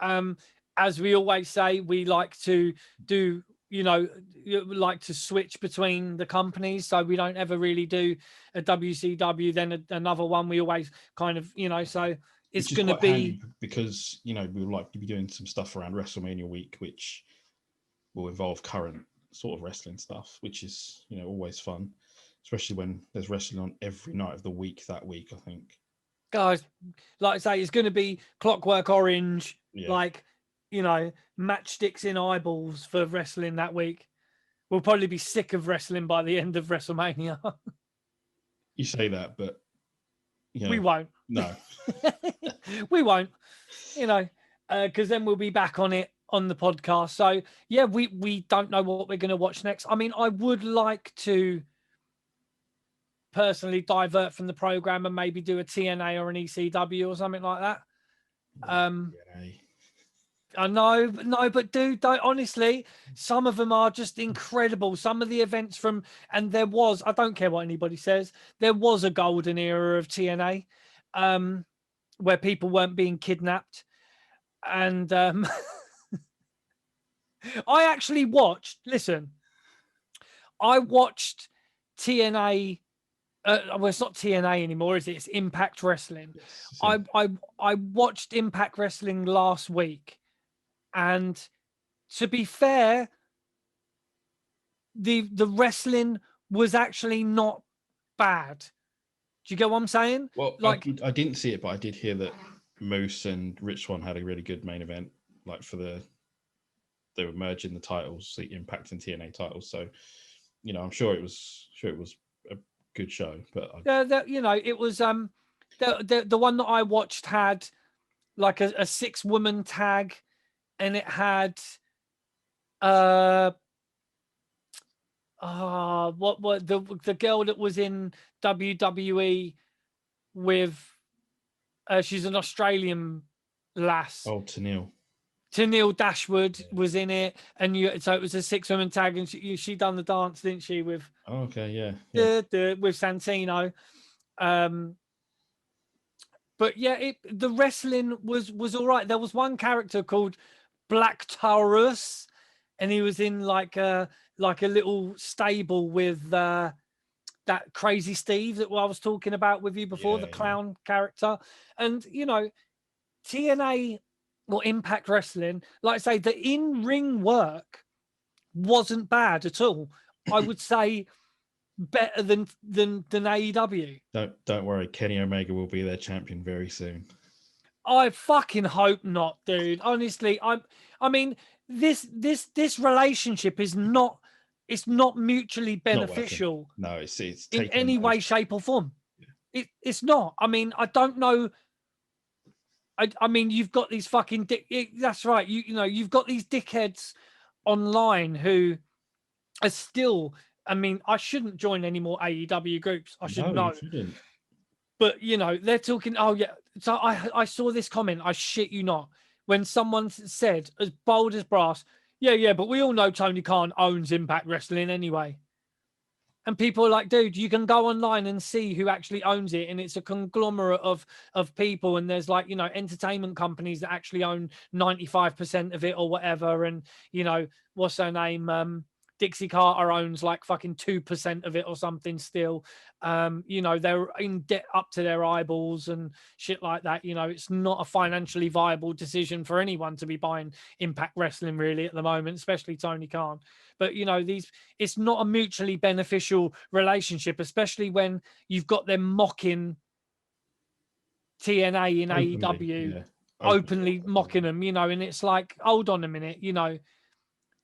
[SPEAKER 1] As we always say, we like to do. Like to switch between the companies, so we don't ever really do a WCW then another one. We always kind of, so it's going to be,
[SPEAKER 2] because we'll like to be doing some stuff around WrestleMania week, which will involve current sort of wrestling stuff, which is always fun, especially when there's wrestling on every night of the week that week. I think,
[SPEAKER 1] guys, like I say, it's going to be Clockwork Orange,
[SPEAKER 2] yeah.
[SPEAKER 1] Matchsticks in eyeballs for wrestling that week. We'll probably be sick of wrestling by the end of WrestleMania.
[SPEAKER 2] You say that, but
[SPEAKER 1] we won't.
[SPEAKER 2] No,
[SPEAKER 1] we won't. Because then we'll be back on it on the podcast. So yeah, we don't know what we're going to watch next. I mean, I would like to personally divert from the program and maybe do a TNA or an ECW or something like that. I know, but dude, honestly, some of them are just incredible. Some of the events and there was, I don't care what anybody says, there was a golden era of TNA, where people weren't being kidnapped. And I actually watched TNA. Well, it's not TNA anymore, is it? It's Impact Wrestling. Yes, I watched Impact Wrestling last week. And to be fair, the wrestling was actually not bad. Do you get what I'm saying?
[SPEAKER 2] Well, I didn't see it, but I did hear that Moose and Rich Swann had a really good main event. Like they were merging the titles, the Impact and TNA titles. So, I'm sure it was a good show. But
[SPEAKER 1] it was the one that I watched had like a 6-woman tag. And it had what the girl that was in WWE with she's an Australian lass.
[SPEAKER 2] Oh,
[SPEAKER 1] Tennille Dashwood was in it, and so it was a 6-woman tag, and she done the dance, didn't she? With
[SPEAKER 2] with
[SPEAKER 1] Santino. But yeah, the wrestling was all right. There was one character called Black Taurus, and he was in like a little stable with that Crazy Steve that I was talking about with you before, the clown character. And TNA or Impact Wrestling, like I say, the in-ring work wasn't bad at all. I would say better than AEW.
[SPEAKER 2] Don't worry, Kenny Omega will be their champion very soon.
[SPEAKER 1] I fucking hope not, dude. Honestly, I mean, this relationship is not. It's not mutually beneficial.
[SPEAKER 2] No, it's
[SPEAKER 1] in any way, shape, or form. Yeah. It's not. I mean, I don't know. I mean, you've got these fucking that's right. You've got these dickheads online who are still. I mean, I shouldn't join any more AEW groups. I should know.
[SPEAKER 2] You shouldn't.
[SPEAKER 1] But they're talking. Oh yeah. So I saw this comment. I shit you not. When someone said, as bold as brass, yeah, but we all know Tony Khan owns Impact Wrestling anyway. And people are like, dude, you can go online and see who actually owns it, and it's a conglomerate of people. And there's like entertainment companies that actually own 95% of it or whatever. And what's her name? Dixie Carter owns like fucking 2% of it or something still. They're in debt up to their eyeballs and shit like that. It's not a financially viable decision for anyone to be buying Impact Wrestling really at the moment, especially Tony Khan. But, it's not a mutually beneficial relationship, especially when you've got them mocking TNA in AEW, openly mocking them, and it's like, hold on a minute,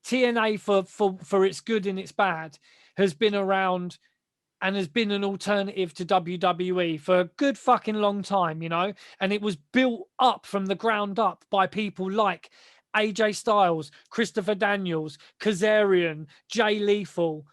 [SPEAKER 1] TNA for its good and its bad has been around and has been an alternative to WWE for a good fucking long time, and it was built up from the ground up by people like AJ Styles, Christopher Daniels, Kazarian, Jay Lethal,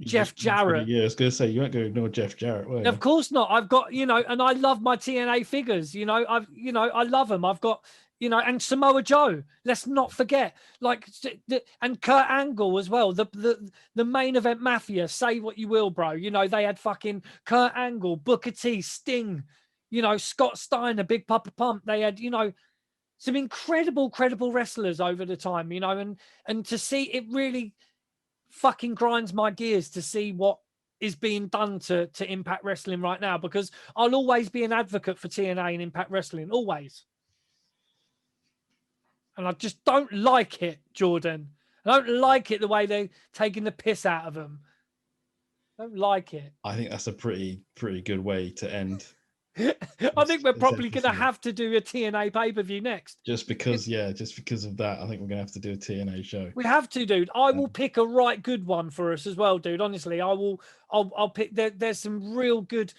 [SPEAKER 1] Jeff Jarrett.
[SPEAKER 2] Yeah, I was going to say, you weren't going to ignore Jeff Jarrett, were you?
[SPEAKER 1] Of course not. I've got, and I love my TNA figures, I love them. I've got, and Samoa Joe, let's not forget, and Kurt Angle as well. The main event mafia, say what you will, bro. They had fucking Kurt Angle, Booker T, Sting, Scott Steiner, Big Papa Pump. They had, some incredible wrestlers over the time, and to see it really fucking grinds my gears to see what is being done to Impact Wrestling right now, because I'll always be an advocate for TNA and Impact Wrestling, always. And I just don't like it, Jordan. I don't like it the way they're taking the piss out of them. I don't like it.
[SPEAKER 2] I think that's a pretty good way to end.
[SPEAKER 1] I think we're probably going to have to do a TNA pay-per-view next.
[SPEAKER 2] Just because of that, I think we're going to have to do a TNA show.
[SPEAKER 1] We have to, dude. I will pick a right good one for us as well, dude. Honestly, I'll pick. There's some real good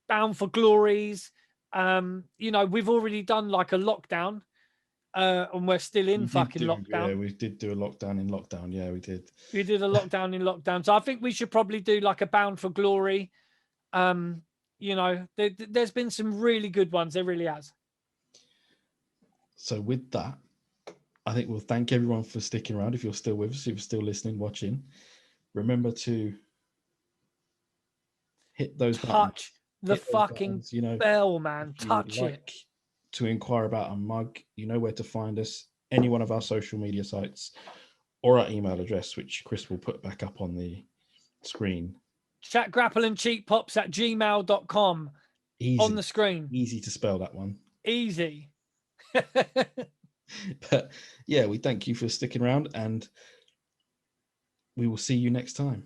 [SPEAKER 1] Bound for Glories. We've already done like a lockdown, and we're still in lockdown.
[SPEAKER 2] Yeah, we did do a lockdown in lockdown. Yeah, we did.
[SPEAKER 1] We did a lockdown in lockdown. So I think we should probably do like a Bound for Glory. There's been some really good ones. There really has.
[SPEAKER 2] So with that, I think we'll thank everyone for sticking around. If you're still with us, if you're still listening, watching, remember to hit those
[SPEAKER 1] buttons. The fucking bell, man. Touch it.
[SPEAKER 2] To inquire about a mug, you know where to find us. Any one of our social media sites or our email address, which Chris will put back up on the screen.
[SPEAKER 1] Chat Grapple and Cheap Pops at gmail.com.
[SPEAKER 2] Easy.
[SPEAKER 1] On the screen.
[SPEAKER 2] Easy to spell that one.
[SPEAKER 1] Easy.
[SPEAKER 2] But yeah, we thank you for sticking around, and we will see you next time.